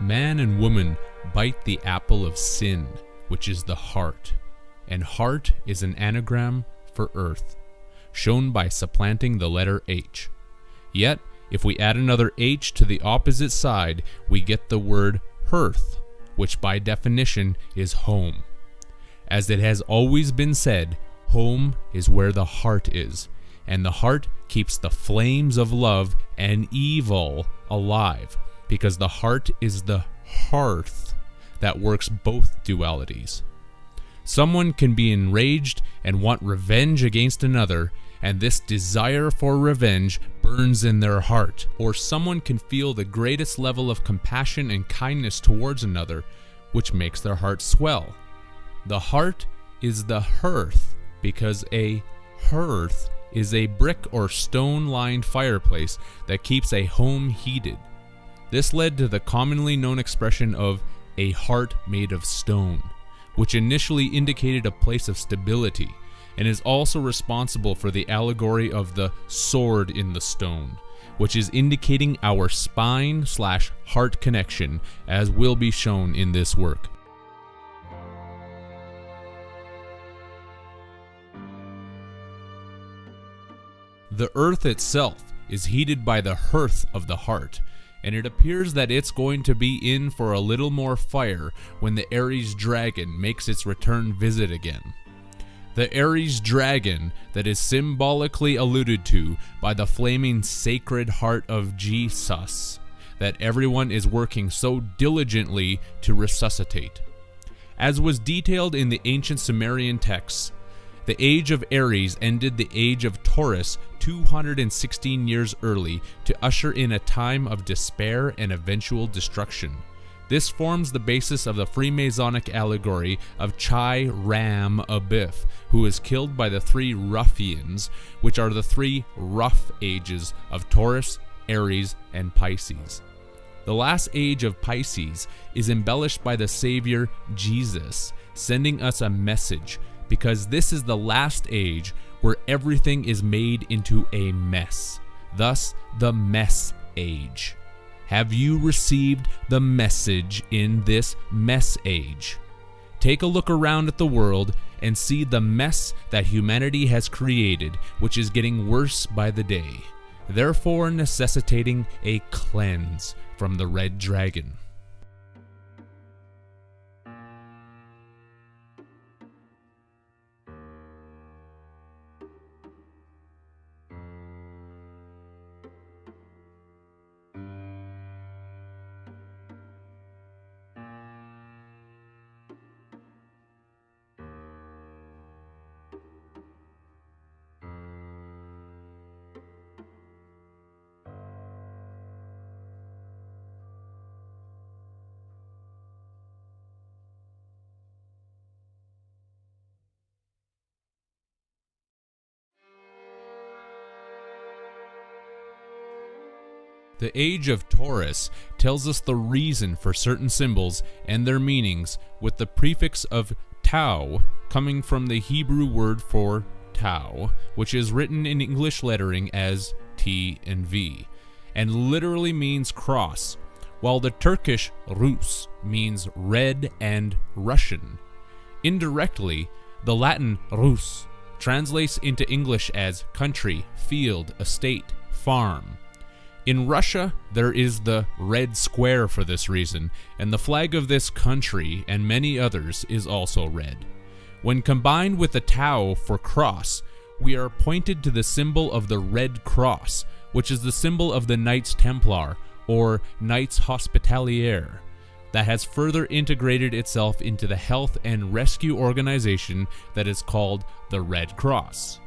Man and woman bite the apple of sin, which is the heart, and heart is an anagram for earth, shown by supplanting the letter H. Yet, if we add another H to the opposite side, we get the word hearth, which by definition is home. As it has always been said, home is where the heart is, and the heart keeps the flames of love and evil alive, because the heart is the hearth that works both dualities. Someone can be enraged and want revenge against another, and this desire for revenge burns in their heart. Or someone can feel the greatest level of compassion and kindness towards another, which makes their heart swell. The heart is the hearth because a hearth is a brick or stone-lined fireplace that keeps a home heated. This led to the commonly known expression of a heart made of stone, which initially indicated a place of stability, and is also responsible for the allegory of the sword in the stone, which is indicating our spine/heart connection, as will be shown in this work. The earth itself is heated by the hearth of the heart, and it appears that it's going to be in for a little more fire when the Aries dragon makes its return visit again. The Aries dragon that is symbolically alluded to by the flaming sacred heart of Jesus that everyone is working so diligently to resuscitate. As was detailed in the ancient Sumerian texts, the age of Aries ended the age of Taurus 216 years early to usher in a time of despair and eventual destruction. This forms the basis of the Freemasonic allegory of Chiron Last, who is killed by the three ruffians, which are the three rough ages of Taurus, Aries, and Pisces. The last age of Pisces is embellished by the Savior Jesus, sending us a message, because this is the last age where everything is made into a mess, thus the mess age. Have you received the message in this mess age? Take a look around at the world and see the mess that humanity has created, which is getting worse by the day, therefore necessitating a cleanse from the red dragon. The age of Taurus tells us the reason for certain symbols and their meanings, with the prefix of tau coming from the Hebrew word for tau, which is written in English lettering as T and V, and literally means cross, while the Turkish Rus means red and Russian. Indirectly, the Latin Rus translates into English as country, field, estate, farm. In Russia, there is the red square for this reason, and the flag of this country and many others is also red. When combined with the tau for cross, we are pointed to the symbol of the Red Cross, which is the symbol of the Knights Templar, or Knights Hospitalier, that has further integrated itself into the health and rescue organization that is called the Red Cross.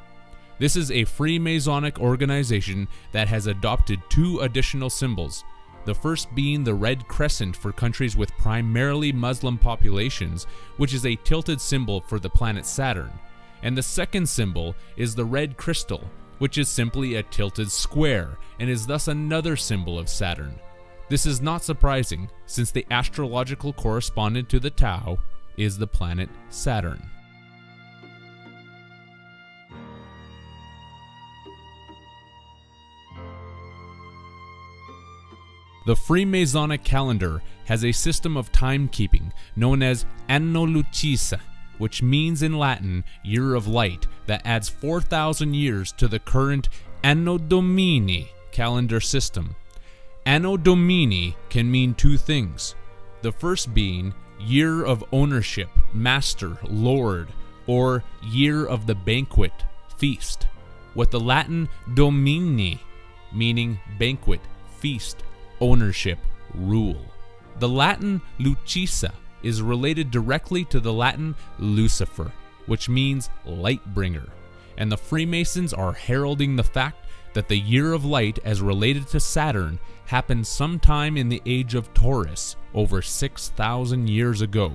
This is a Freemasonic organization that has adopted two additional symbols, the first being the Red Crescent for countries with primarily Muslim populations, which is a tilted symbol for the planet Saturn, and the second symbol is the Red Crystal, which is simply a tilted square and is thus another symbol of Saturn. This is not surprising, since the astrological correspondent to the Tau is the planet Saturn. The Freemasonic calendar has a system of timekeeping known as Anno Lucis, which means in Latin, year of light, that adds 4,000 years to the current Anno Domini calendar system. Anno Domini can mean two things. The first being year of ownership, master, lord, or year of the banquet, feast, with the Latin Domini meaning banquet, feast, ownership, rule. The Latin Lucisa is related directly to the Latin Lucifer, which means light bringer, and the Freemasons are heralding the fact that the year of light as related to Saturn happened sometime in the age of Taurus over 6,000 years ago.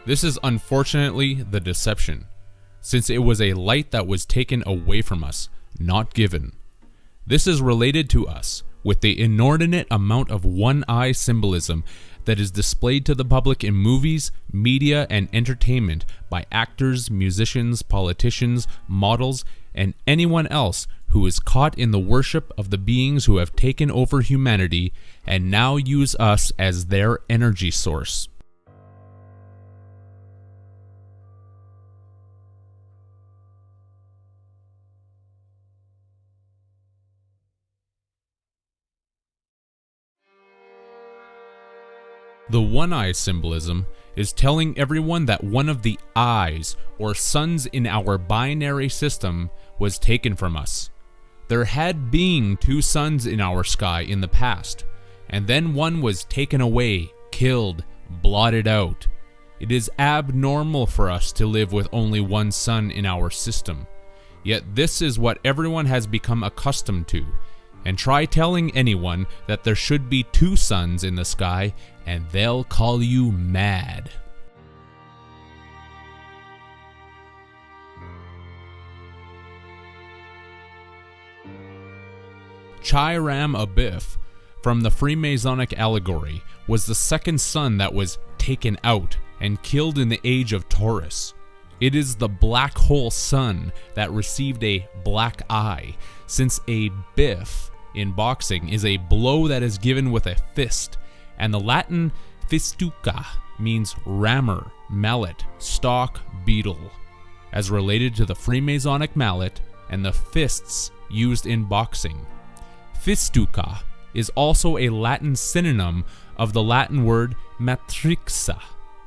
This is unfortunately the deception, since it was a light that was taken away from us, not given. This is related to us with the inordinate amount of one-eye symbolism that is displayed to the public in movies, media, and entertainment by actors, musicians, politicians, models, and anyone else who is caught in the worship of the beings who have taken over humanity and now use us as their energy source. The one-eye symbolism is telling everyone that one of the eyes or suns in our binary system was taken from us. There had been two suns in our sky in the past, and then one was taken away, killed, blotted out. It is abnormal for us to live with only one sun in our system. Yet this is what everyone has become accustomed to. And try telling anyone that there should be two suns in the sky, and they'll call you mad. Chiron Last, from the Freemasonic allegory, was the second sun that was taken out and killed in the age of Taurus. It is the black hole sun that received a black eye, since a biff in boxing is a blow that is given with a fist, and the Latin fistuca means rammer, mallet, stalk, beetle, as related to the Freemasonic mallet and the fists used in boxing. Fistuca is also a Latin synonym of the Latin word matrixa,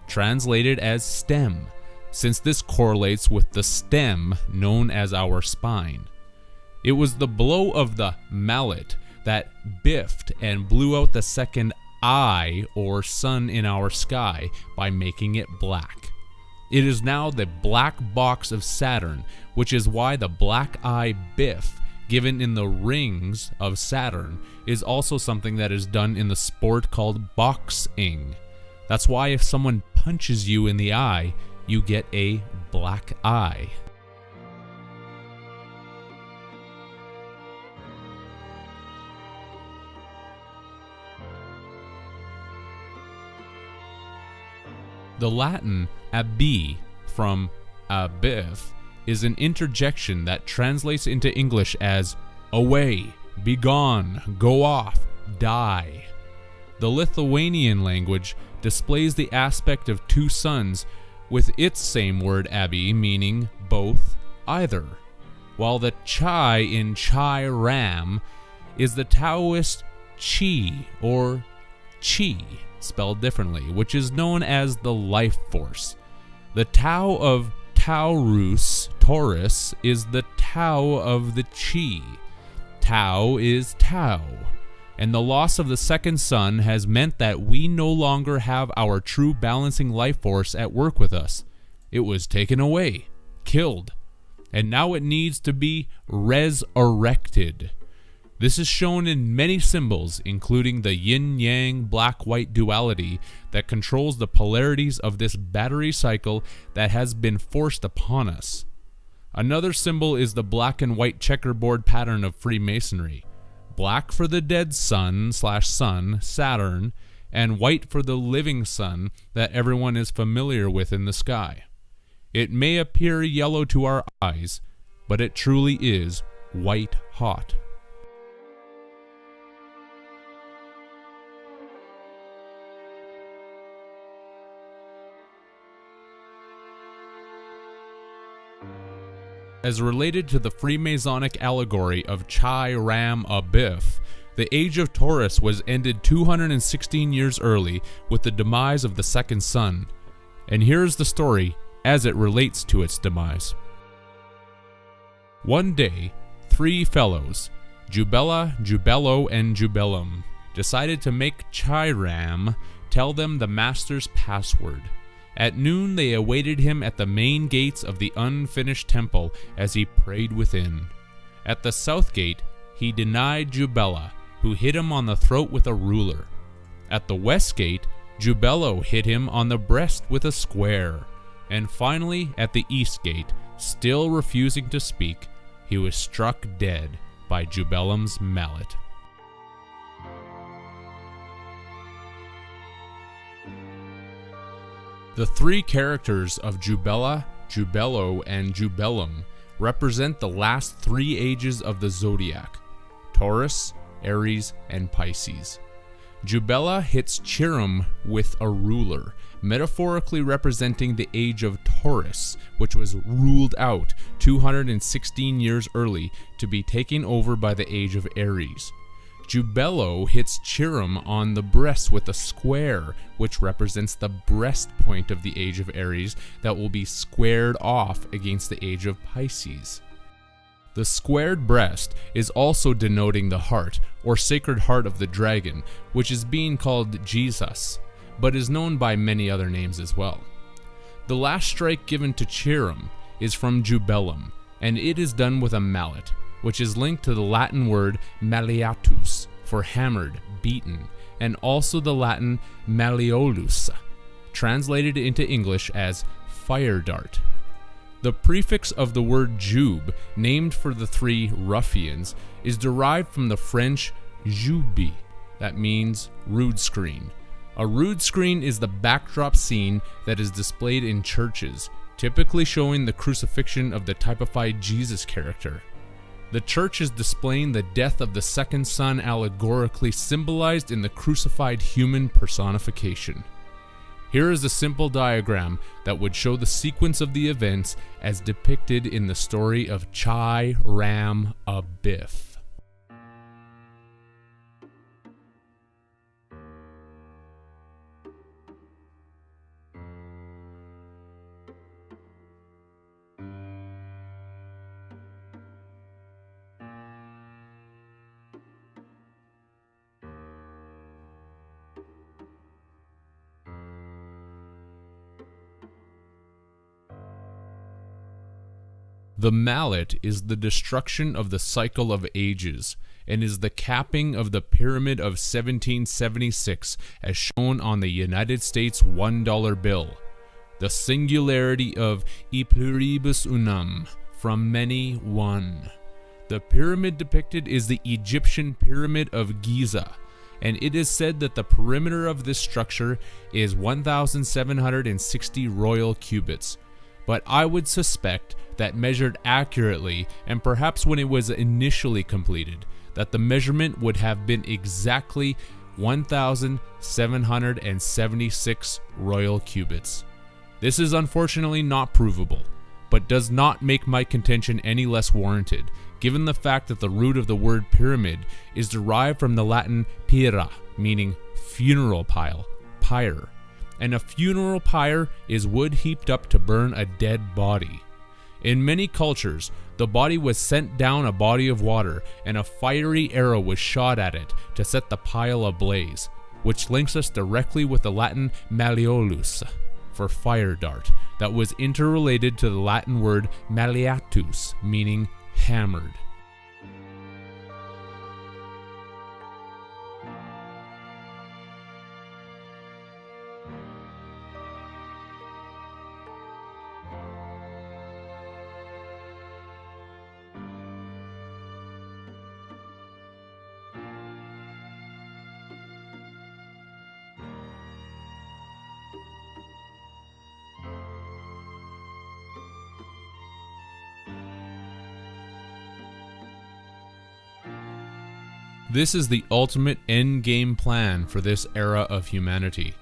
translated as stem, since this correlates with the stem known as our spine. It was the blow of the mallet that biffed and blew out the second eye or sun in our sky by making it black. It is now the black box of Saturn, which is why the black eye biff given in the rings of Saturn is also something that is done in the sport called boxing. That's why if someone punches you in the eye, you get a black eye. The Latin abi from abif is an interjection that translates into English as away, be gone, go off, die. The Lithuanian language displays the aspect of two suns with its same word abi meaning both, either, while the chai in Chiram is the Taoist chi or chi, spelled differently, which is known as the life force. The Tao of Taurus is the Tao of the Chi. Tao is Tao, and the loss of the second sun has meant that we no longer have our true balancing life force at work with us. It was taken away, killed, and now it needs to be resurrected. This is shown in many symbols, including the yin-yang black-white duality that controls the polarities of this battery cycle that has been forced upon us. Another symbol is the black and white checkerboard pattern of Freemasonry. Black for the dead sun/sun, Saturn, and white for the living sun that everyone is familiar with in the sky. It may appear yellow to our eyes, but it truly is white hot. As related to the Freemasonic allegory of Chiron Last, the age of Taurus was ended 216 years early with the demise of the second sun. And here is the story as it relates to its demise. One day, three fellows, Jubella, Jubello, and Jubellum, decided to make Chiron tell them the master's password. At noon they awaited him at the main gates of the unfinished temple as he prayed within. At the south gate he denied Jubella, who hit him on the throat with a ruler. At the west gate, Jubello hit him on the breast with a square. And finally, at the east gate, still refusing to speak, he was struck dead by Jubellum's mallet. The three characters of Jubella, Jubello, and Jubellum represent the last three ages of the zodiac: Taurus, Aries, and Pisces. Jubella hits Chiron with a ruler, metaphorically representing the age of Taurus, which was ruled out 216 years early to be taken over by the age of Aries. Jubello hits Chiron on the breast with a square, which represents the breast point of the age of Aries that will be squared off against the age of Pisces. The squared breast is also denoting the heart, or sacred heart of the dragon, which is being called Jesus, but is known by many other names as well. The last strike given to Chiron is from Jubellum, and it is done with a mallet, which is linked to the Latin word malleatus, for hammered, beaten, and also the Latin malleolus, translated into English as fire dart. The prefix of the word jube, named for the three ruffians, is derived from the French jube, that means rood screen. A rood screen is the backdrop scene that is displayed in churches, typically showing the crucifixion of the typified Jesus character. The church is displaying the death of the second son, allegorically symbolized in the crucified human personification. Here is a simple diagram that would show the sequence of the events as depicted in the story of Chiron Last. The mallet is the destruction of the cycle of ages, and is the capping of the pyramid of 1776 as shown on the United States $1 bill. The singularity of e pluribus unum, from many one. The pyramid depicted is the Egyptian pyramid of Giza, and it is said that the perimeter of this structure is 1,760 royal cubits. But I would suspect that measured accurately, and perhaps when it was initially completed, that the measurement would have been exactly 1,776 royal cubits. This is unfortunately not provable, but does not make my contention any less warranted, given the fact that the root of the word pyramid is derived from the Latin pira, meaning funeral pile, pyre. And a funeral pyre is wood heaped up to burn a dead body. In many cultures, the body was sent down a body of water, and a fiery arrow was shot at it to set the pile ablaze, which links us directly with the Latin malleolus, for fire dart, that was interrelated to the Latin word malleatus, meaning hammered. This is the ultimate endgame plan for this era of humanity.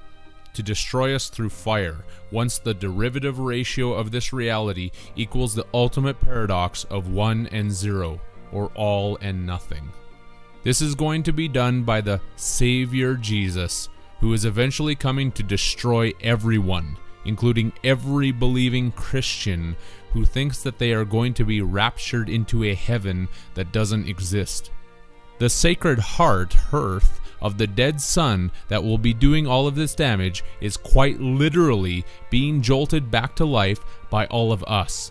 To destroy us through fire, once the derivative ratio of this reality equals the ultimate paradox of 1 and 0, or all and nothing. This is going to be done by the Savior Jesus, who is eventually coming to destroy everyone, including every believing Christian who thinks that they are going to be raptured into a heaven that doesn't exist. The Sacred Heart, hearth, of the dead sun that will be doing all of this damage is quite literally being jolted back to life by all of us.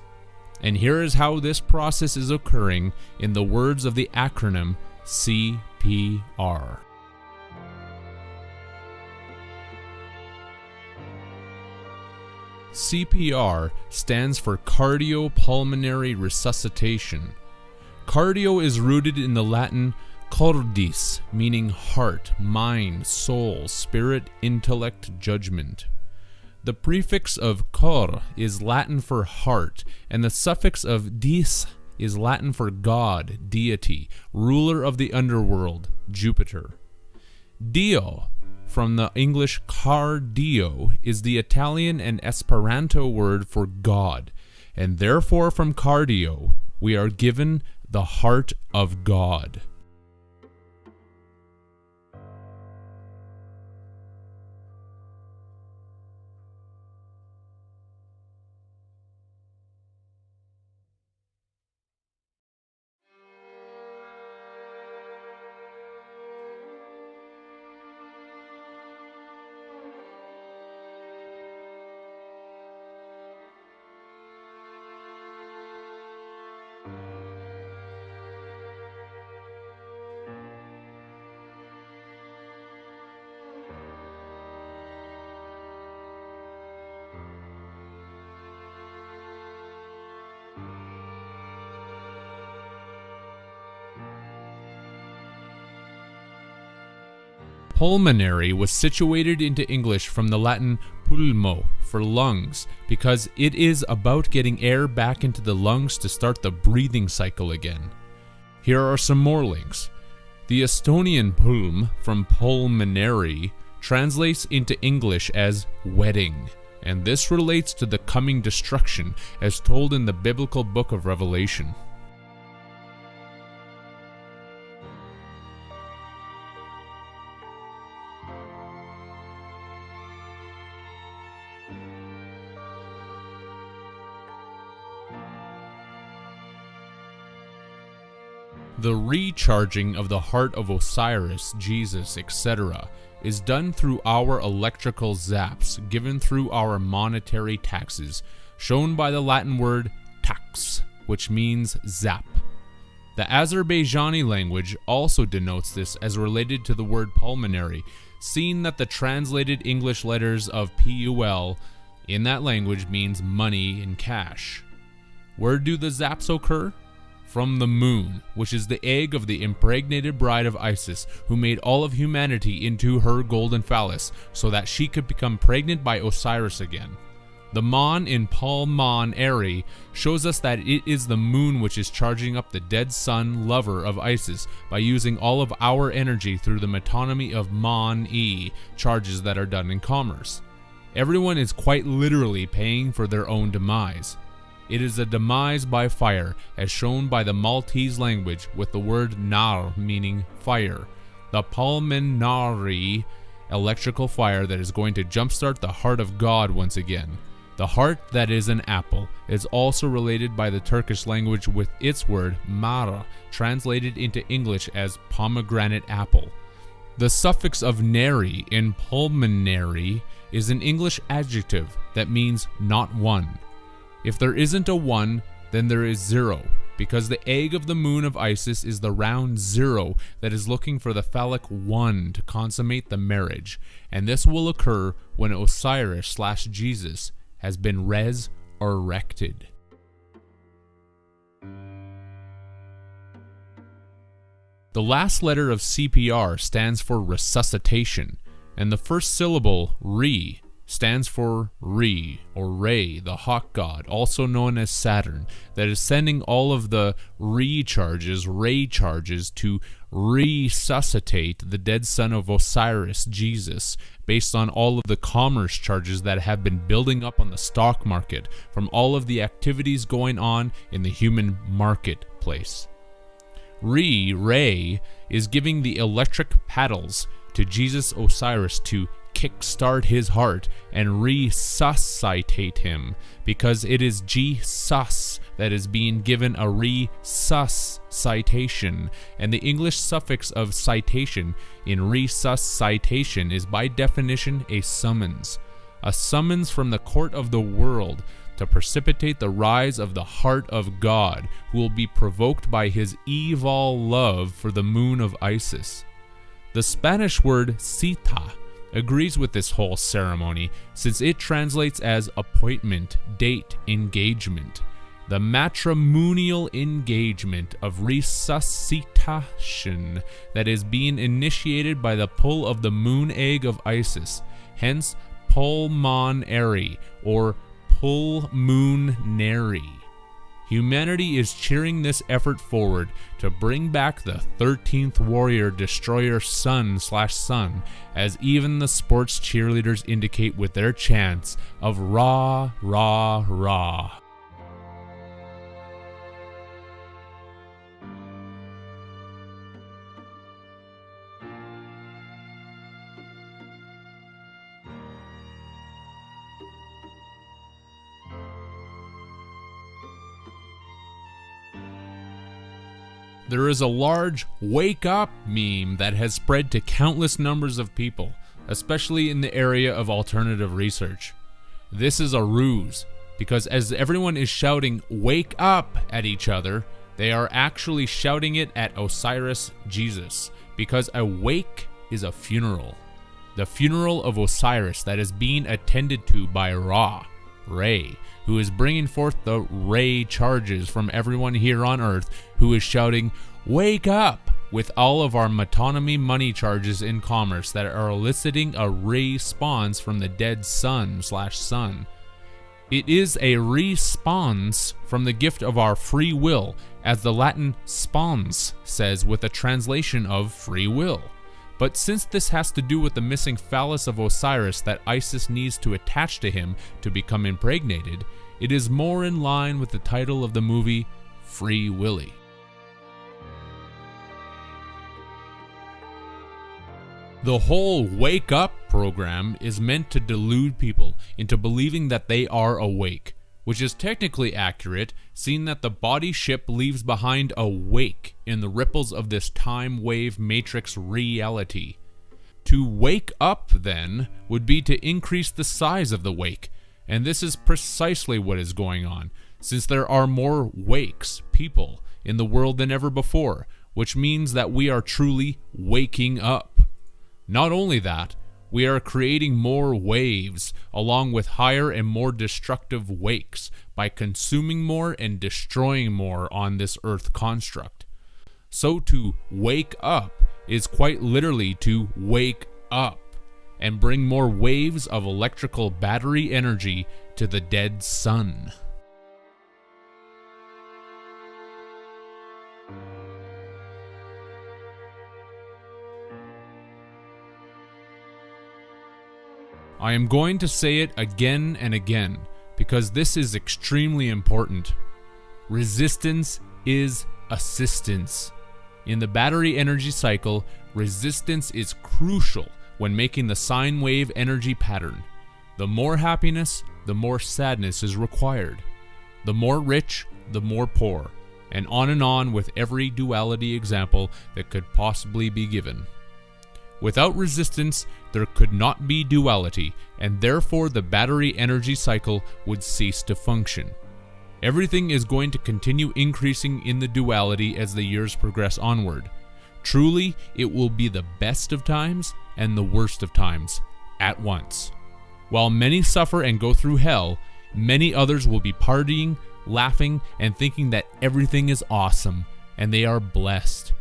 And here is how this process is occurring in the words of the acronym CPR. CPR stands for cardiopulmonary resuscitation. Cardio is rooted in the Latin cordis, meaning heart, mind, soul, spirit, intellect, judgment. The prefix of cor is Latin for heart, and the suffix of dis is Latin for God, deity, ruler of the underworld, Jupiter. Dio, from the English cardio, is the Italian and Esperanto word for God, and therefore from cardio we are given the heart of God. Pulmonary was situated into English from the Latin pulmo, for lungs, because it is about getting air back into the lungs to start the breathing cycle again. Here are some more links. The Estonian pulm, from pulmonary, translates into English as wedding, and this relates to the coming destruction as told in the biblical book of Revelation. The recharging of the heart of Osiris, Jesus, etc. is done through our electrical zaps given through our monetary taxes, shown by the Latin word tax, which means zap. The Azerbaijani language also denotes this as related to the word pulmonary, seeing that the translated English letters of PUL in that language means money in cash. Where do the zaps occur? From the moon, which is the egg of the impregnated bride of Isis, who made all of humanity into her golden phallus, so that she could become pregnant by Osiris again. The Mon in pulmonary shows us that it is the moon which is charging up the dead sun lover of Isis by using all of our energy through the metonymy of Mon-e, charges that are done in commerce. Everyone is quite literally paying for their own demise. It is a demise by fire, as shown by the Maltese language with the word nar meaning fire. The pulmonary electrical fire that is going to jumpstart the heart of God once again. The heart that is an apple is also related by the Turkish language with its word mara, translated into English as pomegranate apple. The suffix of nary in pulmonary is an English adjective that means not one. If there isn't a 1, then there is 0, because the egg of the moon of Isis is the round 0 that is looking for the phallic 1 to consummate the marriage, and this will occur when Osiris/Jesus has been resurrected. The last letter of CPR stands for resuscitation, and the first syllable, re, stands for Re, or Re, the hawk god, also known as Saturn, that is sending all of the Ray charges to resuscitate the dead son of Osiris, Jesus, based on all of the commerce charges that have been building up on the stock market from all of the activities going on in the human marketplace. Ray, is giving the electric paddles to Jesus Osiris to kickstart his heart and resuscitate him, because it is Jesus that is being given a resuscitation, and the English suffix of citation in resuscitation is by definition a summons from the court of the world to precipitate the rise of the heart of God, who will be provoked by his evil love for the moon of Isis. The Spanish word cita agrees with this whole ceremony, since it translates as appointment, date, engagement. The matrimonial engagement of resuscitation that is being initiated by the pull of the moon egg of Isis, hence pulmonary or pulmonary. Humanity is cheering this effort forward to bring back the 13th warrior destroyer sun, as even the sports cheerleaders indicate with their chants of Ra, Ra, Ra. There is a large wake up meme that has spread to countless numbers of people, especially in the area of alternative research. This is a ruse, because as everyone is shouting wake up at each other, they are actually shouting it at Osiris Jesus, because a wake is a funeral. The funeral of Osiris that is being attended to by Ra, Ray, who is bringing forth the Ray charges from everyone here on Earth who is shouting, wake up, with all of our metonymy money charges in commerce that are eliciting a response from the dead sun. It is a response from the gift of our free will, as the Latin spons says, with a translation of free will. But since this has to do with the missing phallus of Osiris that Isis needs to attach to him to become impregnated, it is more in line with the title of the movie, Free Willy. The whole wake up program is meant to delude people into believing that they are awake, which is technically accurate, seeing that the body ship leaves behind a wake in the ripples of this time wave matrix reality. To wake up, then, would be to increase the size of the wake, and this is precisely what is going on, since there are more wakes, people, in the world than ever before, which means that we are truly waking up. Not only that, we are creating more waves, along with higher and more destructive wakes, by consuming more and destroying more on this earth construct. So to wake up is quite literally to wake up, and bring more waves of electrical battery energy to the dead sun. I am going to say it again and again, because this is extremely important. Resistance is assistance. In the battery energy cycle, resistance is crucial when making the sine wave energy pattern. The more happiness, the more sadness is required. The more rich, the more poor, and on with every duality example that could possibly be given. Without resistance, there could not be duality, and therefore the battery energy cycle would cease to function. Everything is going to continue increasing in the duality as the years progress onward. Truly, it will be the best of times and the worst of times at once. While many suffer and go through hell, many others will be partying, laughing, and thinking that everything is awesome, and they are blessed.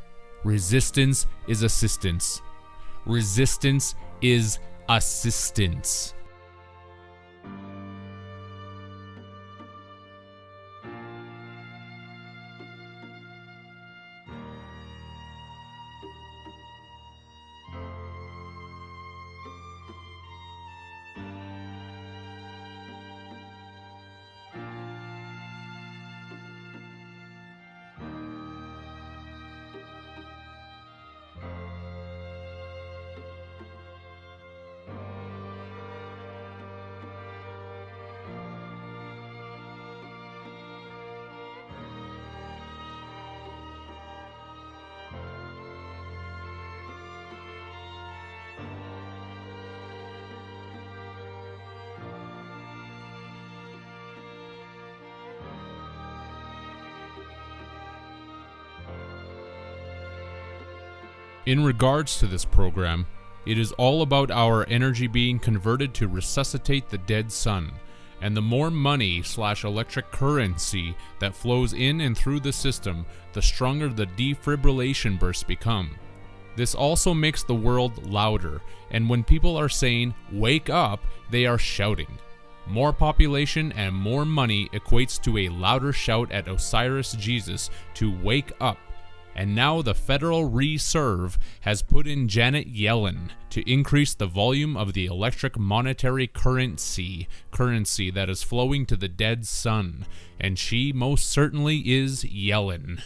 Resistance is assistance. Resistance is assistance. In regards to this program, it is all about our energy being converted to resuscitate the dead sun, and the more money/electric currency that flows in and through the system, the stronger the defibrillation bursts become. This also makes the world louder, and when people are saying, "wake up," they are shouting. More population and more money equates to a louder shout at Osiris Jesus to wake up. And now the Federal Reserve has put in Janet Yellen to increase the volume of the electric monetary currency that is flowing to the dead sun, and she most certainly is Yellen.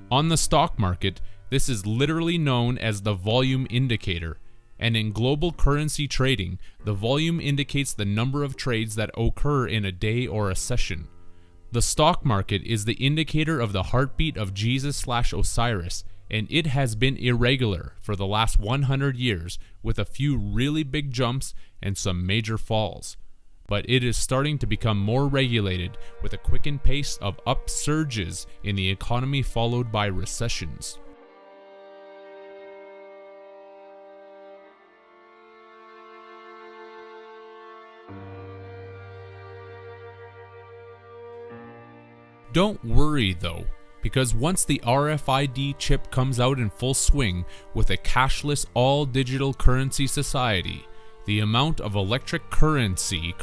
On the stock market, this is literally known as the volume indicator, and in global currency trading, the volume indicates the number of trades that occur in a day or a session. The stock market is the indicator of the heartbeat of Jesus/Osiris, and it has been irregular for the last 100 years, with a few really big jumps and some major falls. But it is starting to become more regulated, with a quickened pace of upsurges in the economy followed by recessions. Don't worry though, because once the RFID chip comes out in full swing with a cashless all-digital currency society, the amount of electric currency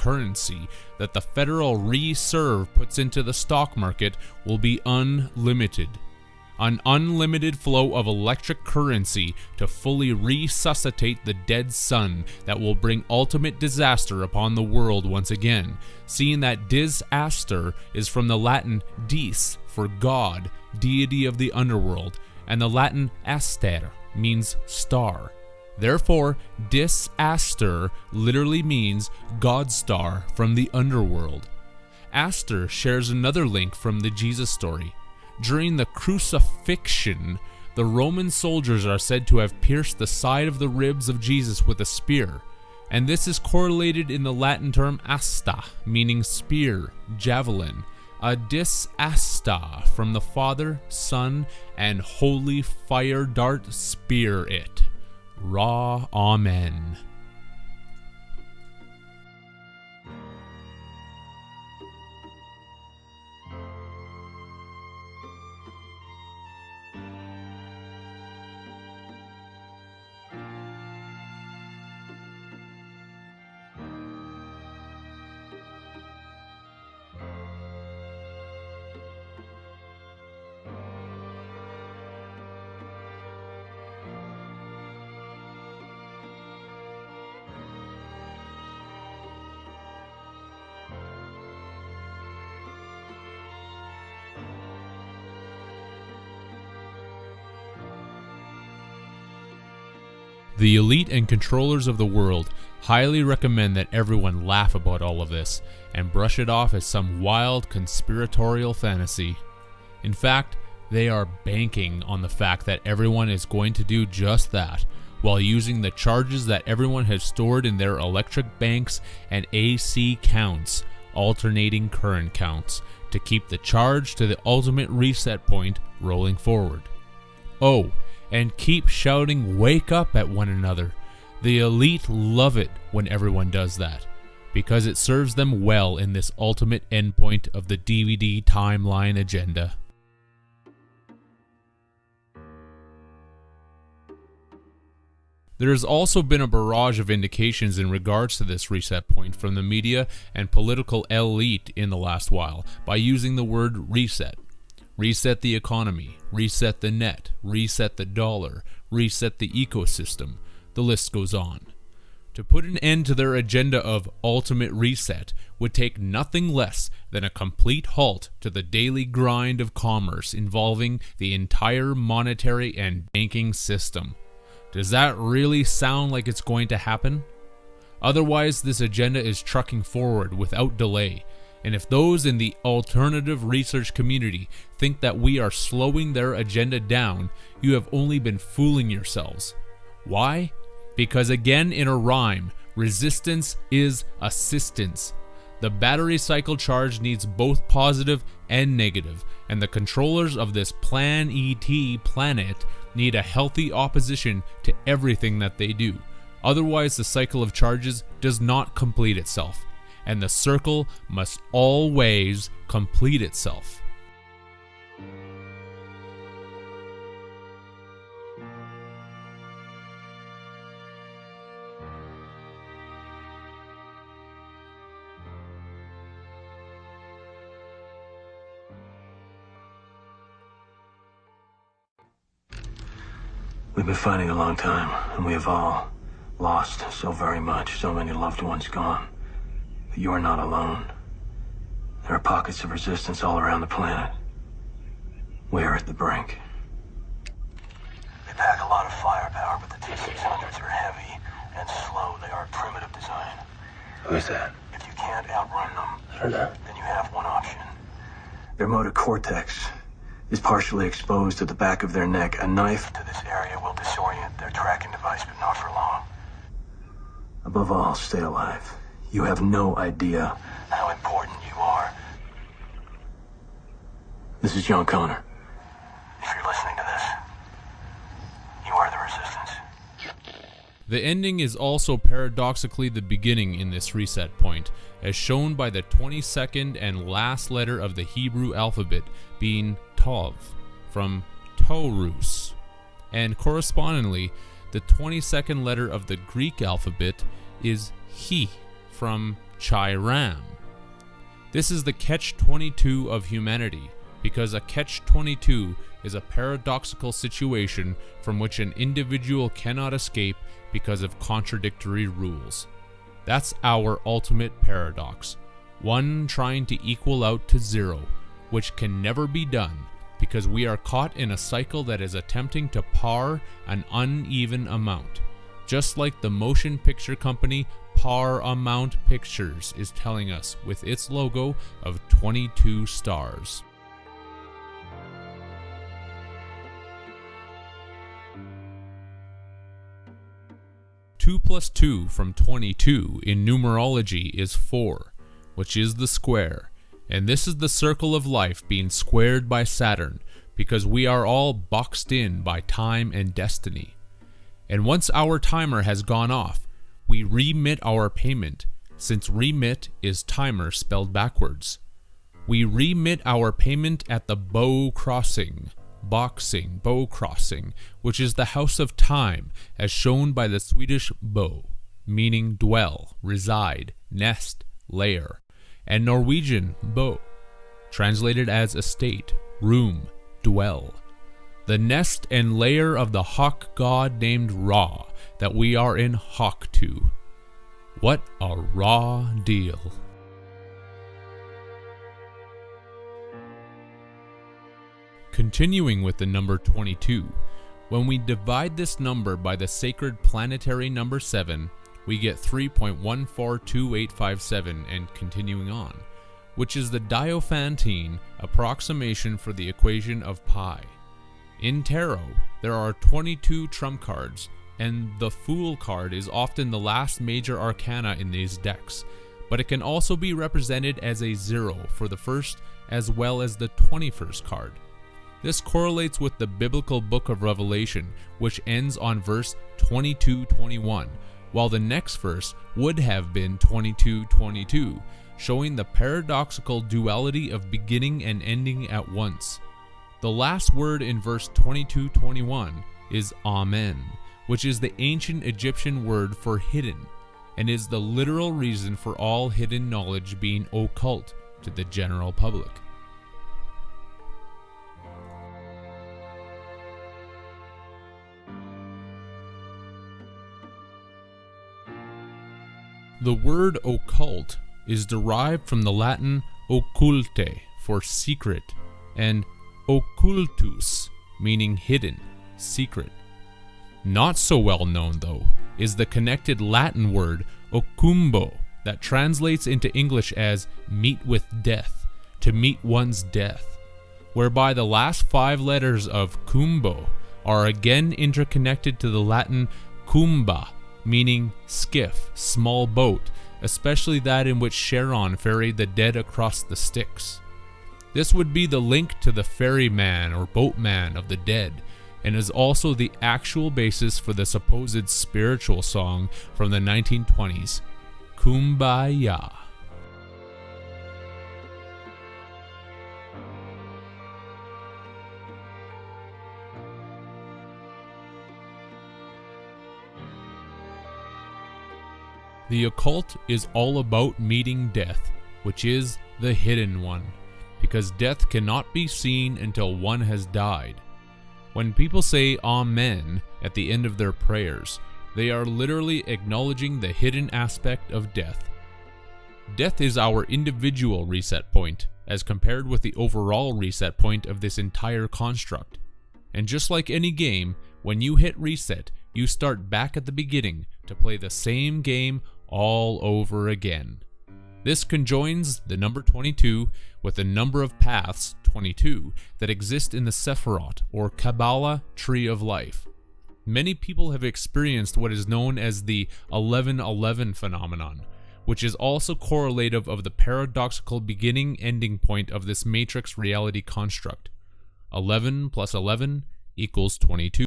that the Federal Reserve puts into the stock market will be unlimited. An unlimited flow of electric currency to fully resuscitate the dead sun that will bring ultimate disaster upon the world once again, seeing that disaster is from the Latin dis for God, deity of the underworld, and the Latin aster means star. Therefore, disaster literally means God star from the underworld. Aster shares another link from the Jesus story. During the crucifixion, the Roman soldiers are said to have pierced the side of the ribs of Jesus with a spear, and this is correlated in the Latin term asta, meaning spear, javelin, a disasta from the Father, Son, and Holy Fire Dart Spirit. Ra, Amen. The elite and controllers of the world highly recommend that everyone laugh about all of this and brush it off as some wild conspiratorial fantasy. In fact, they are banking on the fact that everyone is going to do just that, while using the charges that everyone has stored in their electric banks and AC counts, alternating current counts, to keep the charge to the ultimate reset point rolling forward. Oh, and keep shouting "wake up" at one another. The elite love it when everyone does that, because it serves them well in this ultimate endpoint of the DVD timeline agenda. There has also been a barrage of indications in regards to this reset point from the media and political elite in the last while by using the word reset. Reset the economy, reset the net, reset the dollar, reset the ecosystem. The list goes on. To put an end to their agenda of ultimate reset would take nothing less than a complete halt to the daily grind of commerce involving the entire monetary and banking system. Does that really sound like it's going to happen? Otherwise, this agenda is trucking forward without delay. And if those in the alternative research community think that we are slowing their agenda down, you have only been fooling yourselves. Why? Because again in a rhyme, resistance is assistance. The battery cycle charge needs both positive and negative, and the controllers of this Plan ET planet need a healthy opposition to everything that they do. Otherwise, the cycle of charges does not complete itself, and the circle must always complete itself. We've been fighting a long time, and we have all lost so very much, so many loved ones gone. But you are not alone. There are pockets of resistance all around the planet. We are at the brink. They pack a lot of firepower, but the T-600s are heavy and slow. They are primitive design. Who is that? If you can't outrun them, I don't know. Then you have one option. Their motor cortex is partially exposed to the back of their neck. A knife to this area will disorient their tracking device, but not for long. Above all, stay alive. You have no idea how important you are. This is John Connor. If you're listening to this, you are the resistance. The ending is also paradoxically the beginning in this reset point, as shown by the 22nd and last letter of the Hebrew alphabet being Tov, from Taurus, and correspondingly, the 22nd letter of the Greek alphabet is He, from Chiron. This is the catch-22 of humanity, because a catch-22 is a paradoxical situation from which an individual cannot escape because of contradictory rules. That's our ultimate paradox, one trying to equal out to zero, which can never be done because we are caught in a cycle that is attempting to par an uneven amount, just like the motion picture company Paramount Pictures is telling us with its logo of 22 stars. Two plus 2 from 22 in numerology is 4, which is the square. And this is the circle of life being squared by Saturn, because we are all boxed in by time and destiny. And once our timer has gone off, we remit our payment, since remit is timer spelled backwards. We remit our payment at the bow crossing, which is the house of time, as shown by the Swedish bo, meaning dwell, reside, nest, lair, and Norwegian bo, translated as estate, room, dwell. The nest and lair of the hawk god named Ra, that we are in hawk to. What a raw deal. Continuing with the number 22, when we divide this number by the sacred planetary number 7, we get 3.142857 and continuing on, which is the Diophantine approximation for the equation of pi. In tarot, there are 22 trump cards, and the Fool card is often the last major arcana in these decks, but it can also be represented as a 0 for the first as well as the 21st card. This correlates with the biblical book of Revelation, which ends on verse 22:21, while the next verse would have been 22:22, showing the paradoxical duality of beginning and ending at once. The last word in verse 22:21 is Amen, which is the ancient Egyptian word for hidden, and is the literal reason for all hidden knowledge being occult to the general public. The word occult is derived from the Latin occulte, for secret, and occultus, meaning hidden, secret. Not so well known, though, is the connected Latin word occumbo, that translates into English as meet with death, to meet one's death, whereby the last 5 letters of cumbo are again interconnected to the Latin cumba, meaning skiff, small boat, especially that in which Chiron ferried the dead across the Styx. This would be the link to the ferryman or boatman of the dead, and is also the actual basis for the supposed spiritual song from the 1920s, Kumbaya. The occult is all about meeting death, which is the hidden one, because death cannot be seen until one has died. When people say Amen at the end of their prayers, they are literally acknowledging the hidden aspect of death. Death is our individual reset point, as compared with the overall reset point of this entire construct. And just like any game, when you hit reset, you start back at the beginning to play the same game all over again. This conjoins the number 22 with the number of paths, 22, that exist in the Sephirot or Kabbalah tree of life. Many people have experienced what is known as the 1111 phenomenon, which is also correlative of the paradoxical beginning-ending point of this matrix reality construct. 11 plus 11 equals 22.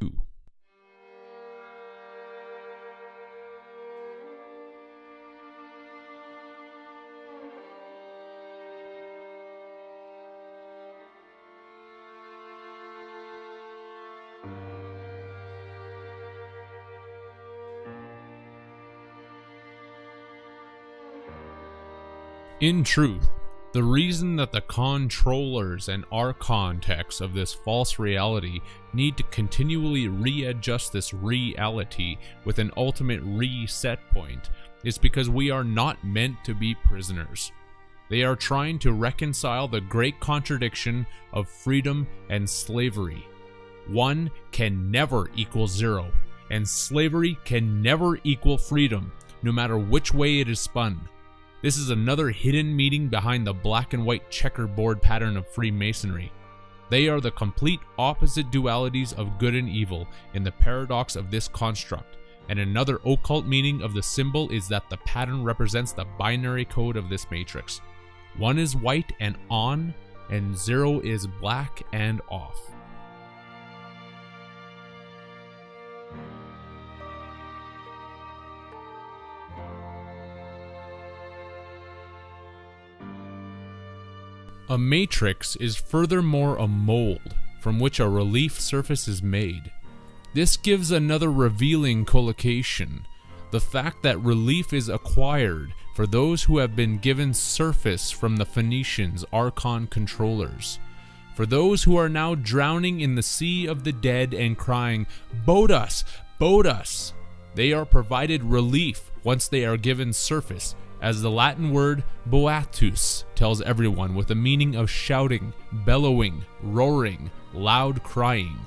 In truth, the reason that the controllers and archon texts of this false reality need to continually readjust this reality with an ultimate reset point is because we are not meant to be prisoners. They are trying to reconcile the great contradiction of freedom and slavery. One can never equal zero, and slavery can never equal freedom, no matter which way it is spun. This is another hidden meaning behind the black and white checkerboard pattern of Freemasonry. They are the complete opposite dualities of good and evil in the paradox of this construct, and another occult meaning of the symbol is that the pattern represents the binary code of this matrix. One is white and on, and 0 is black and off. A matrix is furthermore a mold from which a relief surface is made. This gives another revealing collocation, the fact that relief is acquired for those who have been given surface from the Phoenicians' archon controllers. For those who are now drowning in the sea of the dead and crying, "Boat us! Boat us!" they are provided relief once they are given surface, as the Latin word boatus tells everyone, with the meaning of shouting, bellowing, roaring, loud crying.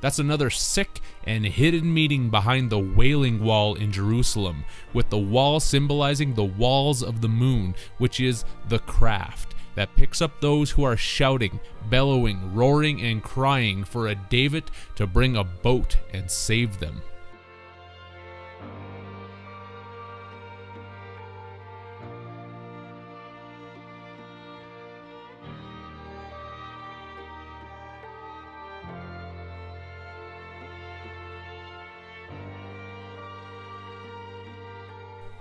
That's another sick and hidden meaning behind the Wailing Wall in Jerusalem, with the wall symbolizing the walls of the moon, which is the craft that picks up those who are shouting, bellowing, roaring, and crying for a David to bring a boat and save them.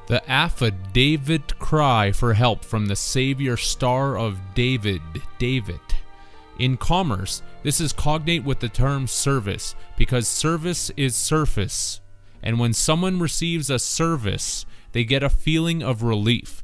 The affidavit cry for help from the Savior Star of David, David. In commerce, this is cognate with the term service, because service is surface, and when someone receives a service, they get a feeling of relief.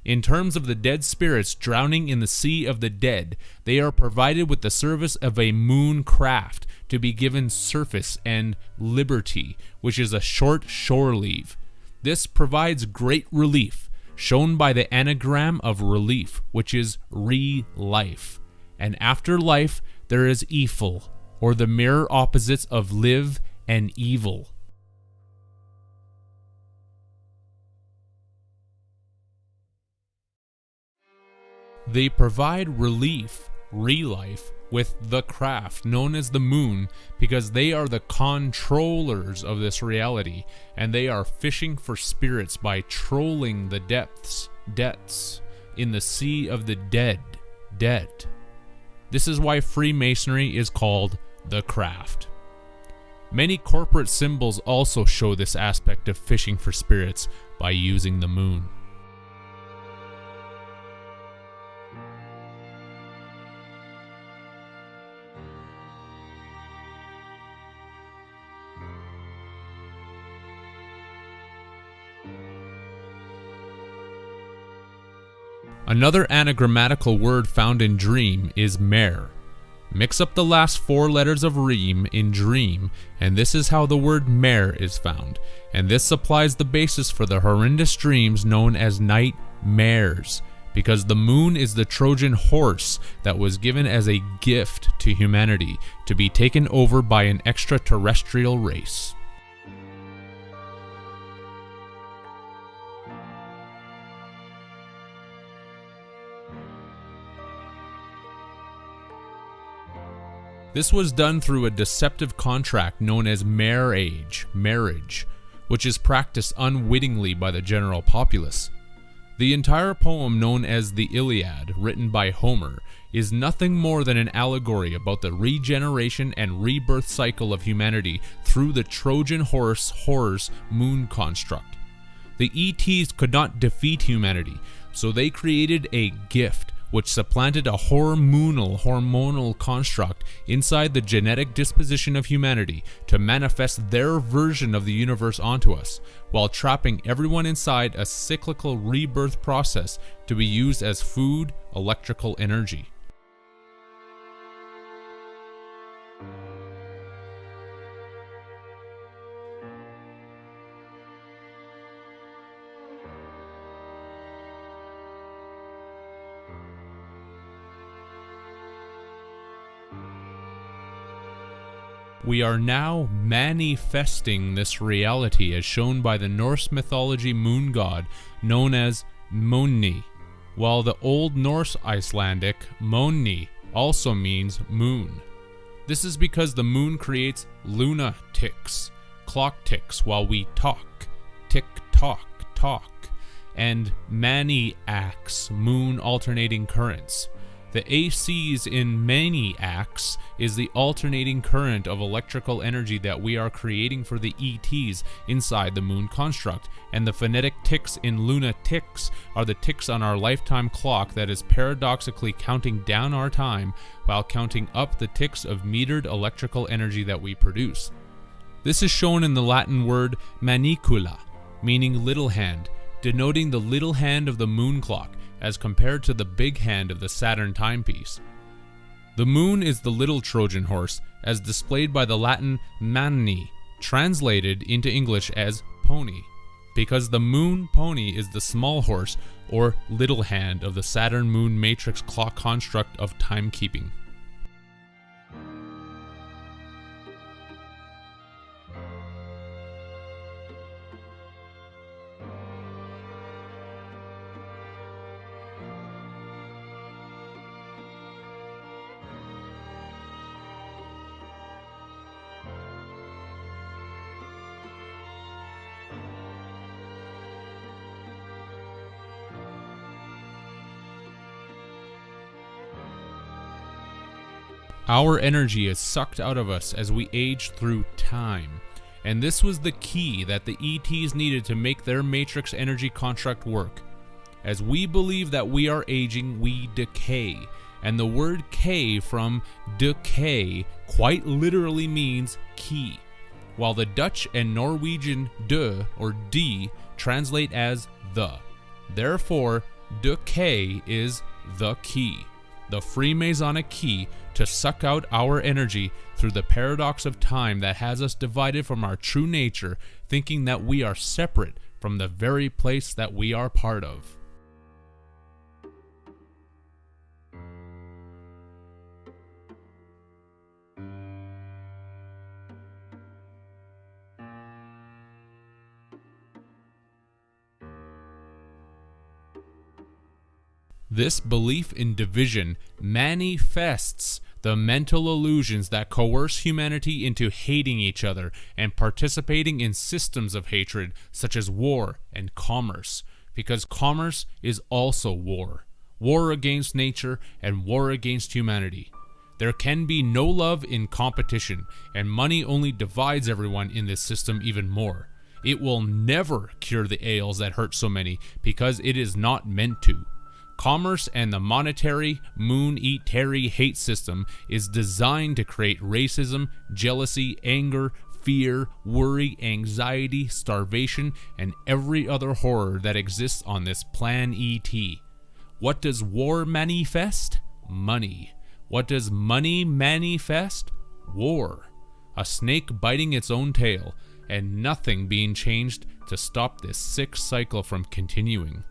In terms of the dead spirits drowning in the sea of the dead, they are provided with the service of a moon craft to be given surface and liberty, which is a short shore leave. This provides great relief, shown by the anagram of relief, which is re-life. And after life, there is evil, or the mirror opposites of live and evil. They provide relief re-life with the craft known as the moon, because they are the controllers of this reality, and they are fishing for spirits by trolling the depths in the sea of the dead. This is why Freemasonry is called the craft. Many corporate symbols also show this aspect of fishing for spirits by using the moon. Another anagrammatical word found in dream is mare. Mix up the last 4 letters of reem in dream, and this is how the word mare is found, and this supplies the basis for the horrendous dreams known as nightmares, because the moon is the Trojan horse that was given as a gift to humanity to be taken over by an extraterrestrial race. This was done through a deceptive contract known as marriage, which is practiced unwittingly by the general populace. The entire poem known as the Iliad, written by Homer, is nothing more than an allegory about the regeneration and rebirth cycle of humanity through the Trojan horse moon construct. The ETs could not defeat humanity, so they created a gift which supplanted a hormonal construct inside the genetic disposition of humanity to manifest their version of the universe onto us, while trapping everyone inside a cyclical rebirth process to be used as food, electrical energy. We are now manifesting this reality as shown by the Norse mythology moon god known as Moni, while the Old Norse Icelandic Moni also means moon. This is because the moon creates lunatics, clock ticks while we talk, tick-tock, and maniacs, moon alternating currents. The ACs in maniacs is the alternating current of electrical energy that we are creating for the ETs inside the moon construct, and the phonetic ticks in lunatics are the ticks on our lifetime clock that is paradoxically counting down our time while counting up the ticks of metered electrical energy that we produce. This is shown in the Latin word manicula, meaning little hand, denoting the little hand of the moon clock, as compared to the big hand of the Saturn timepiece. The moon is the little Trojan horse, as displayed by the Latin manni, translated into English as pony, because the moon pony is the small horse or little hand of the Saturn moon matrix clock construct of timekeeping. Our energy is sucked out of us as we age through time, and this was the key that the ETs needed to make their matrix energy contract work. As we believe that we are aging, we decay, and the word K from decay quite literally means key, while the Dutch and Norwegian de or d translate as the. Therefore, decay is the key, the Freemasonic key to suck out our energy through the paradox of time that has us divided from our true nature, thinking that we are separate from the very place that we are part of. This belief in division manifests the mental illusions that coerce humanity into hating each other and participating in systems of hatred such as war and commerce, because commerce is also war. War against nature and war against humanity. There can be no love in competition, and money only divides everyone in this system even more. It will never cure the ails that hurt so many, because it is not meant to. Commerce and the monetary, moon-eat-terry hate system is designed to create racism, jealousy, anger, fear, worry, anxiety, starvation, and every other horror that exists on this plan ET. What does war manifest? Money. What does money manifest? War. A snake biting its own tail, and nothing being changed to stop this sick cycle from continuing.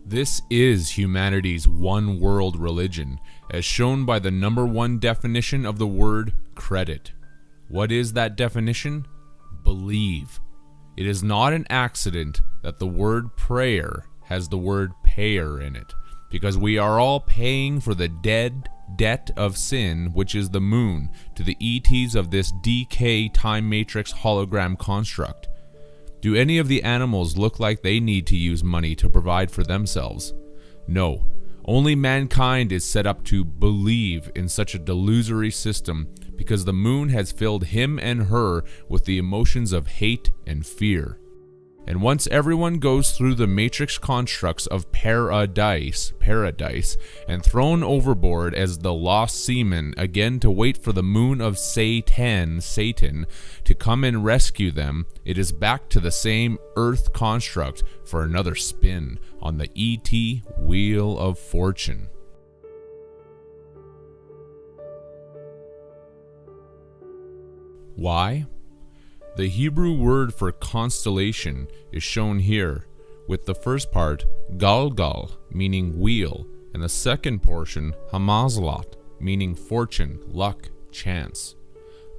This is humanity's one world religion, as shown by the number one definition of the word credit. What is that definition? Believe. It is not an accident that the word prayer has the word payer in it, because we are all paying for the debt of sin, which is the moon, to the ETs of this DK time matrix hologram construct. Do any of the animals look like they need to use money to provide for themselves? No. Only mankind is set up to believe in such a delusory system because the moon has filled him and her with the emotions of hate and fear. And once everyone goes through the matrix constructs of paradise, and thrown overboard as the lost seamen again to wait for the moon of Satan, to come and rescue them, it is back to the same earth construct for another spin on the ET Wheel of Fortune. Why? The Hebrew word for constellation is shown here, with the first part, galgal, meaning wheel, and the second portion, hamazlot, meaning fortune, luck, chance.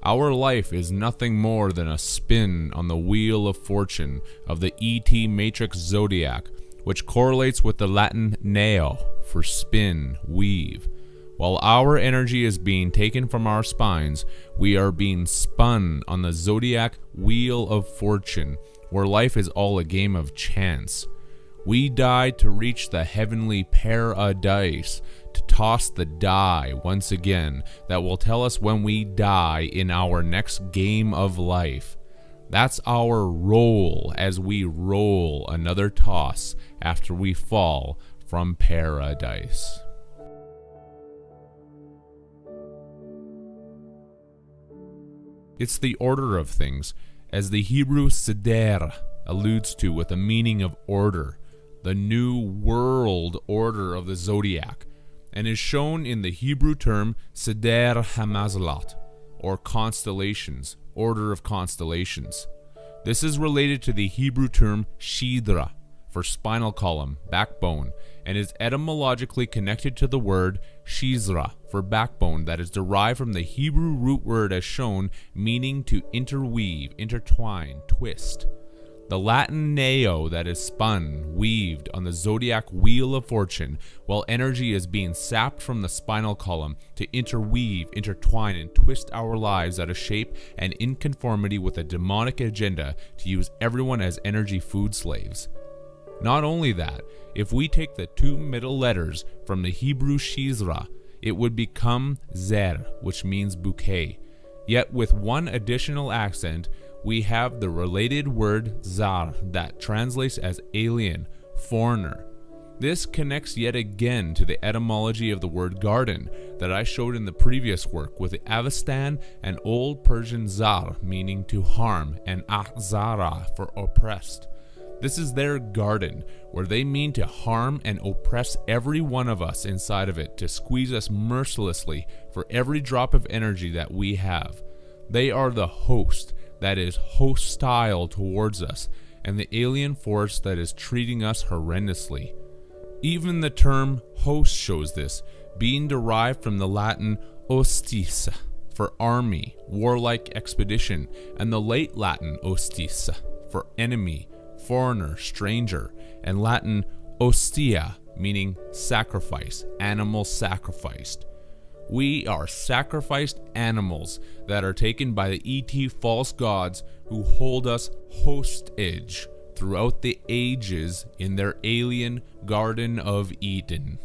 Our life is nothing more than a spin on the wheel of fortune of the ET matrix zodiac, which correlates with the Latin neo, for spin, weave. While our energy is being taken from our spines, we are being spun on the zodiac wheel of fortune, where life is all a game of chance. We died to reach the heavenly paradise, to toss the die once again that will tell us when we die in our next game of life. That's our role as we roll another toss after we fall from paradise. It's the order of things, as the Hebrew seder alludes to with a meaning of order, the new world order of the zodiac, and is shown in the Hebrew term seder hamazlot, or constellations, order of constellations. This is related to the Hebrew term shidra, for spinal column, backbone, and is etymologically connected to the word shizra, for backbone, that is derived from the Hebrew root word as shown, meaning to interweave, intertwine, twist. The Latin neo, that is spun, weaved on the zodiac wheel of fortune, while energy is being sapped from the spinal column to interweave, intertwine, and twist our lives out of shape and in conformity with a demonic agenda to use everyone as energy food slaves. Not only that, if we take the two middle letters from the Hebrew shizra, it would become zer, which means bouquet. Yet with one additional accent, we have the related word zar that translates as alien, foreigner. This connects yet again to the etymology of the word garden that I showed in the previous work with the Avestan and Old Persian zar, meaning to harm, and ahzara for oppressed. This is their garden, where they mean to harm and oppress every one of us inside of it, to squeeze us mercilessly for every drop of energy that we have. They are the host that is hostile towards us, and the alien force that is treating us horrendously. Even the term host shows this, being derived from the Latin hostis, for army, warlike expedition, and the late Latin hostis, for enemy, foreigner, stranger, and Latin ostia, meaning sacrifice, animal sacrificed. We are sacrificed animals that are taken by the ET false gods who hold us hostage throughout the ages in their alien Garden of Eden.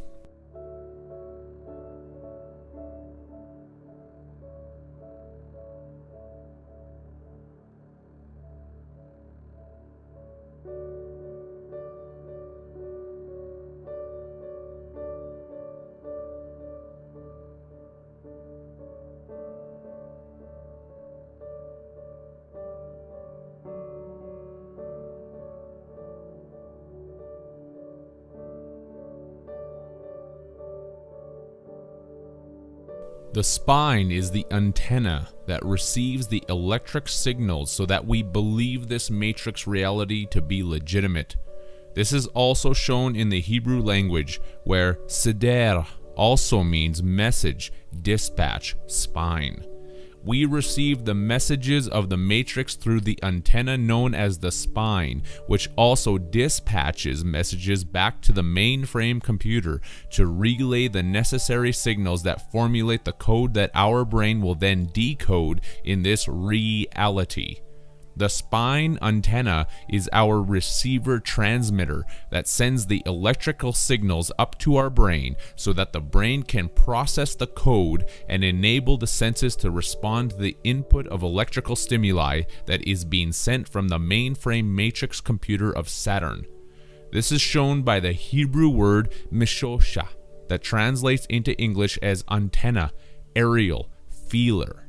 The spine is the antenna that receives the electric signals so that we believe this matrix reality to be legitimate. This is also shown in the Hebrew language, where seder also means message, dispatch, spine. We receive the messages of the matrix through the antenna known as the spine, which also dispatches messages back to the mainframe computer to relay the necessary signals that formulate the code that our brain will then decode in this reality. The spine antenna is our receiver transmitter that sends the electrical signals up to our brain so that the brain can process the code and enable the senses to respond to the input of electrical stimuli that is being sent from the mainframe matrix computer of Saturn. This is shown by the Hebrew word mishosha that translates into English as antenna, aerial, feeler.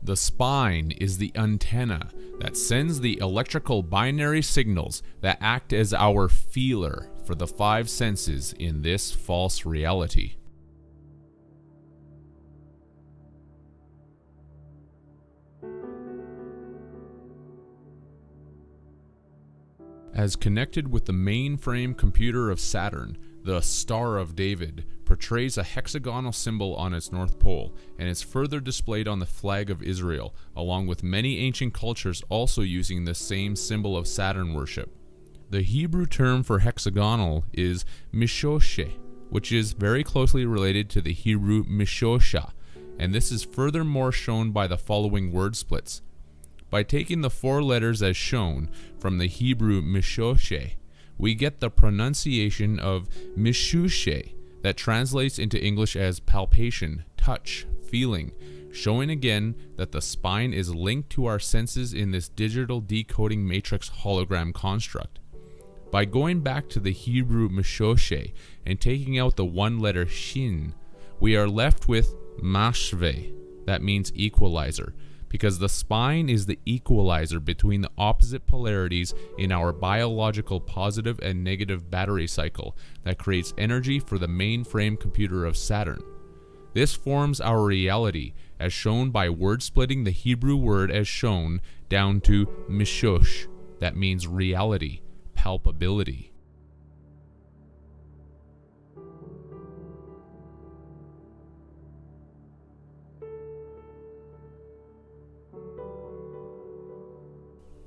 The spine is the antenna that sends the electrical binary signals that act as our feeler for the five senses in this false reality. As connected with the mainframe computer of Saturn, the Star of David portrays a hexagonal symbol on its north pole, and is further displayed on the flag of Israel, along with many ancient cultures also using the same symbol of Saturn worship. The Hebrew term for hexagonal is mishoshe, which is very closely related to the Hebrew mishosha, and this is furthermore shown by the following word splits. By taking the four letters as shown from the Hebrew mishoshe, we get the pronunciation of mishushe that translates into English as palpation, touch, feeling, showing again that the spine is linked to our senses in this digital decoding matrix hologram construct. By going back to the Hebrew mishoshe and taking out the one letter shin, we are left with mashve, that means equalizer, because the spine is the equalizer between the opposite polarities in our biological positive and negative battery cycle that creates energy for the mainframe computer of Saturn. This forms our reality, as shown by word splitting the Hebrew word as shown down to mishosh, that means reality, palpability.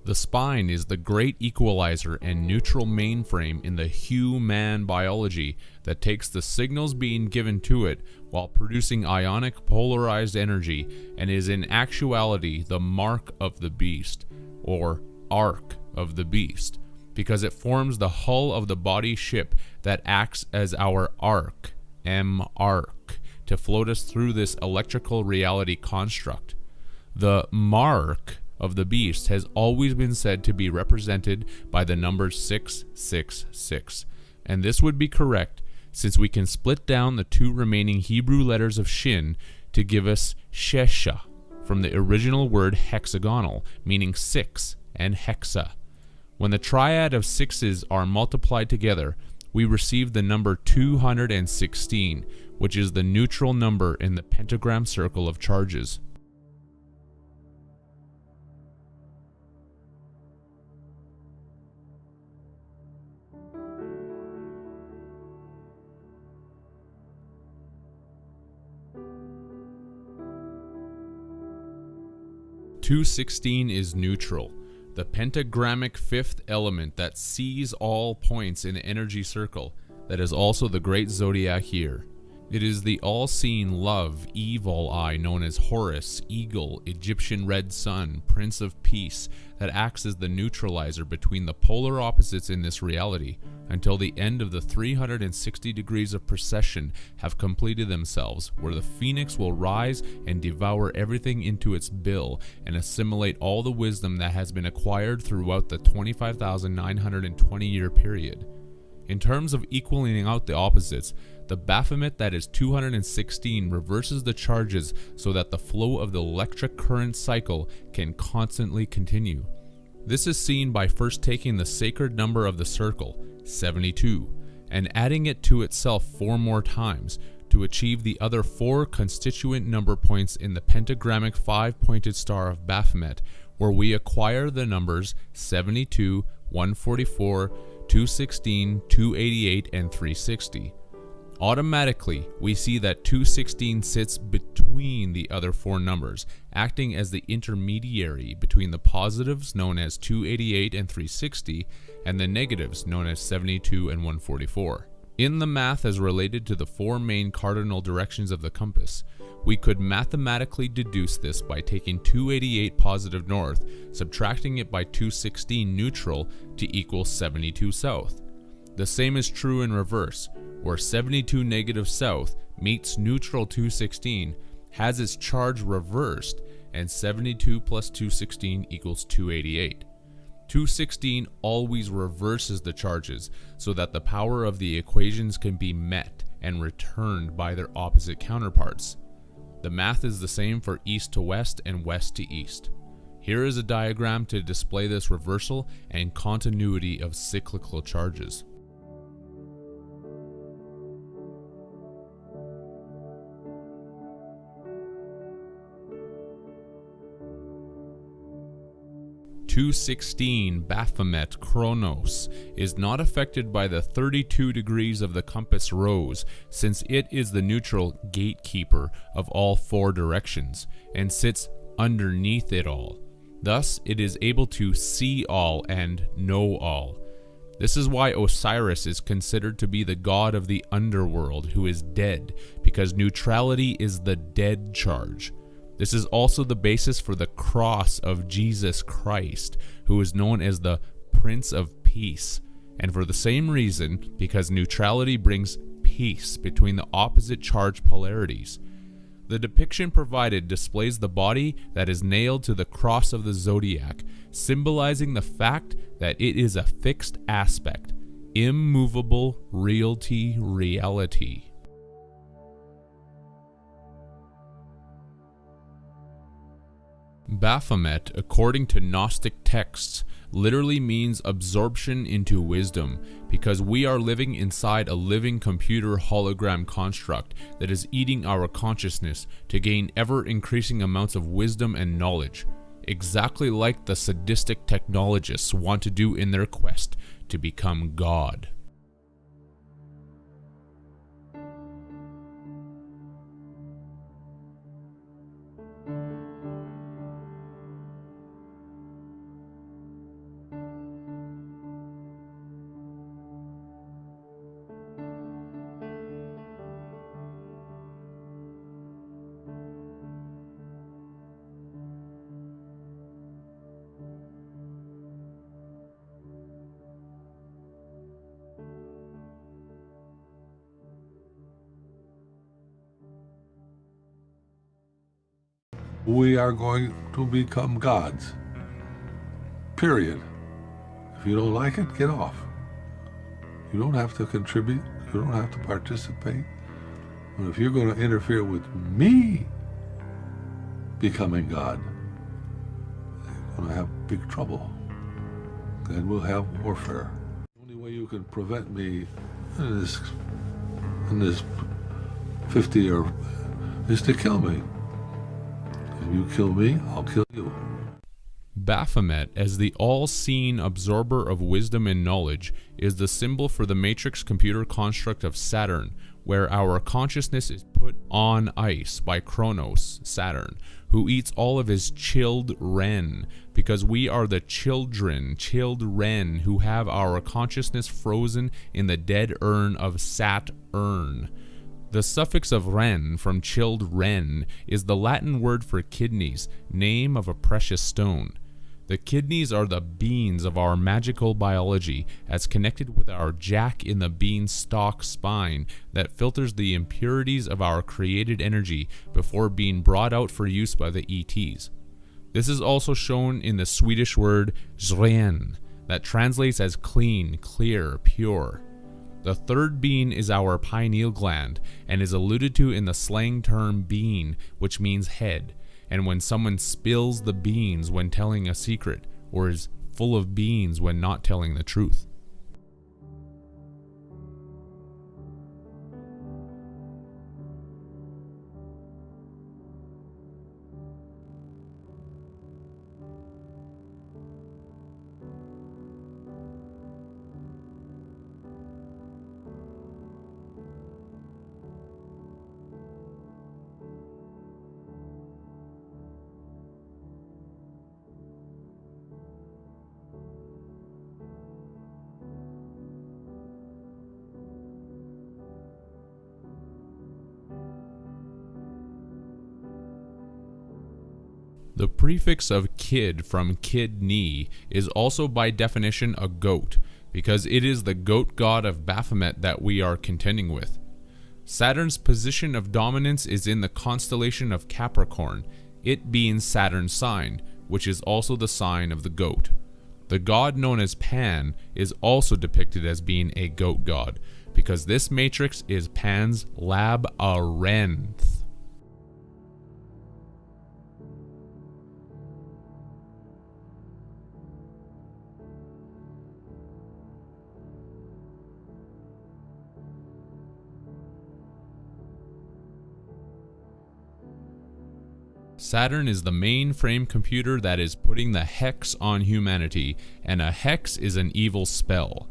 The spine is the great equalizer and neutral mainframe in the human biology that takes the signals being given to it while producing ionic polarized energy, and is in actuality the mark of the beast, or ark of the beast, because it forms the hull of the body ship that acts as our ark, M-ark, to float us through this electrical reality construct. The mark of the beast has always been said to be represented by the number 666, and this would be correct since we can split down the two remaining Hebrew letters of shin to give us shesha, from the original word hexagonal, meaning six, and hexa. When the triad of sixes are multiplied together, we receive the number 216, which is the neutral number in the pentagram circle of charges. "216 is neutral. the pentagrammic fifth element that sees all points in the energy circle, that is also the great zodiac here. It is the all-seeing love, evil eye known as Horus, Eagle, Egyptian Red Sun, Prince of Peace, that acts as the neutralizer between the polar opposites in this reality, until the end of the 360 degrees of precession have completed themselves, where the phoenix will rise and devour everything into its bill and assimilate all the wisdom that has been acquired throughout the 25,920-year period. In terms of equaling out the opposites, the Baphomet that is 216 reverses the charges so that the flow of the electric current cycle can constantly continue. This is seen by first taking the sacred number of the circle, 72, and adding it to itself 4 more times to achieve the other 4 constituent number points in the pentagrammic 5-pointed star of Baphomet, where we acquire the numbers 72, 144, 216, 288, and 360. Automatically, we see that 216 sits between the other 4 numbers, acting as the intermediary between the positives known as 288 and 360 and the negatives known as 72 and 144. In the math as related to the 4 main cardinal directions of the compass, we could mathematically deduce this by taking 288 positive north, subtracting it by 216 neutral to equal 72 south. The same is true in reverse, where 72 negative south meets neutral 216, has its charge reversed, and 72 plus 216 equals 288. 216 always reverses the charges so that the power of the equations can be met and returned by their opposite counterparts. The math is the same for east to west and west to east. Here is a diagram to display this reversal and continuity of cyclical charges. (216) Baphomet Chronos is not affected by the 32 degrees of the compass rose, since it is the neutral gatekeeper of all 4 directions and sits underneath it all. Thus, it is able to see all and know all. This is why Osiris is considered to be the god of the underworld who is dead, because neutrality is the dead charge. This is also the basis for the cross of Jesus Christ, who is known as the Prince of Peace, and for the same reason, because neutrality brings peace between the opposite charge polarities. The depiction provided displays the body that is nailed to the cross of the zodiac, symbolizing the fact that it is a fixed aspect, immovable reality. Baphomet, according to Gnostic texts, literally means absorption into wisdom, because we are living inside a living computer hologram construct that is eating our consciousness to gain ever-increasing amounts of wisdom and knowledge, exactly like the sadistic technologists want to do in their quest to become God. We are going to become gods. Period. If you don't like it, get off. You don't have to contribute. You don't have to participate. But if you're going to interfere with me becoming God, you're going to have big trouble. Then we'll have warfare. The only way you can prevent me in this 50 or is to kill me. If you kill me, I'll kill you. Baphomet, as the all-seeing absorber of wisdom and knowledge, is the symbol for the matrix computer construct of Saturn, where our consciousness is put on ice by Kronos, Saturn, who eats all of his chilled ren, because we are the chilled ren who have our consciousness frozen in the dead urn of Saturn. The suffix of ren from chilled ren is the Latin word for kidneys, name of a precious stone. The kidneys are the beans of our magical biology, as connected with our jack in the beanstalk spine that filters the impurities of our created energy before being brought out for use by the ETs. This is also shown in the Swedish word "ren," that translates as clean, clear, pure. The third bean is our pineal gland and is alluded to in the slang term bean, which means head. And when someone spills the beans when telling a secret, or is full of beans when not telling the truth. The prefix of kid from kidney is also by definition a goat, because it is the goat god of Baphomet that we are contending with. Saturn's position of dominance is in the constellation of Capricorn, it being Saturn's sign, which is also the sign of the goat. The god known as Pan is also depicted as being a goat god, because this matrix is Pan's labyrinth. Saturn is the mainframe computer that is putting the hex on humanity, and a hex is an evil spell.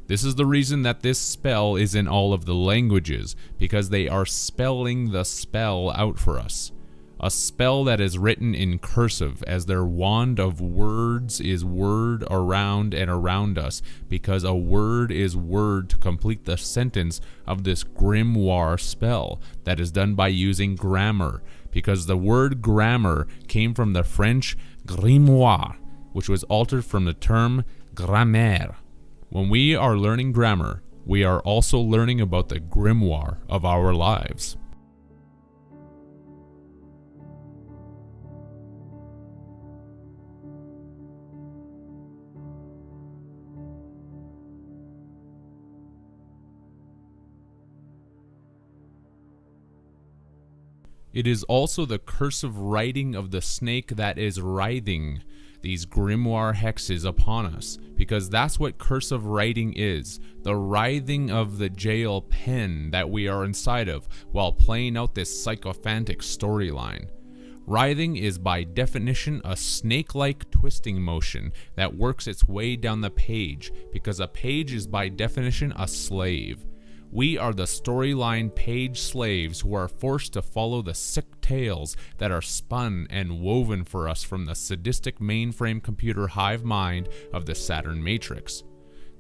This is the reason that this spell is in all of the languages, because they are spelling the spell out for us. A spell that is written in cursive, as their wand of words is word around and around us, because a word is word to complete the sentence of this grimoire spell that is done by using grammar, because the word grammar came from the French grimoire, which was altered from the term grammaire. When we are learning grammar, we are also learning about the grimoire of our lives. It is also the cursive writing of the snake that is writhing these grimoire hexes upon us, because that's what cursive writing is, the writhing of the jail pen that we are inside of while playing out this sycophantic storyline. Writhing is by definition a snake-like twisting motion that works its way down the page, because a page is by definition a slave. We are the storyline page slaves who are forced to follow the sick tales that are spun and woven for us from the sadistic mainframe computer hive mind of the Saturn Matrix.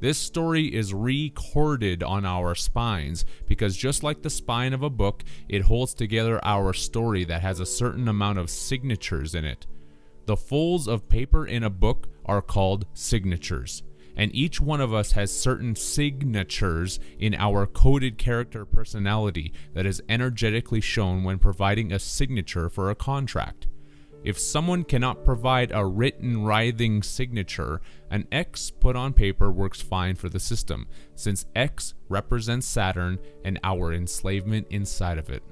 This story is recorded on our spines because just like the spine of a book, it holds together our story that has a certain amount of signatures in it. The folds of paper in a book are called signatures. And each one of us has certain signatures in our coded character personality that is energetically shown when providing a signature for a contract. If someone cannot provide a written writhing signature, an X put on paper works fine for the system, since X represents Saturn and our enslavement inside of it.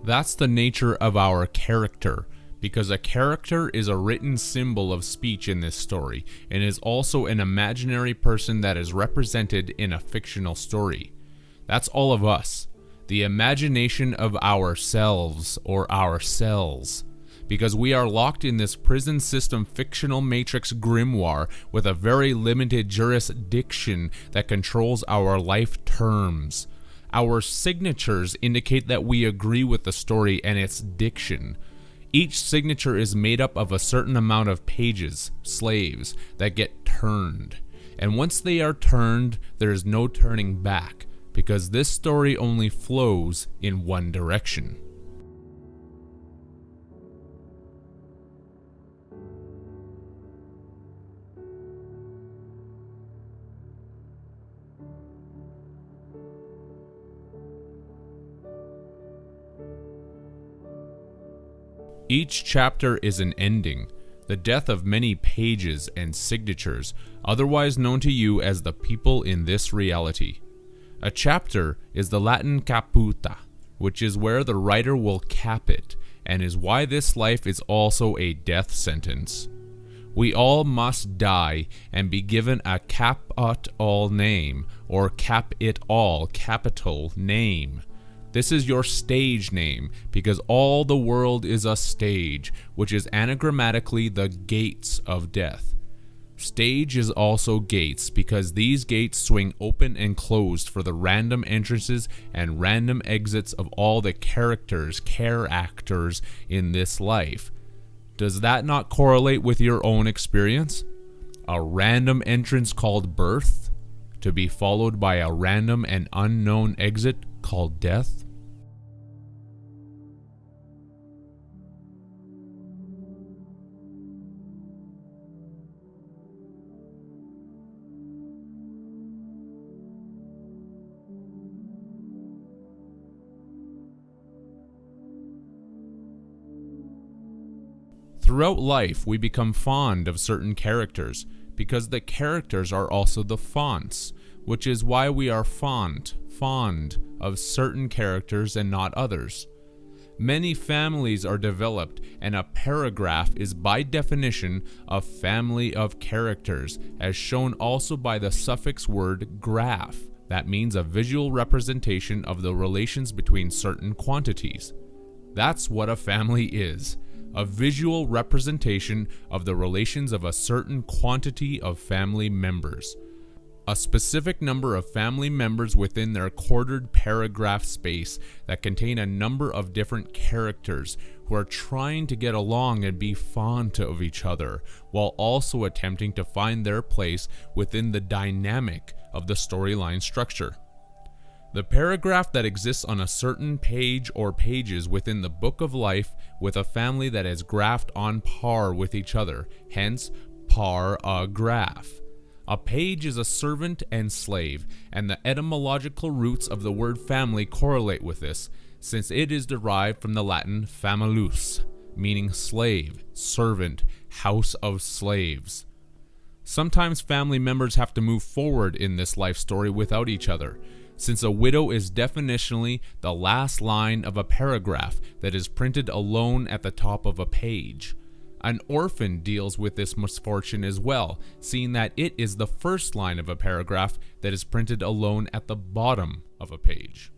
That's the nature of our character, because a character is a written symbol of speech in this story, and is also an imaginary person that is represented in a fictional story. That's all of us. The imagination of ourselves or our cells. Because we are locked in this prison system fictional matrix grimoire with a very limited jurisdiction that controls our life terms. Our signatures indicate that we agree with the story and its diction. Each signature is made up of a certain amount of pages, slaves, that get turned. And once they are turned, there is no turning back, because this story only flows in one direction. Each chapter is an ending, the death of many pages and signatures, otherwise known to you as the people in this reality. A chapter is the Latin caputa, which is where the writer will cap it, and is why this life is also a death sentence. We all must die and be given a cap-ut-all name, or cap-it-all capital name. This is your stage name, because all the world is a stage, which is anagrammatically the gates of death. Stage is also gates, because these gates swing open and closed for the random entrances and random exits of all the characters, care-actors in this life. Does that not correlate with your own experience? A random entrance called birth, to be followed by a random and unknown exit called death? Throughout life, we become fond of certain characters, because the characters are also the fonts, which is why we are fond of certain characters and not others. Many families are developed, and a paragraph is by definition a family of characters, as shown also by the suffix word graph. That means a visual representation of the relations between certain quantities. That's what a family is. A visual representation of the relations of a certain quantity of family members. A specific number of family members within their quartered paragraph space that contain a number of different characters who are trying to get along and be fond of each other, while also attempting to find their place within the dynamic of the storyline structure. The paragraph that exists on a certain page or pages within the book of life with a family that is graphed on par with each other, hence par-a-graph. A page is a servant and slave, and the etymological roots of the word family correlate with this, since it is derived from the Latin famulus, meaning slave, servant, house of slaves. Sometimes family members have to move forward in this life story without each other, since a widow is definitionally the last line of a paragraph that is printed alone at the top of a page. An orphan deals with this misfortune as well, seeing that it is the first line of a paragraph that is printed alone at the bottom of a page.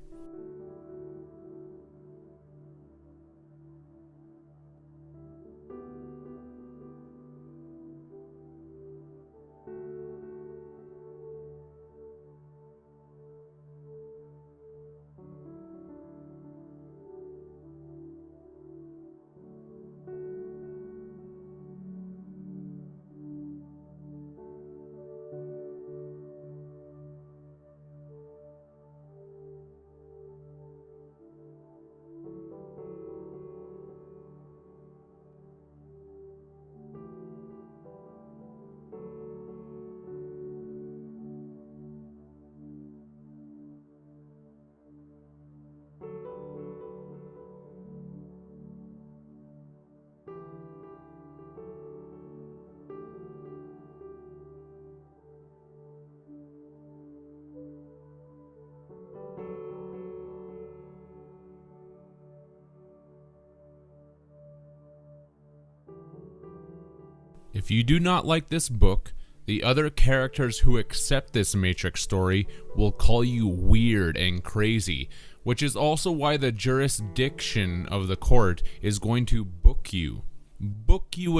If you do not like this book, The other characters who accept this Matrix story will call you weird and crazy, which is also why the jurisdiction of the court is going to book you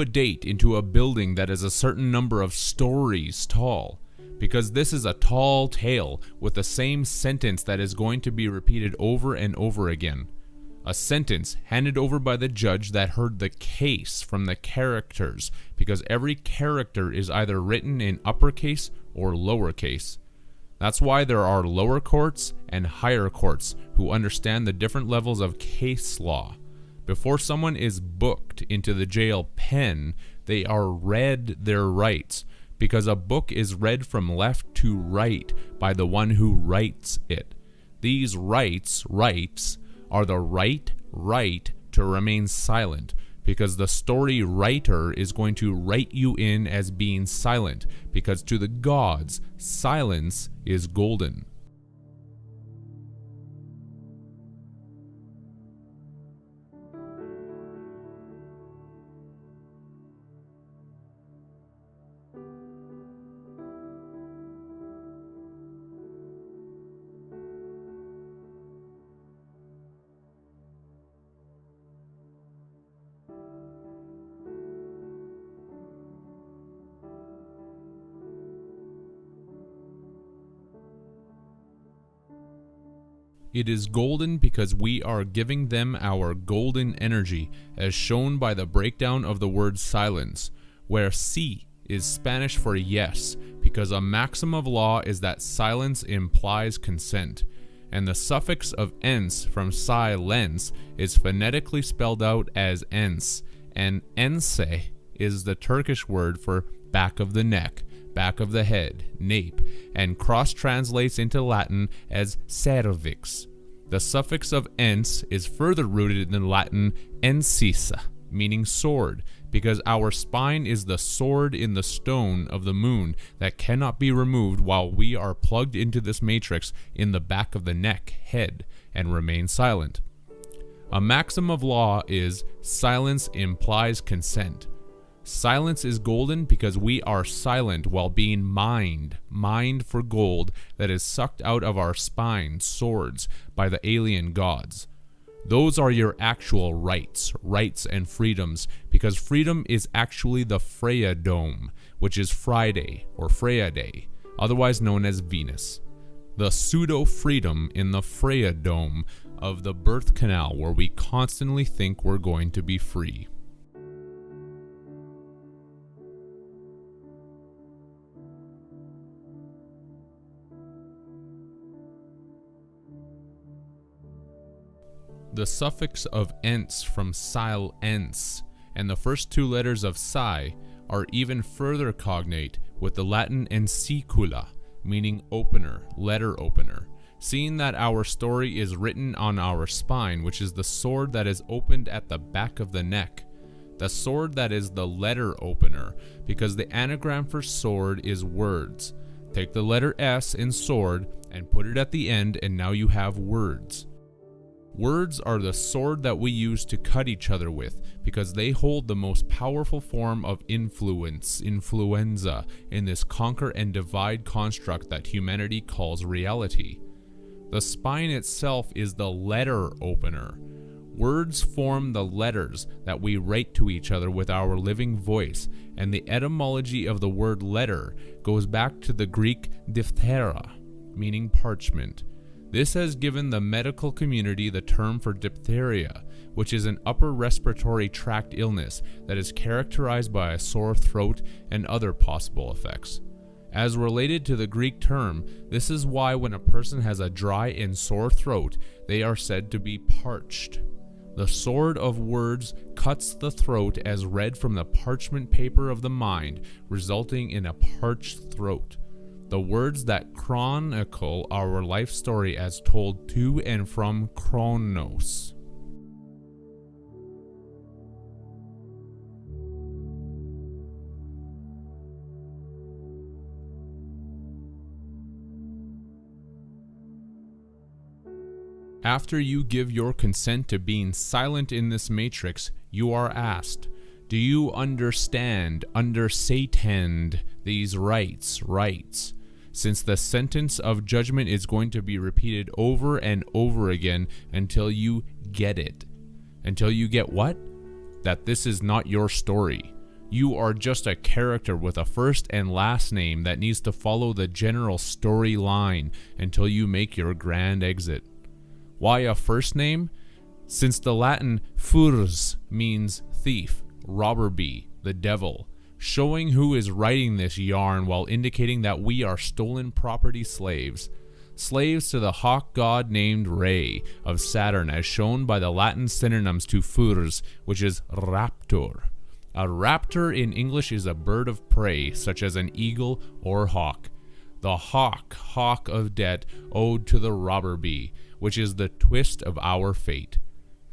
a date into a building that is a certain number of stories tall, because this is a tall tale with the same sentence that is going to be repeated over and over again. A sentence handed over by the judge that heard the case from the characters, because every character is either written in uppercase or lowercase. That's why there are lower courts and higher courts who understand the different levels of case law. Before someone is booked into the jail pen, they are read their rights, because a book is read from left to right by the one who writes it. These rights are the right to remain silent, because the story writer is going to write you in as being silent, because to the gods, silence is golden. It is golden because we are giving them our golden energy, as shown by the breakdown of the word silence, where sí is Spanish for yes, because a maxim of law is that silence implies consent, and the suffix of ens from silence is phonetically spelled out as ens, and ense is the Turkish word for back of the neck, back of the head, nape, and cross-translates into Latin as cervix. The suffix of ens is further rooted in Latin encisa, meaning sword, because our spine is the sword in the stone of the moon that cannot be removed while we are plugged into this matrix in the back of the neck, head, and remain silent. A maxim of law is silence implies consent. Silence is golden because we are silent while being mined for gold that is sucked out of our spine, swords, by the alien gods. Those are your actual rights and freedoms, because freedom is actually the Freya Dome, which is Friday or Freya Day, otherwise known as Venus. The pseudo-freedom in the Freya Dome of the birth canal where we constantly think we're going to be free. The suffix of ens from silence and the first two letters of psi are even further cognate with the Latin ensicula, meaning opener, letter opener. Seeing that our story is written on our spine, which is the sword that is opened at the back of the neck, the sword that is the letter opener, because the anagram for sword is words. Take the letter S in sword and put it at the end, and now you have words. Words are the sword that we use to cut each other with, because they hold the most powerful form of influenza, in this conquer and divide construct that humanity calls reality. The spine itself is the letter opener. Words form the letters that we write to each other with our living voice, and the etymology of the word letter goes back to the Greek diphthera, meaning parchment. This has given the medical community the term for diphtheria, which is an upper respiratory tract illness that is characterized by a sore throat and other possible effects. As related to the Greek term, this is why when a person has a dry and sore throat, they are said to be parched. The sword of words cuts the throat as read from the parchment paper of the mind, resulting in a parched throat. The words that chronicle our life story as told to and from Chronos. After you give your consent to being silent in this matrix, you are asked, Do you understand these rights? Since the sentence of judgment is going to be repeated over and over again until you get it. Until you get what? That this is not your story. You are just a character with a first and last name that needs to follow the general storyline until you make your grand exit. Why a first name? Since the Latin furs means thief, robber bee, the devil, showing who is writing this yarn while indicating that we are stolen property slaves. Slaves to the hawk god named Re of Saturn, as shown by the Latin synonyms to furs, which is raptor. A raptor in English is a bird of prey, such as an eagle or hawk. The hawk of debt owed to the robber bee, which is the twist of our fate.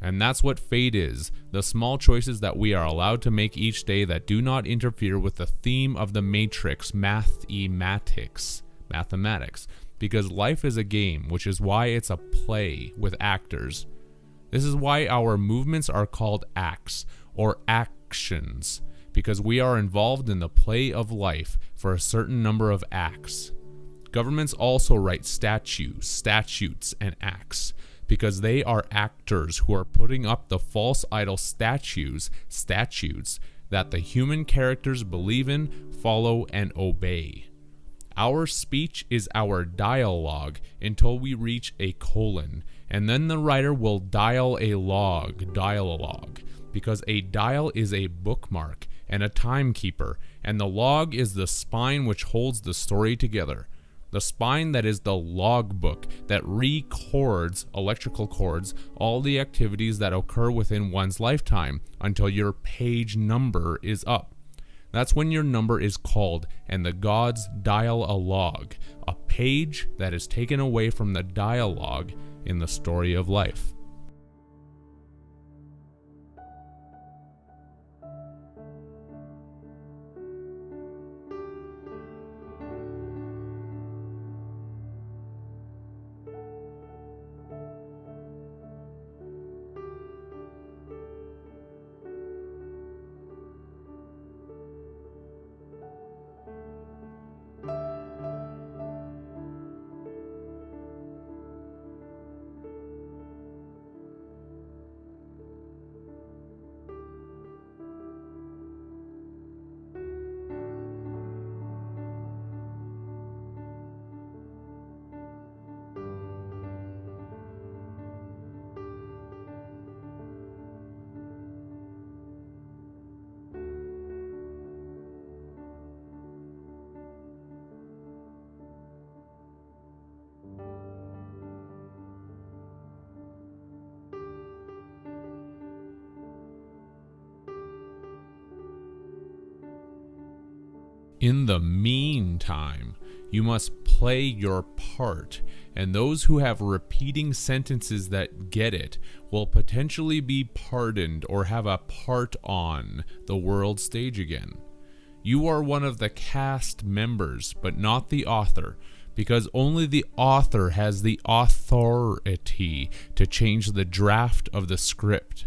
And that's what fate is, the small choices that we are allowed to make each day that do not interfere with the theme of the matrix, mathematics, because life is a game, which is why it's a play with actors. This is why our movements are called acts, or actions, because we are involved in the play of life for a certain number of acts. Governments also write statutes, and acts, because they are actors who are putting up the false idol statutes that the human characters believe in, follow, and obey. Our speech is our dialogue until we reach a colon, and then the writer will dial a log, because a dial is a bookmark and a timekeeper, and the log is the spine which holds the story together. The spine that is the logbook that records, electrical cords, all the activities that occur within one's lifetime until your page number is up. That's when your number is called, and the gods dial a log, a page that is taken away from the dialogue in the story of life. In the meantime, you must play your part, and those who have repeating sentences that get it will potentially be pardoned or have a part on the world stage again. You are one of the cast members, but not the author, because only the author has the authority to change the draft of the script.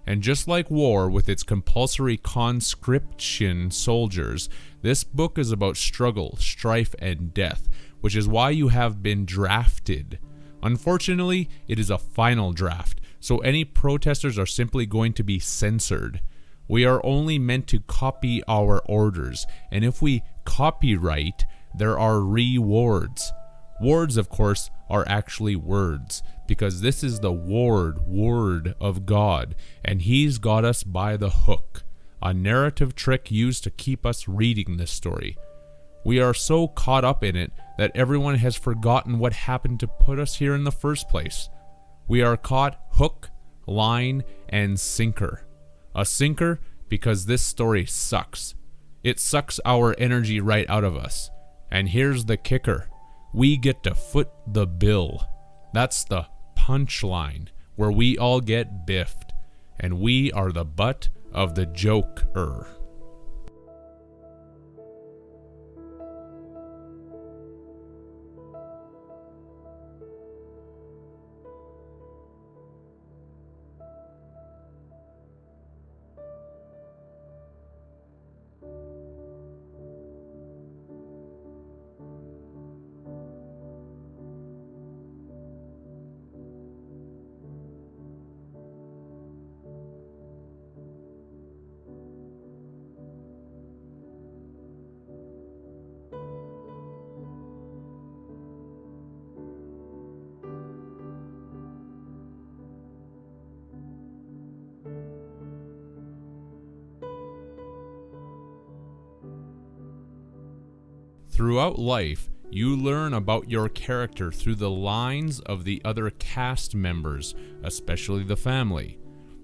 And just like war with its compulsory conscription soldiers, this book is about struggle, strife, and death, which is why you have been drafted. Unfortunately, it is a final draft, so any protesters are simply going to be censored. We are only meant to copy our orders, and if we copyright, there are rewards. Wards, of course, are actually words, because this is the word of God, and He's got us by the hook, a narrative trick used to keep us reading this story. We are so caught up in it that everyone has forgotten what happened to put us here in the first place. We are caught hook, line, and sinker. A sinker because this story sucks. It sucks our energy right out of us. And here's the kicker. We get to foot the bill. That's the punchline, where we all get biffed, and we are the butt of the joker. Throughout life, you learn about your character through the lines of the other cast members, especially the family.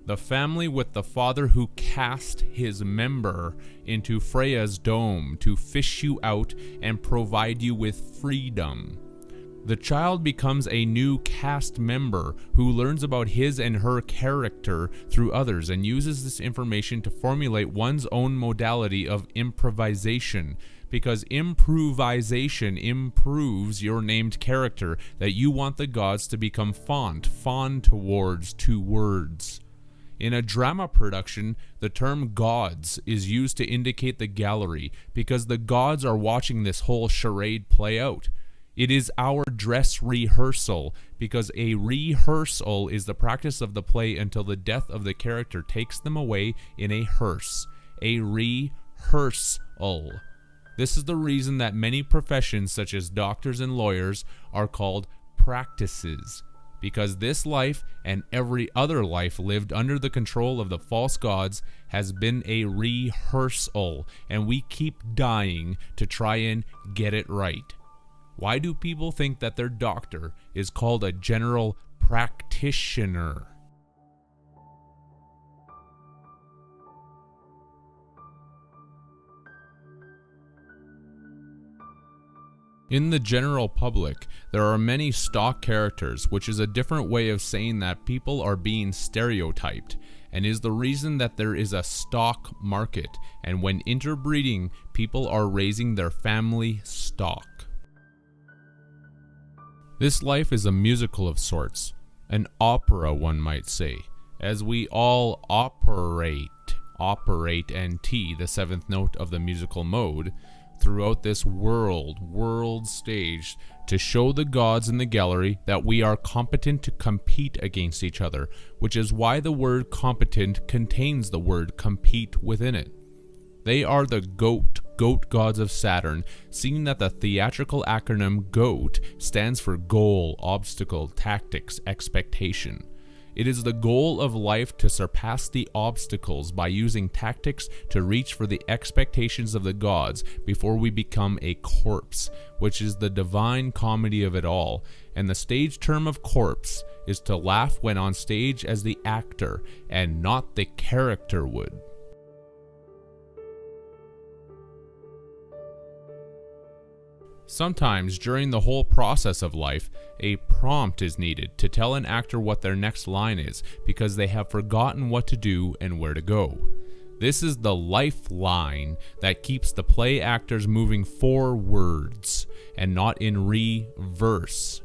The family with the father who cast his member into Freya's dome to fish you out and provide you with freedom. The child becomes a new cast member who learns about his and her character through others and uses this information to formulate one's own modality of improvisation, because improvisation improves your named character that you want the gods to become fond towards two words. In a drama production, the term gods is used to indicate the gallery because the gods are watching this whole charade play out. It is our dress rehearsal, because a rehearsal is the practice of the play until the death of the character takes them away in a hearse. A rehearsal. This is the reason that many professions, such as doctors and lawyers, are called practices, because this life and every other life lived under the control of the false gods has been a rehearsal, and we keep dying to try and get it right. Why do people think that their doctor is called a general practitioner? In the general public, there are many stock characters, which is a different way of saying that people are being stereotyped, and is the reason that there is a stock market, and when interbreeding, people are raising their family stock. This life is a musical of sorts, an opera one might say, as we all operate and T, the seventh note of the musical mode, throughout this world stage to show the gods in the gallery that we are competent to compete against each other, which is why the word competent contains the word compete within it. They are the goat gods of Saturn, seeing that the theatrical acronym GOAT stands for goal, obstacle, tactics, expectation. It is the goal of life to surpass the obstacles by using tactics to reach for the expectations of the gods before we become a corpse, which is the divine comedy of it all. And the stage term of corpse is to laugh when on stage as the actor and not the character would. Sometimes during the whole process of life, a prompt is needed to tell an actor what their next line is because they have forgotten what to do and where to go. This is the lifeline that keeps the play actors moving forwards and not in reverse.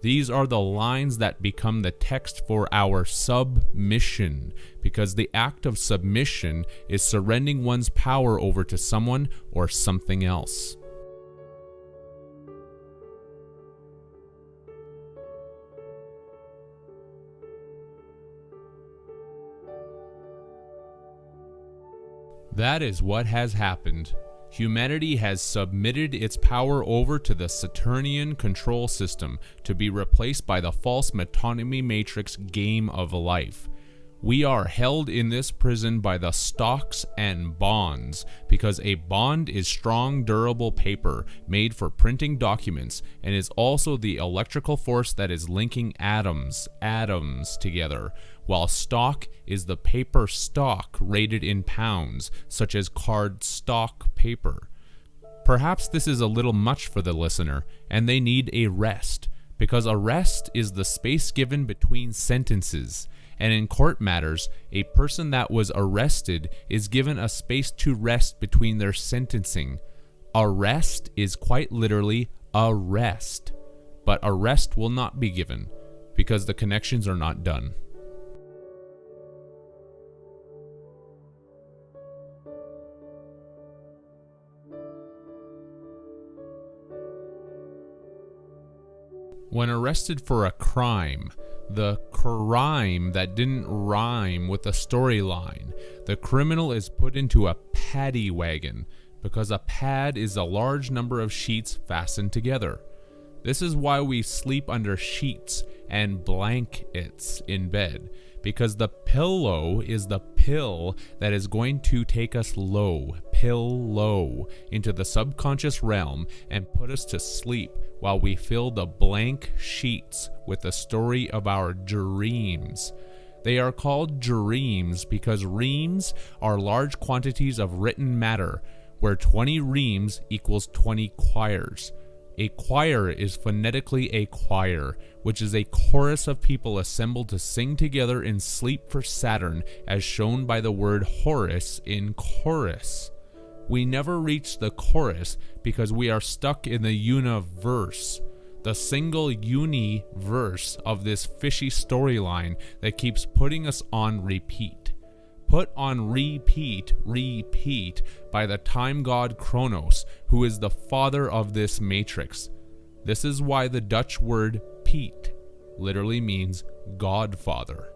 These are the lines that become the text for our submission, because the act of submission is surrendering one's power over to someone or something else. That is what has happened. Humanity has submitted its power over to the Saturnian control system to be replaced by the false metonymy matrix game of life. We are held in this prison by the stocks and bonds, because a bond is strong, durable paper made for printing documents and is also the electrical force that is linking atoms together, while stock is the paper stock rated in pounds, such as card stock paper. Perhaps this is a little much for the listener, and they need a rest, because a rest is the space given between sentences. And in court matters, a person that was arrested is given a space to rest between their sentencing. Arrest is quite literally a rest, but arrest will not be given because the connections are not done. When arrested for a crime, the crime that didn't rhyme with the storyline, the criminal is put into a paddy wagon, because a pad is a large number of sheets fastened together. This is why we sleep under sheets and blankets in bed, because the pillow is the pill that is going to take us low, into the subconscious realm and put us to sleep while we fill the blank sheets with the story of our dreams. They are called dreams because reams are large quantities of written matter, where 20 reams equals 20 choirs. A choir is phonetically a choir, which is a chorus of people assembled to sing together in sleep for Saturn, as shown by the word Horus in chorus. We never reach the chorus because we are stuck in the universe, the single universe of this fishy storyline that keeps putting us on repeat. Put on repeat by the time god Kronos, who is the father of this matrix. This is why the Dutch word Piet literally means godfather.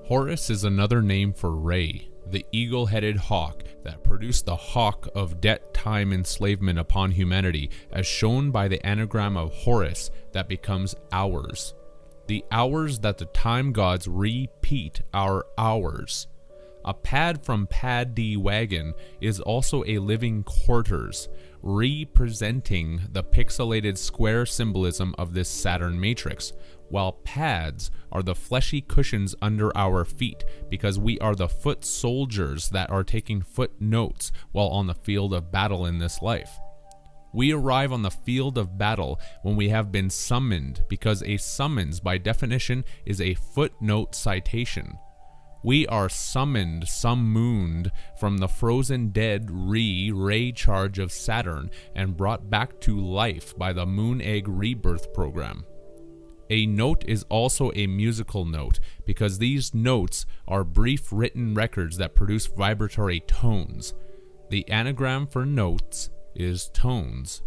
Horus is another name for Re, the eagle-headed hawk that produced the hawk of debt-time enslavement upon humanity, as shown by the anagram of Horus that becomes hours. The hours that the time gods repeat are hours. A pad from Pad D Wagon is also a living quarters, representing the pixelated square symbolism of this Saturn matrix, while pads are the fleshy cushions under our feet because we are the foot soldiers that are taking footnotes while on the field of battle in this life. We arrive on the field of battle when we have been summoned, because a summons by definition is a footnote citation. We are summoned from the frozen dead ray charge of Saturn and brought back to life by the Moon Egg Rebirth program. A note is also a musical note because these notes are brief written records that produce vibratory tones. The anagram for notes is tones.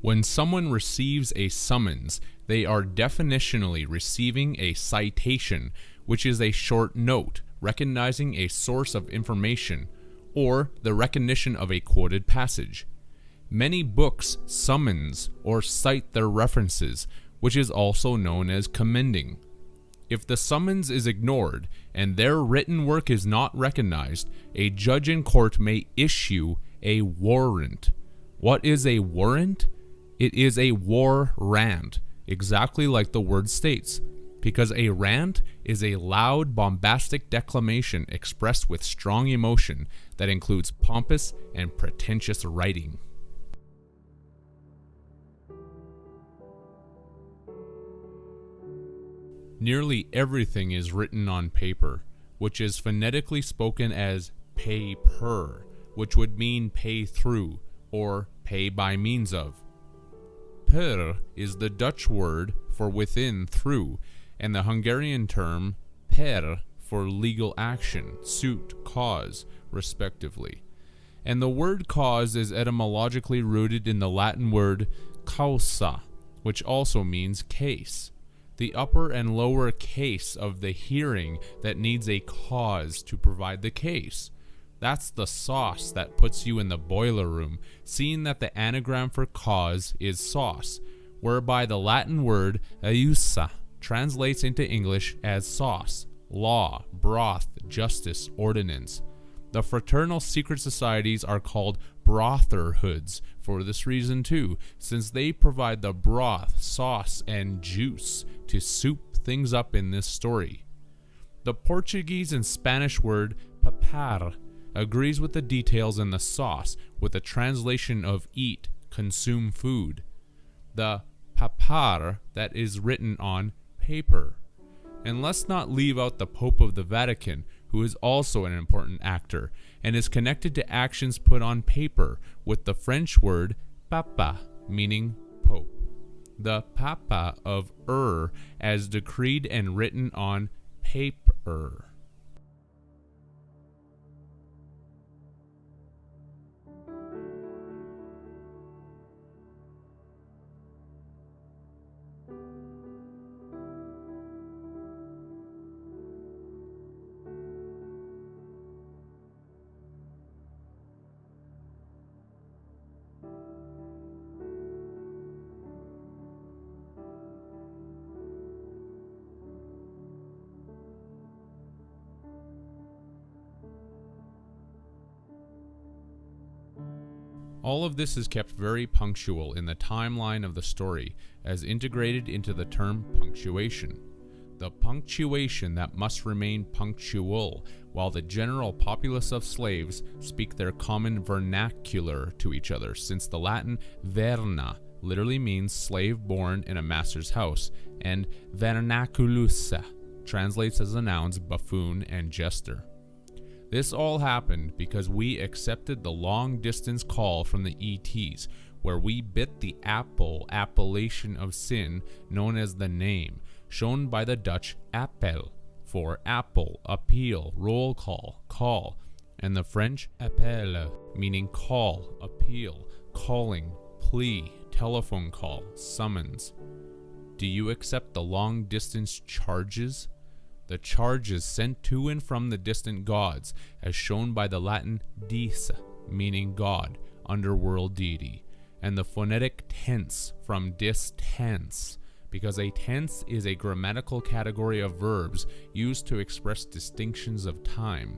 When someone receives a summons, they are definitionally receiving a citation, which is a short note recognizing a source of information, or the recognition of a quoted passage. Many books summons or cite their references, which is also known as commending. If the summons is ignored and their written work is not recognized, a judge in court may issue a warrant. What is a warrant? It is a war rant, exactly like the word states, because a rant is a loud, bombastic declamation expressed with strong emotion that includes pompous and pretentious writing. Nearly everything is written on paper, which is phonetically spoken as pay per, which would mean pay through or pay by means of. Per is the Dutch word for within, through, and the Hungarian term per for legal action, suit, cause, respectively. And the word cause is etymologically rooted in the Latin word causa, which also means case, the upper and lower case of the hearing that needs a cause to provide the case. That's the sauce that puts you in the boiler room, seeing that the anagram for cause is sauce, whereby the Latin word iusa translates into English as sauce, law, broth, justice, ordinance. The fraternal secret societies are called brotherhoods for this reason too, since they provide the broth, sauce, and juice to soup things up in this story. The Portuguese and Spanish word papar agrees with the details in the sauce with the translation of eat, consume food. The papar that is written on paper. And let's not leave out the Pope of the Vatican, who is also an important actor and is connected to actions put on paper with the French word papa, meaning Pope. The papa of as decreed and written on paper. All of this is kept very punctual in the timeline of the story, as integrated into the term punctuation. The punctuation that must remain punctual, while the general populace of slaves speak their common vernacular to each other, since the Latin verna literally means slave born in a master's house, and vernaculus translates as the nouns buffoon and jester. This all happened because we accepted the long-distance call from the ETs, where we bit the appellation of sin known as the name, shown by the Dutch appel, for apple, appeal, roll call, and the French appel, meaning call, appeal, calling, plea, telephone call, summons. Do you accept the long-distance charges? The charges sent to and from the distant gods, as shown by the Latin dis, meaning God, underworld deity, and the phonetic tense from dis tense, because a tense is a grammatical category of verbs used to express distinctions of time.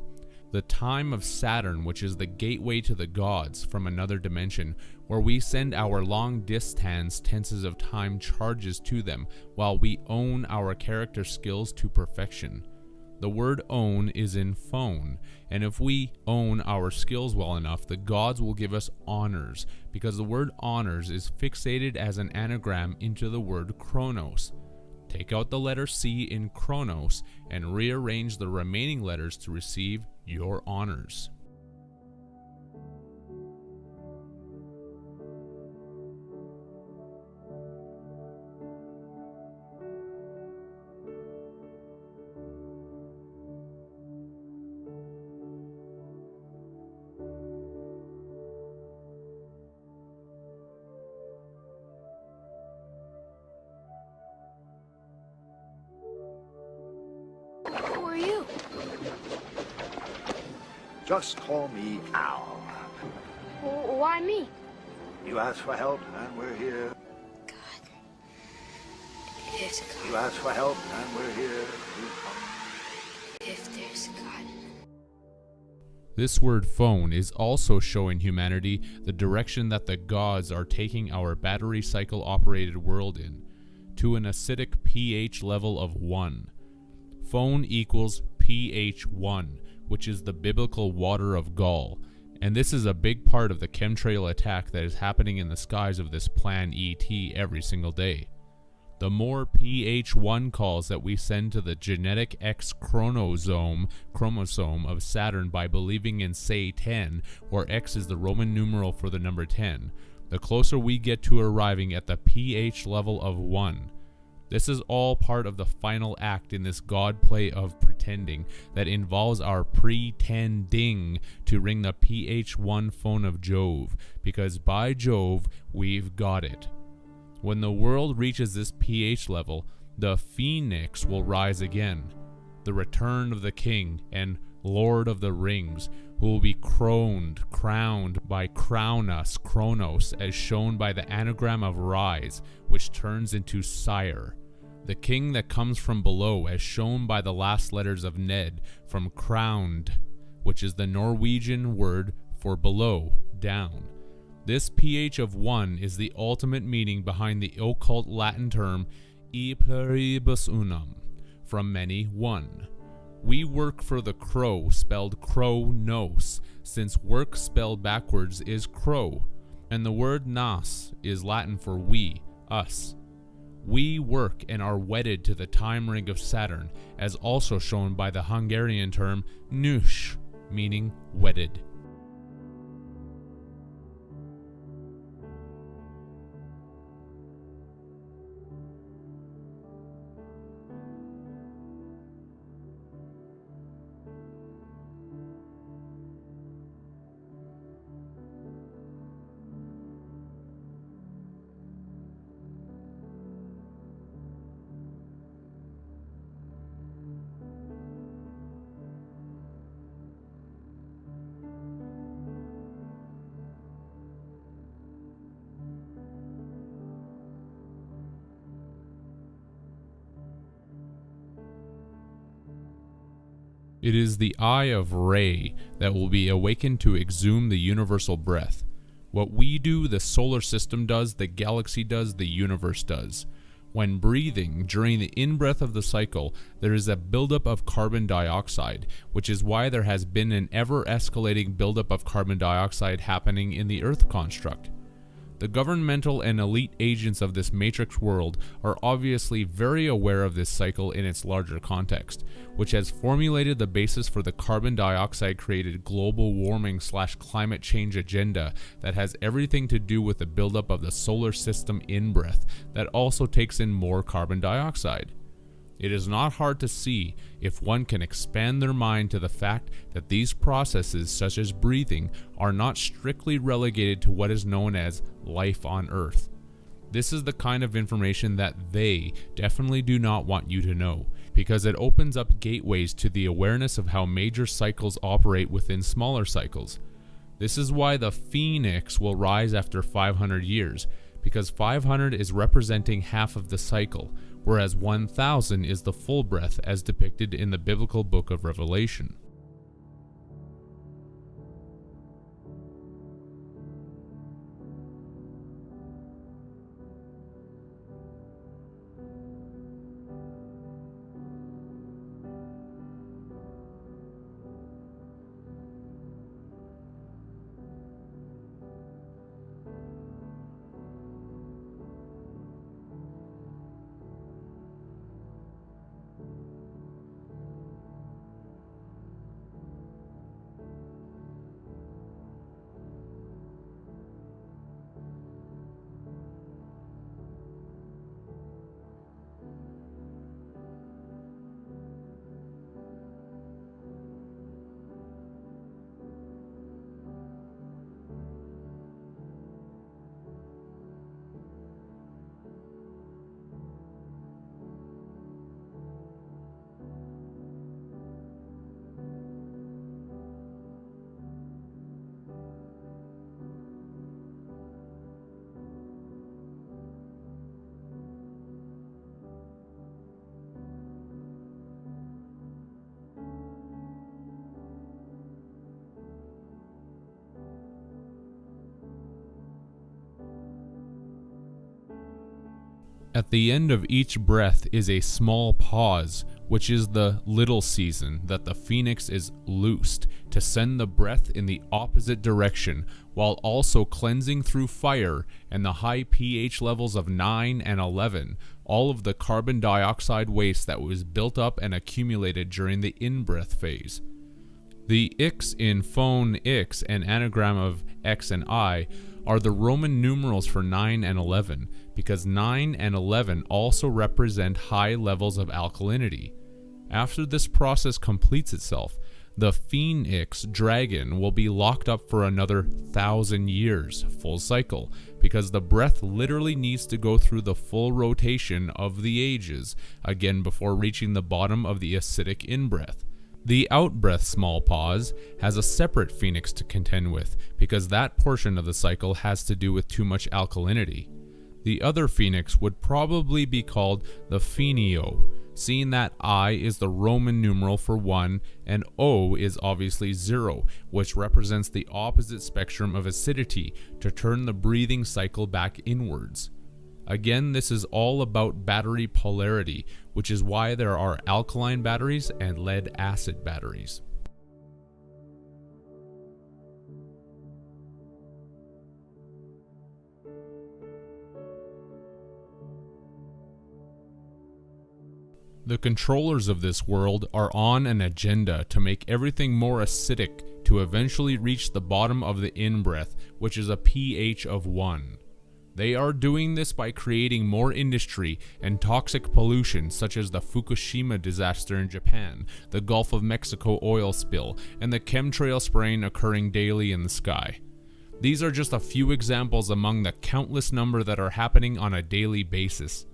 The time of Saturn, which is the gateway to the gods from another dimension, where we send our long distance tenses of time charges to them, while we own our character skills to perfection. The word own is in phone, and if we own our skills well enough, the gods will give us honors, because the word honors is fixated as an anagram into the word chronos. Take out the letter C in chronos and rearrange the remaining letters to receive your honors. Who are you? Just call me Al. Why me? You asked for help, and we're here. God. There's a You God. asked for help, and we're here. If there's a God. This word phone is also showing humanity the direction that the gods are taking our battery cycle operated world in, to an acidic pH level of 1. Phone equals pH 1, which is the biblical water of gall, and this is a big part of the chemtrail attack that is happening in the skies of this plan ET every single day. The more pH 1 calls that we send to the genetic X chromosome of Saturn by believing in say 10, or X is the Roman numeral for the number 10, the closer we get to arriving at the pH level of 1. This is all part of the final act in this god play of pretending that involves our pretending to ring the pH 1 phone of Jove, because by Jove, we've got it. When the world reaches this pH level, the phoenix will rise again, the return of the king and Lord of the Rings, who will be crowned by Crownus, Kronos, as shown by the anagram of rise, which turns into sire. The king that comes from below, as shown by the last letters of Ned, from crowned, which is the Norwegian word for below, down. This pH of 1 is the ultimate meaning behind the occult Latin term e pluribus unum, from many one. We work for the crow, spelled crow-nos, since work spelled backwards is crow, and the word nas is Latin for we, us. We work and are wedded to the time ring of Saturn, as also shown by the Hungarian term nős, meaning wedded. It is the eye of Re that will be awakened to exhume the universal breath. What we do, the solar system does, the galaxy does, the universe does. When breathing, during the in-breath of the cycle, there is a buildup of carbon dioxide, which is why there has been an ever-escalating buildup of carbon dioxide happening in the Earth construct. The governmental and elite agents of this matrix world are obviously very aware of this cycle in its larger context, which has formulated the basis for the carbon dioxide created global warming / climate change agenda that has everything to do with the buildup of the solar system in-breath that also takes in more carbon dioxide. It is not hard to see if one can expand their mind to the fact that these processes, such as breathing, are not strictly relegated to what is known as life on Earth. This is the kind of information that they definitely do not want you to know, because it opens up gateways to the awareness of how major cycles operate within smaller cycles. This is why the phoenix will rise after 500 years, because 500 is representing half of the cycle, whereas 1000 is the full breath as depicted in the biblical book of Revelation. At the end of each breath is a small pause, which is the little season that the phoenix is loosed to send the breath in the opposite direction, while also cleansing through fire and the high pH levels of 9 and 11, all of the carbon dioxide waste that was built up and accumulated during the in-breath phase. The X in phone X, an anagram of X and I, are the Roman numerals for 9 and 11, because 9 and 11 also represent high levels of alkalinity. After this process completes itself, the phoenix dragon will be locked up for another 1,000 years, full cycle, because the breath literally needs to go through the full rotation of the ages, again before reaching the bottom of the acidic in-breath. The out-breath small pause has a separate phoenix to contend with, because that portion of the cycle has to do with too much alkalinity. The other phoenix would probably be called the phenio, seeing that I is the Roman numeral for 1 and O is obviously 0, which represents the opposite spectrum of acidity to turn the breathing cycle back inwards. Again, this is all about battery polarity, which is why there are alkaline batteries and lead-acid batteries. The controllers of this world are on an agenda to make everything more acidic to eventually reach the bottom of the in-breath, which is a pH of 1. They are doing this by creating more industry and toxic pollution such as the Fukushima disaster in Japan, the Gulf of Mexico oil spill, and the chemtrail spraying occurring daily in the sky. These are just a few examples among the countless number that are happening on a daily basis.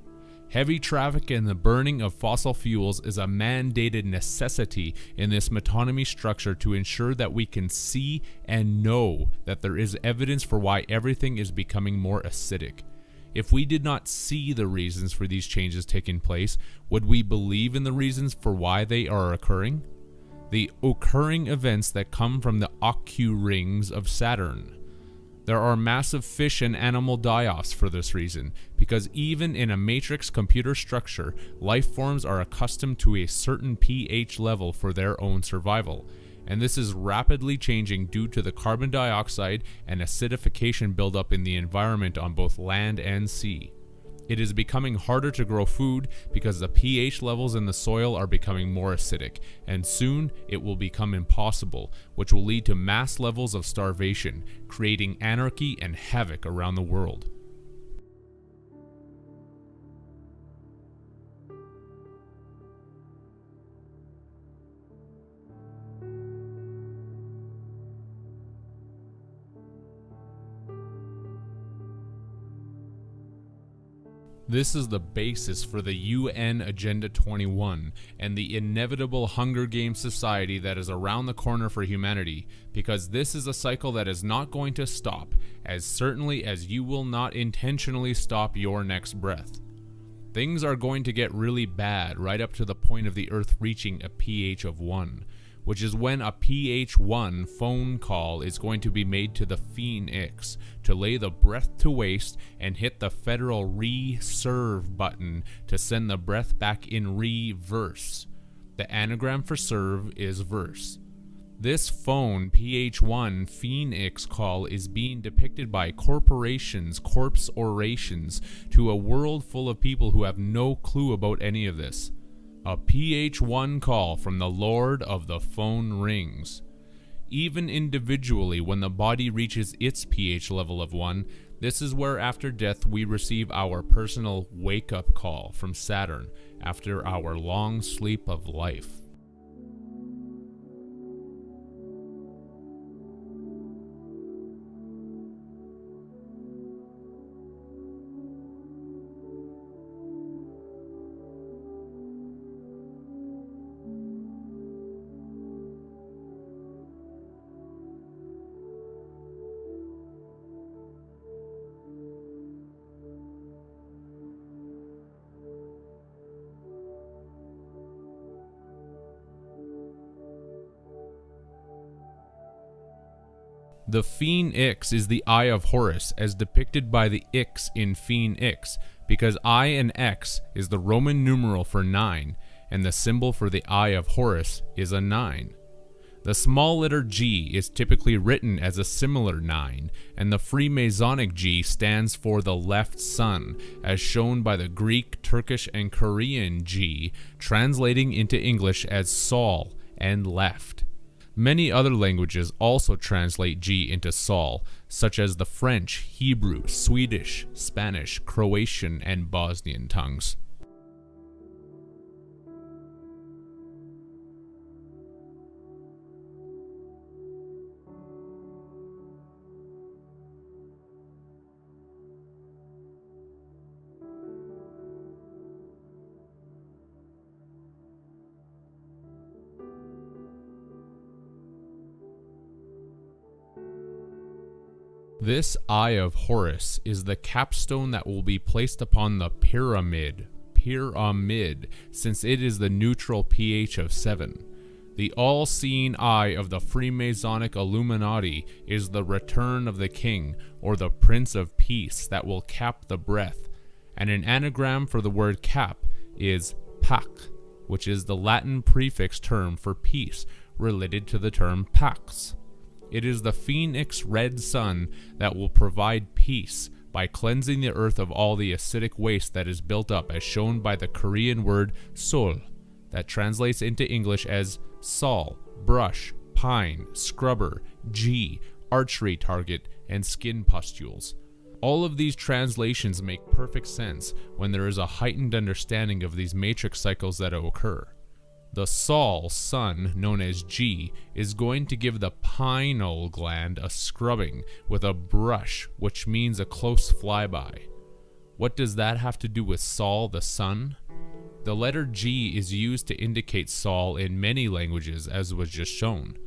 Heavy traffic and the burning of fossil fuels is a mandated necessity in this metonymy structure to ensure that we can see and know that there is evidence for why everything is becoming more acidic. If we did not see the reasons for these changes taking place, would we believe in the reasons for why they are occurring? The occurring events that come from the Occu rings of Saturn. There are massive fish and animal die-offs for this reason, because even in a matrix computer structure, life forms are accustomed to a certain pH level for their own survival, and this is rapidly changing due to the carbon dioxide and acidification buildup in the environment on both land and sea. It is becoming harder to grow food because the pH levels in the soil are becoming more acidic, and soon it will become impossible, which will lead to mass levels of starvation, creating anarchy and havoc around the world. This is the basis for the UN Agenda 21 and the inevitable Hunger Games society that is around the corner for humanity, because this is a cycle that is not going to stop, as certainly as you will not intentionally stop your next breath. Things are going to get really bad right up to the point of the Earth reaching a pH of 1, which is when a pH 1 phone call is going to be made to the Phoenix to lay the breath to waste and hit the federal re-serve button to send the breath back in reverse. The anagram for serve is verse. This phone pH 1 Phoenix call is being depicted by corporations' corpse orations to a world full of people who have no clue about any of this. A pH 1 call from the Lord of the phone rings. Even individually, when the body reaches its pH level of 1, this is where after death we receive our personal wake-up call from Saturn after our long sleep of life. The Phoenix is the Eye of Horus, as depicted by the X in Phoenix, because I and X is the Roman numeral for 9, and the symbol for the Eye of Horus is a 9. The small letter G is typically written as a similar 9, and the Freemasonic G stands for the left sun, as shown by the Greek, Turkish, and Korean G, translating into English as Sol and left. Many other languages also translate G into Sol, such as the French, Hebrew, Swedish, Spanish, Croatian, and Bosnian tongues. This Eye of Horus is the capstone that will be placed upon the pyramid, since it is the neutral pH of 7. The all-seeing eye of the Freemasonic Illuminati is the return of the king, or the Prince of Peace, that will cap the breath, And an anagram for the word cap is pac, which is the Latin prefix term for peace, related to the term pax. It is the phoenix red sun that will provide peace by cleansing the earth of all the acidic waste that is built up, as shown by the Korean word sol, that translates into English as sol, brush, pine, scrubber, G, archery target, and skin pustules. All of these translations make perfect sense when there is a heightened understanding of these matrix cycles that occur. The sol, sun, known as G, is going to give the pineal gland a scrubbing with a brush, which means a close flyby. What does that have to do with sol, the sun? The letter G is used to indicate sol in many languages, as was just shown,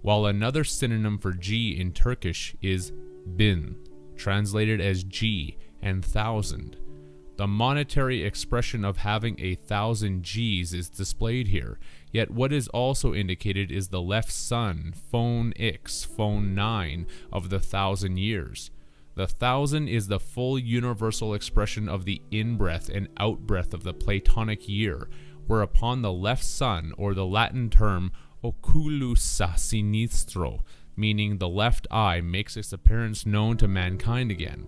while another synonym for G in Turkish is bin, translated as G and thousand. The monetary expression of having 1,000 Gs is displayed here, yet what is also indicated is the left sun, phone X, phone 9, of the 1,000 years. The 1,000 is the full universal expression of the in-breath and out-breath of the Platonic year, whereupon the left sun, or the Latin term oculus sinistro, meaning the left eye, makes its appearance known to mankind again.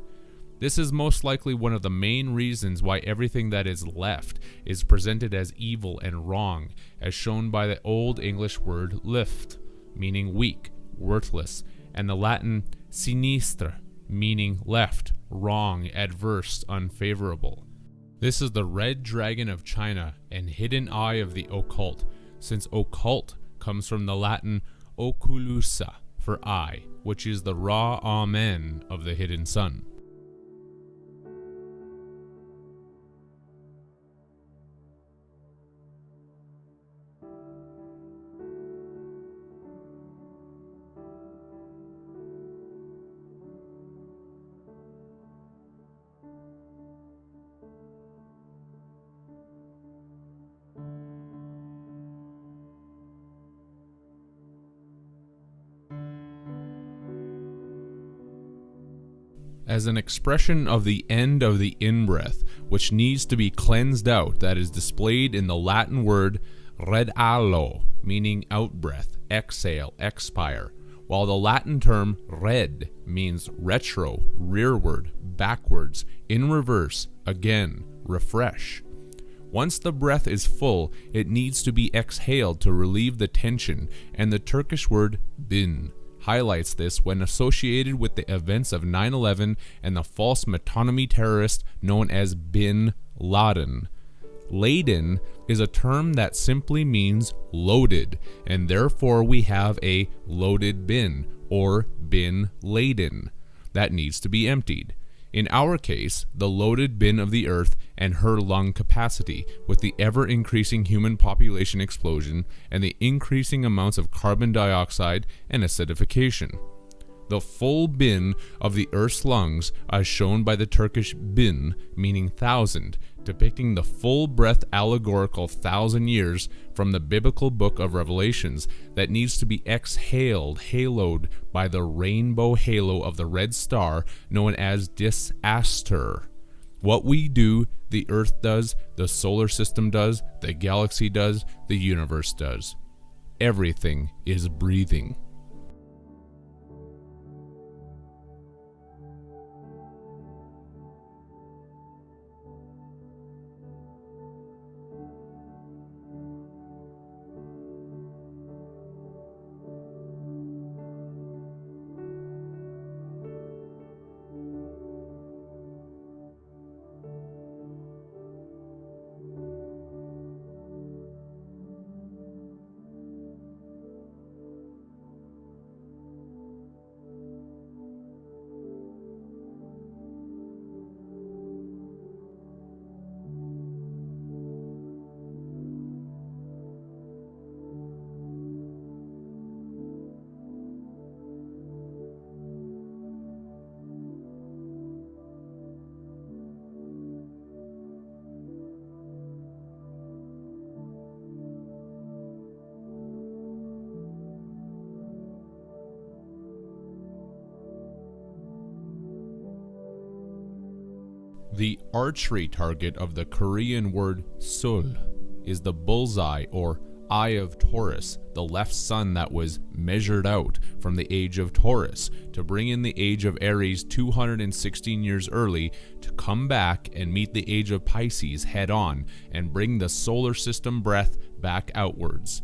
This is most likely one of the main reasons why everything that is left is presented as evil and wrong, as shown by the Old English word lift, meaning weak, worthless, and the Latin sinistra, meaning left, wrong, adverse, unfavorable. This is the red dragon of China and hidden eye of the occult, since occult comes from the Latin oculusa for eye, which is the raw amen of the hidden sun. As an expression of the end of the in-breath, which needs to be cleansed out, that is displayed in the Latin word redalo, meaning out-breath, exhale, expire, while the Latin term red means retro, rearward, backwards, in reverse, again, refresh. Once the breath is full, it needs to be exhaled to relieve the tension, and the Turkish word bin highlights this when associated with the events of 9/11 and the false metonymy terrorist known as Bin Laden. Laden is a term that simply means loaded, and therefore we have a loaded bin, or bin laden, that needs to be emptied. In our case, the loaded bin of the earth and her lung capacity, with the ever-increasing human population explosion and the increasing amounts of carbon dioxide and acidification. The full bin of the earth's lungs, as shown by the Turkish bin, meaning thousand, depicting the full breath allegorical 1,000 years from the biblical book of Revelations, that needs to be exhaled, haloed by the rainbow halo of the red star known as disaster. What we do, the earth does, the solar system does, the galaxy does, the universe does. Everything is breathing. The archery target of the Korean word Sol is the bullseye or eye of Taurus, the left sun that was measured out from the age of Taurus to bring in the age of Aries 216 years early to come back and meet the age of Pisces head on and bring the solar system breath back outwards.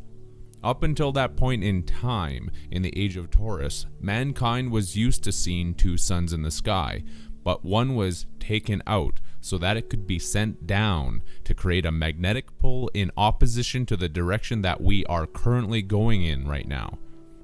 Up until that point in time, in the age of Taurus, mankind was used to seeing two suns in the sky, but one was taken out so that it could be sent down to create a magnetic pull in opposition to the direction that we are currently going in right now.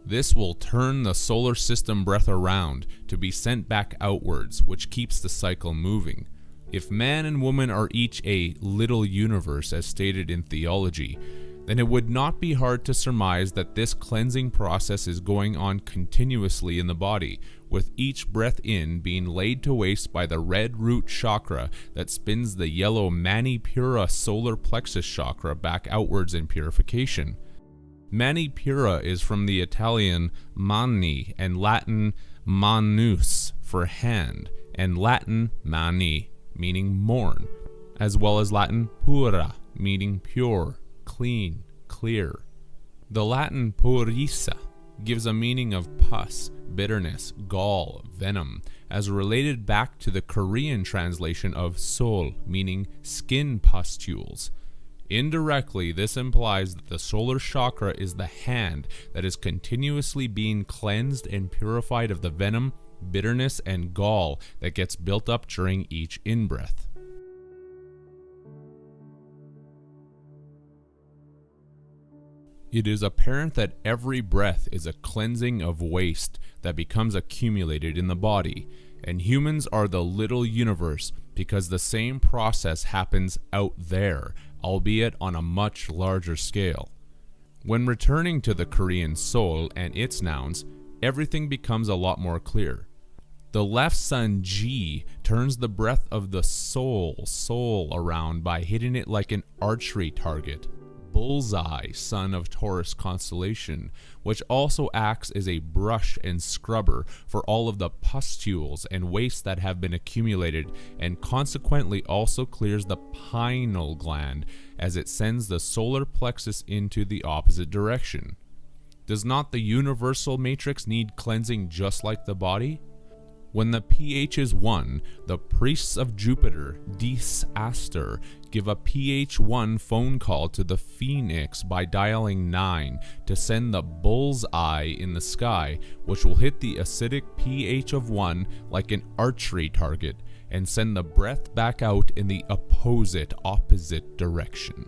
This will turn the solar system breath around to be sent back outwards, which keeps the cycle moving. If man and woman are each a little universe, as stated in theology, then it would not be hard to surmise that this cleansing process is going on continuously in the body, with each breath in being laid to waste by the red root chakra that spins the yellow Manipura solar plexus chakra back outwards in purification. Manipura is from the Italian mani and Latin manus for hand, and Latin mani meaning mourn, as well as Latin pura meaning pure, clean, clear. The Latin purissa gives a meaning of pus, bitterness, gall, venom, as related back to the Korean translation of sol, meaning skin pustules. Indirectly, this implies that the solar chakra is the hand that is continuously being cleansed and purified of the venom, bitterness, and gall that gets built up during each in-breath. It is apparent that every breath is a cleansing of waste that becomes accumulated in the body, and humans are the little universe because the same process happens out there, albeit on a much larger scale. When returning to the Korean Sol and its nouns, everything becomes a lot more clear. The left sun G turns the breath of the soul around by hitting it like an archery target. Bullseye, sun of Taurus constellation, which also acts as a brush and scrubber for all of the pustules and waste that have been accumulated, and consequently also clears the pineal gland as it sends the solar plexus into the opposite direction. Does not the universal matrix need cleansing just like the body? When the pH is 1, the priests of Jupiter, Dis Aster, give a pH 1 phone call to the Phoenix by dialing 9 to send the bull's eye in the sky, which will hit the acidic pH of 1 like an archery target and send the breath back out in the opposite direction.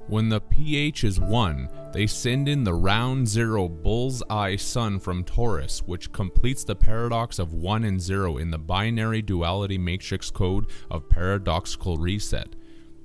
When the pH is 1, they send in the round 0 bull's eye sun from Taurus, which completes the paradox of 1 and 0 in the binary duality matrix code of paradoxical reset.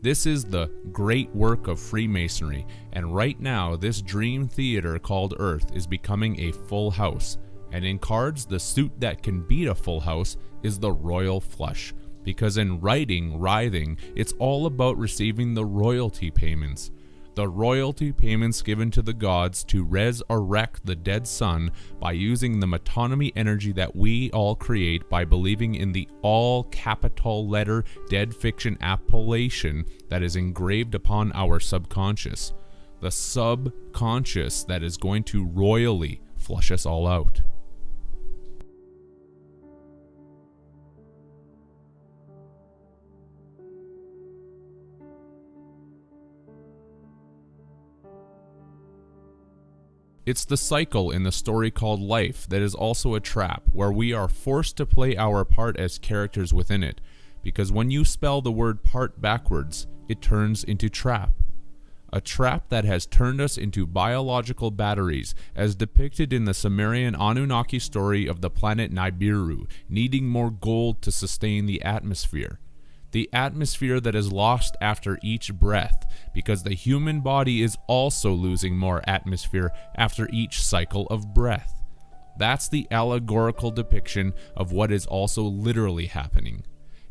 This is the great work of Freemasonry, and right now this dream theater called Earth is becoming a full house, and in cards the suit that can beat a full house is the royal flush. Because in writhing, it's all about receiving the royalty payments. The royalty payments given to the gods to resurrect the dead sun by using the metonymy energy that we all create by believing in the all capital letter dead fiction appellation that is engraved upon our subconscious. The subconscious that is going to royally flush us all out. It's the cycle in the story called life that is also a trap, where we are forced to play our part as characters within it, because when you spell the word part backwards, it turns into trap. A trap that has turned us into biological batteries, as depicted in the Sumerian Anunnaki story of the planet Nibiru, needing more gold to sustain the atmosphere. The atmosphere that is lost after each breath, because the human body is also losing more atmosphere after each cycle of breath. That's the allegorical depiction of what is also literally happening.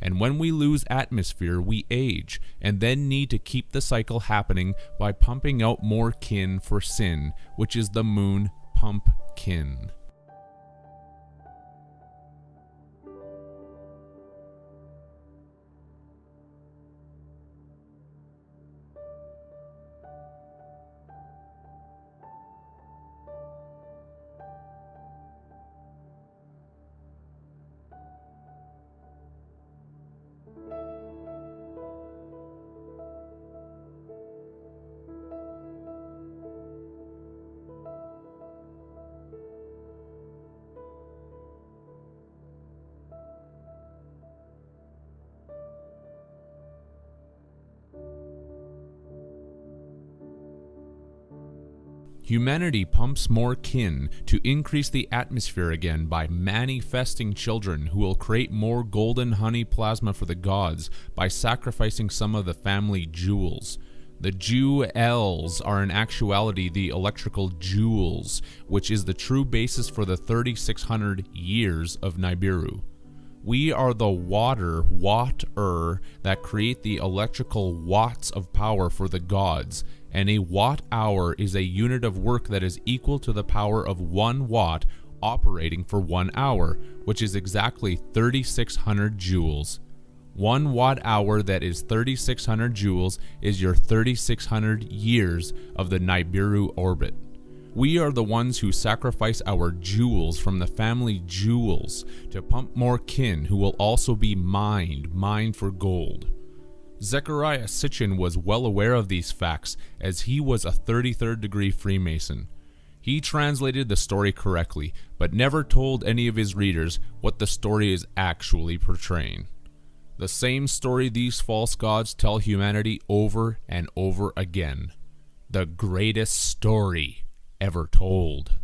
And when we lose atmosphere, we age, and then need to keep the cycle happening by pumping out more kin for sin, which is the moon pumpkin. Humanity pumps more kin to increase the atmosphere again by manifesting children who will create more golden honey plasma for the gods by sacrificing some of the family jewels. The jewels are in actuality the electrical jewels, which is the true basis for the 3600 years of Nibiru. We are the water that create the electrical watts of power for the gods, and a watt-hour is a unit of work that is equal to the power of 1 watt operating for 1 hour, which is exactly 3600 joules. 1 watt-hour that is 3600 joules is your 3600 years of the Nibiru orbit. We are the ones who sacrifice our jewels from the family jewels to pump more kin who will also be mined for gold. Zechariah Sitchin was well aware of these facts as he was a 33rd degree Freemason. He translated the story correctly, but never told any of his readers what the story is actually portraying. The same story these false gods tell humanity over and over again. The greatest story ever told.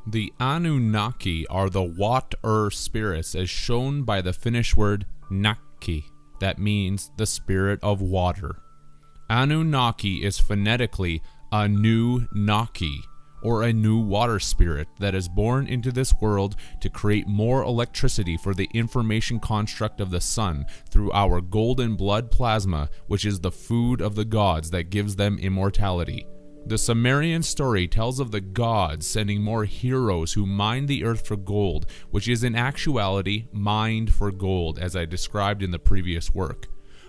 The Anunnaki are the water spirits as shown by the Finnish word nakki, that means the spirit of water. Anunnaki is phonetically Anu-Naki, or a new water spirit that is born into this world to create more electricity for the information construct of the sun through our golden blood plasma, which is the food of the gods that gives them immortality. The Sumerian story tells of the gods sending more heroes who mine the earth for gold, which is in actuality mined for gold, as I described in the previous work.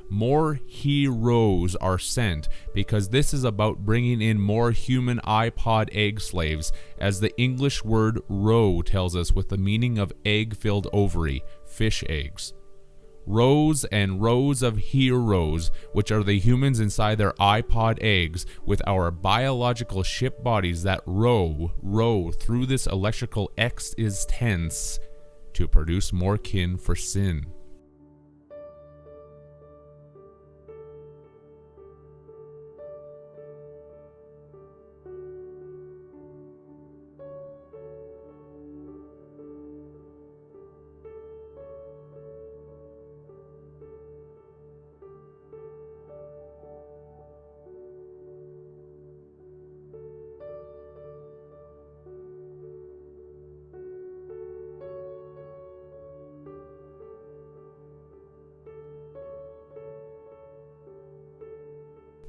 More heroes are sent because this is about bringing in more human iPod egg slaves, as the English word roe tells us, with the meaning of egg-filled ovary, fish eggs. Rows and rows of heroes, which are the humans inside their iPod eggs, with our biological ship bodies that row through this electrical existence to produce more kin for sin.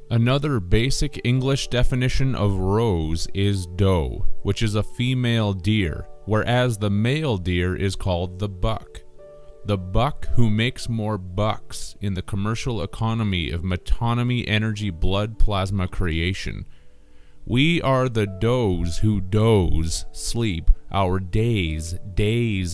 Another basic English definition of rose is doe, which is a female deer, whereas the male deer is called the buck. The buck who makes more bucks in the commercial economy of metonymy energy blood plasma creation. We are the does who sleep our days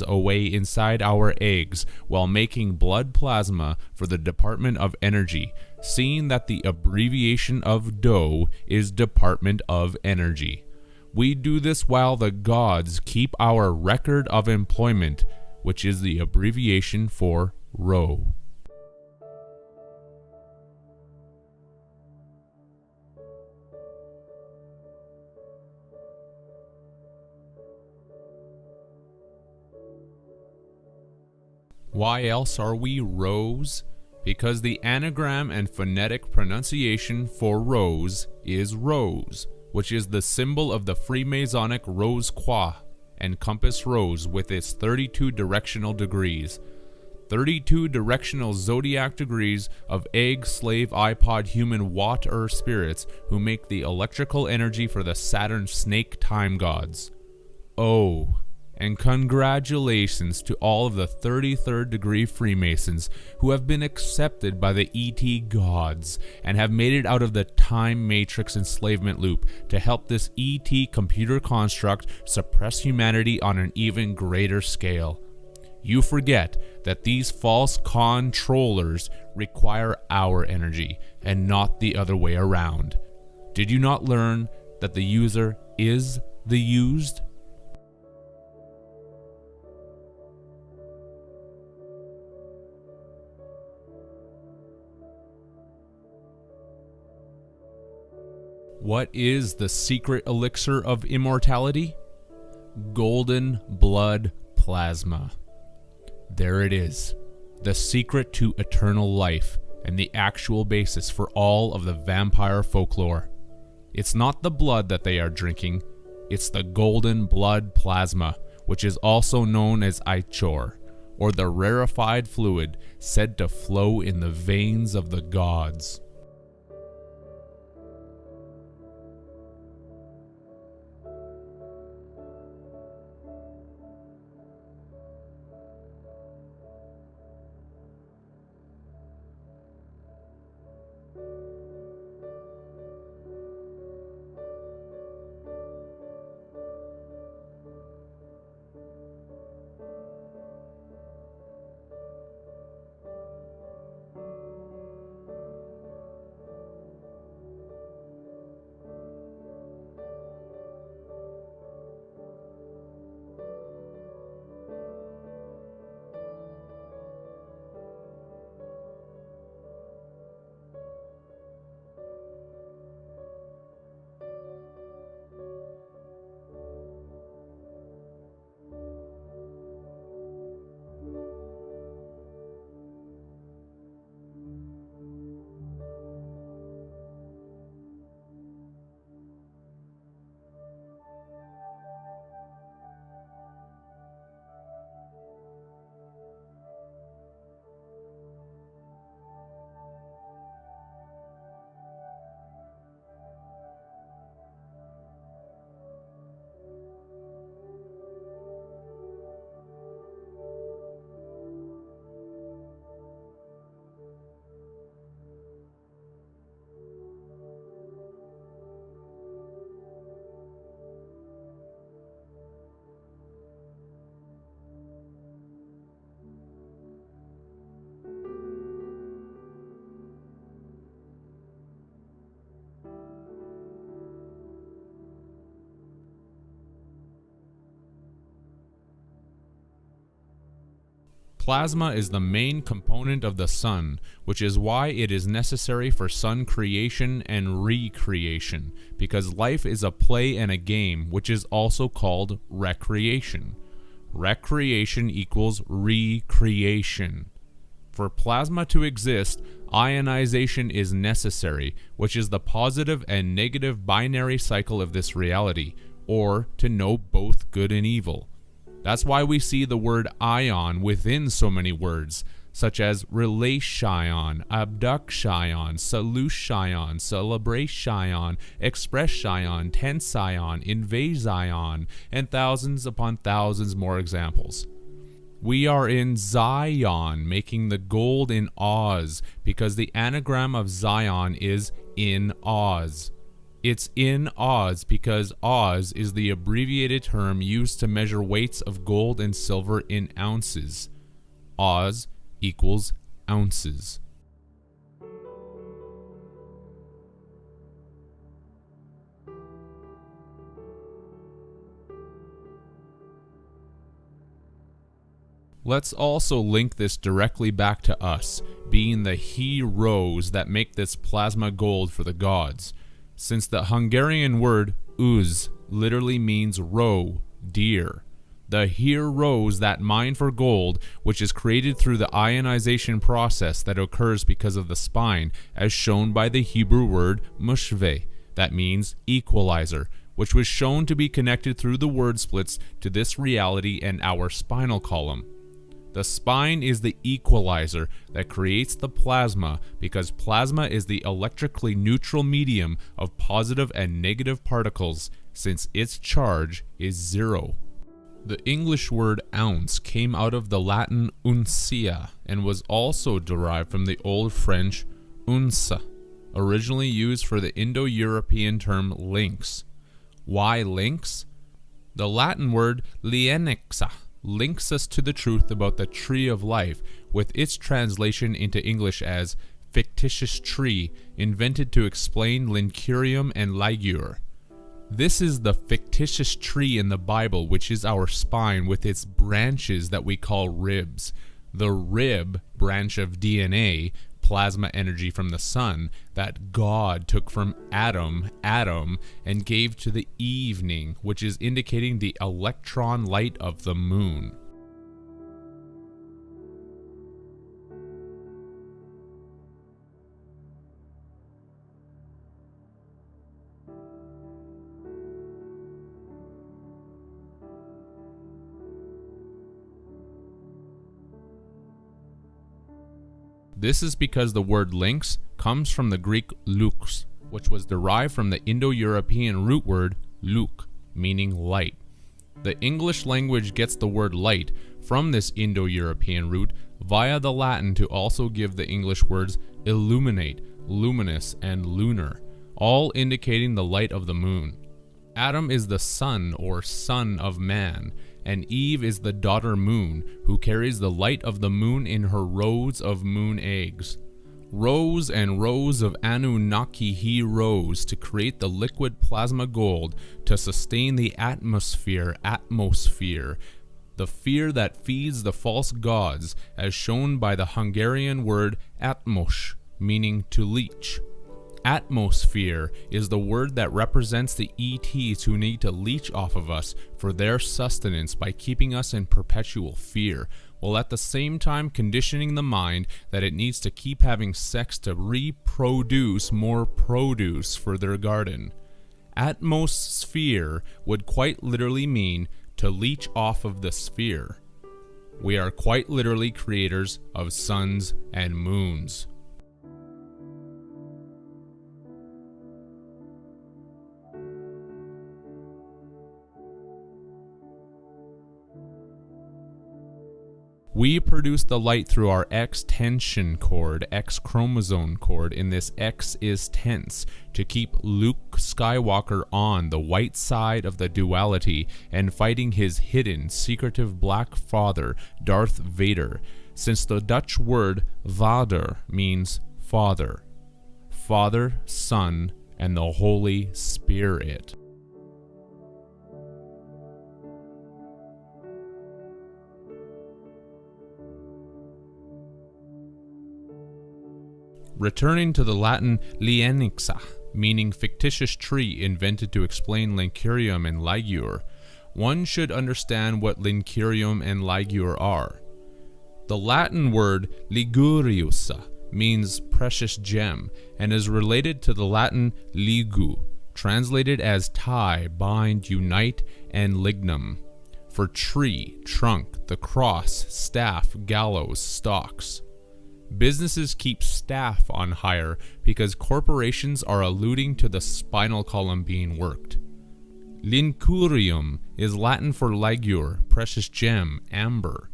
away inside our eggs while making blood plasma for the Department of Energy, seeing that the abbreviation of DOE is Department of Energy. We do this while the gods keep our record of employment, which is the abbreviation for ROE. Why else are we rose? Because the anagram and phonetic pronunciation for rose is rose, which is the symbol of the Freemasonic Rose Croix and compass rose with its 32 directional degrees. 32 directional zodiac degrees of egg, slave, iPod, human, water spirits who make the electrical energy for the Saturn snake time gods. Oh, and congratulations to all of the 33rd degree Freemasons who have been accepted by the ET gods and have made it out of the time matrix enslavement loop to help this ET computer construct suppress humanity on an even greater scale. You forget that these false controllers require our energy and not the other way around. Did you not learn that the user is the used? What is the secret elixir of immortality? Golden blood plasma. There it is, the secret to eternal life and the actual basis for all of the vampire folklore. It's not the blood that they are drinking, it's the golden blood plasma, which is also known as ichor, or the rarefied fluid said to flow in the veins of the gods. Plasma is the main component of the sun, which is why it is necessary for sun creation and recreation, because life is a play and a game, which is also called recreation. Recreation equals recreation. For plasma to exist, ionization is necessary, which is the positive and negative binary cycle of this reality, or to know both good and evil. That's why we see the word ion within so many words, such as relation, abduction, solution, celebration, expression, tension, invasion, and thousands upon thousands more examples. We are in Zion, making the gold in Oz, because the anagram of Zion is in Oz. It's in Oz because Oz is the abbreviated term used to measure weights of gold and silver in ounces. Oz equals ounces. Let's also link this directly back to us, being the heroes that make this plasma gold for the gods. Since the Hungarian word uz literally means roe, deer. The heroes that mine for gold, which is created through the ionization process that occurs because of the spine, as shown by the Hebrew word mushve, that means equalizer, which was shown to be connected through the word splits to this reality and our spinal column. The spine is the equalizer that creates the plasma because plasma is the electrically neutral medium of positive and negative particles since its charge is zero. The English word ounce came out of the Latin uncia and was also derived from the Old French unça, originally used for the Indo-European term lynx. Why lynx? The Latin word lienixa links us to the truth about the tree of life, with its translation into English as fictitious tree, invented to explain lincurium and ligure. This is the fictitious tree in the Bible, which is our spine with its branches that we call ribs. The rib, branch of DNA, plasma energy from the sun, that God took from Adam, and gave to the evening, which is indicating the electron light of the moon. This is because the word lynx comes from the Greek lux, which was derived from the Indo-European root word luk, meaning light. The English language gets the word light from this Indo-European root via the Latin to also give the English words illuminate, luminous, and lunar, all indicating the light of the moon. Adam is the son or son of man, and Eve is the daughter moon, who carries the light of the moon in her rows of moon eggs. Rows and rows of Anunnaki he rose to create the liquid plasma gold to sustain the atmosphere, the fear that feeds the false gods, as shown by the Hungarian word atmos, meaning to leech. Atmosphere is the word that represents the ETs who need to leech off of us for their sustenance by keeping us in perpetual fear, while at the same time conditioning the mind that it needs to keep having sex to reproduce more produce for their garden. Atmosphere would quite literally mean to leech off of the sphere. We are quite literally creators of suns and moons. We produce the light through our X tension cord, X chromosome cord, in this X is tense, to keep Luke Skywalker on the white side of the duality and fighting his hidden, secretive black father, Darth Vader, since the Dutch word vader means father. Father, Son, and the Holy Spirit. Returning to the Latin lienixa, meaning fictitious tree invented to explain lincurium and ligure, one should understand what lincurium and ligure are. The Latin word liguriusa means precious gem and is related to the Latin ligu, translated as tie, bind, unite, and lignum, for tree, trunk, the cross, staff, gallows, stalks. Businesses keep staff on hire because corporations are alluding to the spinal column being worked. Lincurium is Latin for ligure, precious gem, amber.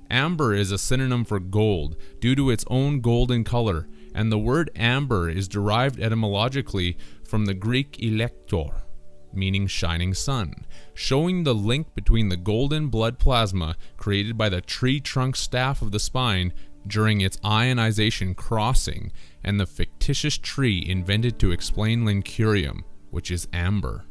Amber is a synonym for gold due to its own golden color, and the word amber is derived etymologically from the Greek elector, meaning shining sun, showing the link between the golden blood plasma created by the tree trunk staff of the spine during its ionization crossing and the fictitious tree invented to explain lincurium, which is amber.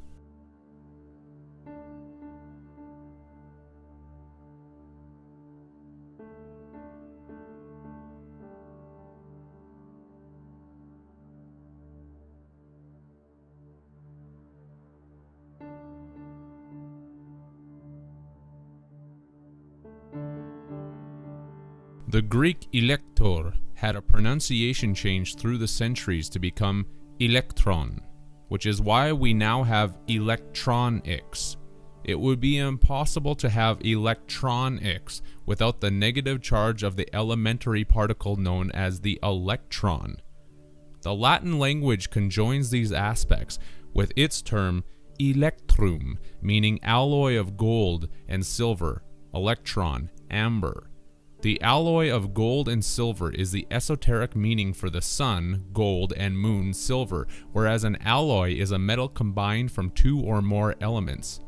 The Greek elector had a pronunciation change through the centuries to become electron, which is why we now have electronics. It would be impossible to have electronics without the negative charge of the elementary particle known as the electron. The Latin language conjoins these aspects with its term electrum, meaning alloy of gold and silver, electron, amber. The alloy of gold and silver is the esoteric meaning for the sun, gold, and moon, silver, whereas an alloy is a metal combined from two or more elements.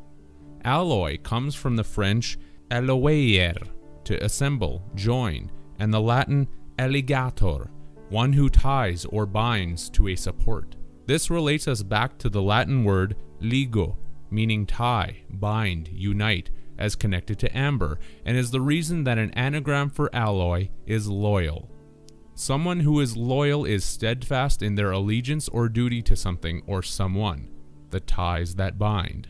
Alloy comes from the French alloyer, to assemble, join, and the Latin alligator, one who ties or binds to a support. This relates us back to the Latin word ligo, meaning tie, bind, unite, as connected to amber, and is the reason that an anagram for alloy is loyal. Someone who is loyal is steadfast in their allegiance or duty to something or someone, the ties that bind.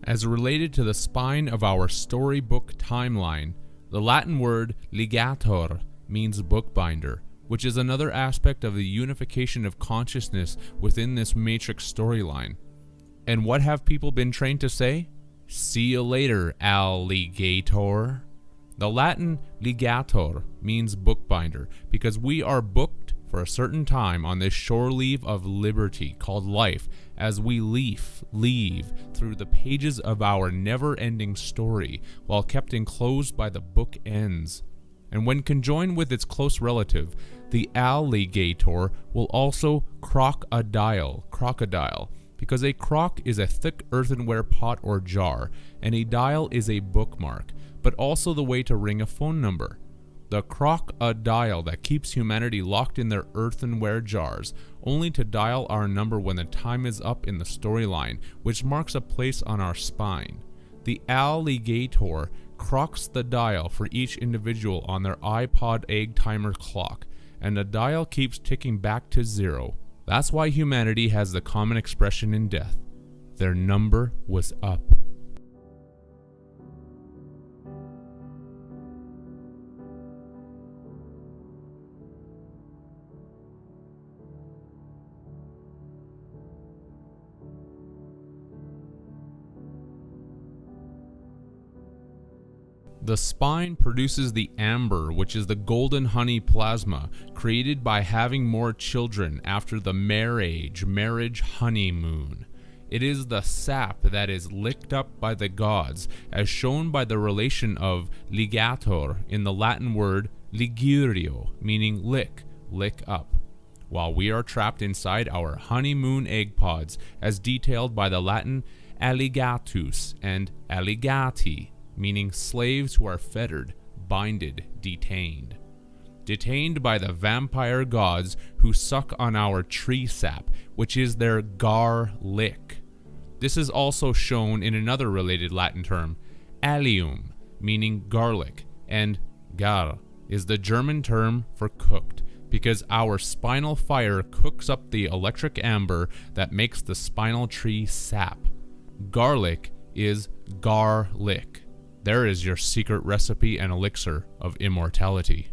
As related to the spine of our storybook timeline, the Latin word ligator means bookbinder, which is another aspect of the unification of consciousness within this matrix storyline. And what have people been trained to say? See you later, alligator. The Latin ligator means bookbinder because we are booked for a certain time on this shore leave of liberty called life as we leave through the pages of our never-ending story while kept enclosed by the book ends. And when conjoined with its close relative, the alligator will also crocodile, because a crock is a thick earthenware pot or jar, and a dial is a bookmark, but also the way to ring a phone number. The crocodile that keeps humanity locked in their earthenware jars, only to dial our number when the time is up in the storyline, which marks a place on our spine. The alligator crocs the dial for each individual on their iPod egg timer clock, and the dial keeps ticking back to 0. That's why humanity has the common expression in death: their number was up. The spine produces the amber, which is the golden honey plasma, created by having more children after the marriage honeymoon. It is the sap that is licked up by the gods, as shown by the relation of ligator in the Latin word ligurio, meaning lick up, while we are trapped inside our honeymoon egg pods, as detailed by the Latin alligatus and alligati, meaning slaves who are fettered, binded, detained. Detained by the vampire gods who suck on our tree sap, which is their garlic. This is also shown in another related Latin term, allium, meaning garlic, and gar is the German term for cooked, because our spinal fire cooks up the electric amber that makes the spinal tree sap. Garlic is garlic. There is your secret recipe and elixir of immortality.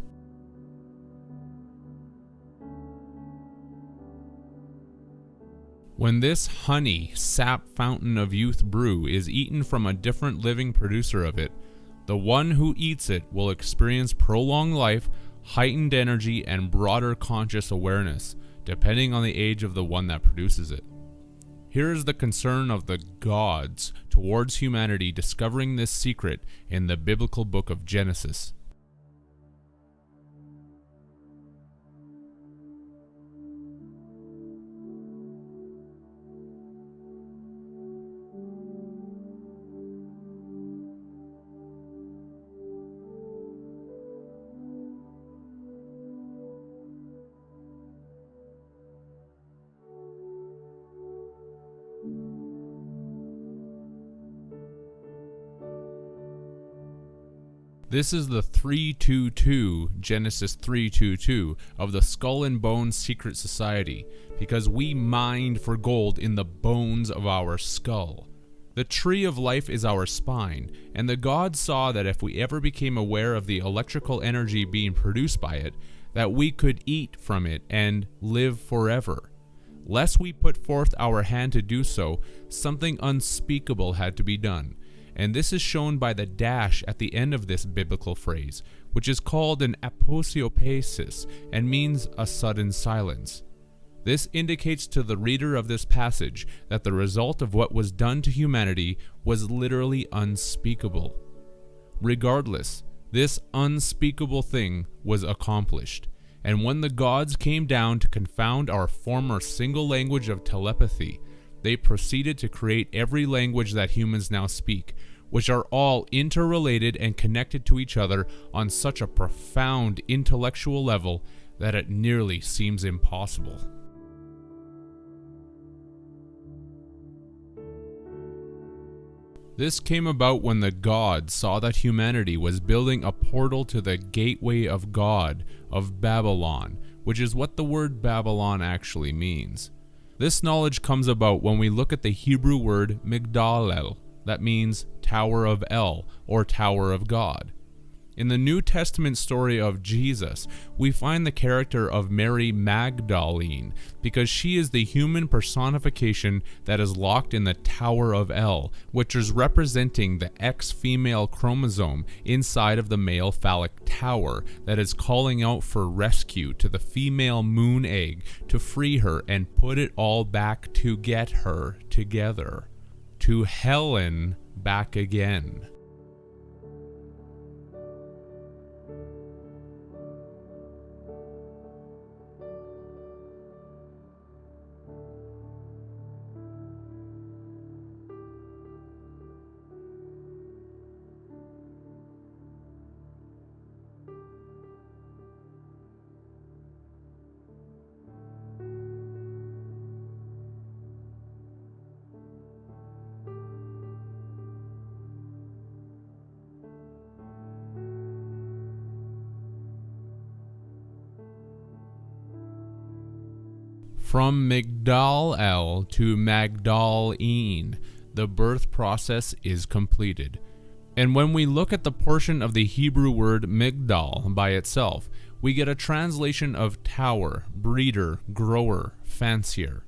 When this honey, sap fountain of youth brew is eaten from a different living producer of it, the one who eats it will experience prolonged life, heightened energy, and broader conscious awareness, depending on the age of the one that produces it. Here is the concern of the gods towards humanity discovering this secret in the biblical book of Genesis. This is the 322, Genesis 3:22, of the Skull and Bones Secret Society, because we mined for gold in the bones of our skull. The tree of life is our spine, and the gods saw that if we ever became aware of the electrical energy being produced by it, that we could eat from it and live forever. Lest we put forth our hand to do so, something unspeakable had to be done, and this is shown by the dash at the end of this biblical phrase, which is called an aposiopesis and means a sudden silence. This indicates to the reader of this passage that the result of what was done to humanity was literally unspeakable. Regardless, this unspeakable thing was accomplished, and when the gods came down to confound our former single language of telepathy, they proceeded to create every language that humans now speak, which are all interrelated and connected to each other on such a profound intellectual level that it nearly seems impossible. This came about when the gods saw that humanity was building a portal to the gateway of God of Babylon, which is what the word Babylon actually means. This knowledge comes about when we look at the Hebrew word Migdal, that means Tower of El, or Tower of God. In the New Testament story of Jesus, we find the character of Mary Magdalene because she is the human personification that is locked in the Tower of El, which is representing the X female chromosome inside of the male phallic tower that is calling out for rescue to the female moon egg to free her and put it all back to get her together. To Helen back again. From Migdal-el to Magdal-een, the birth process is completed. And when we look at the portion of the Hebrew word Migdal by itself, we get a translation of tower, breeder, grower, fancier.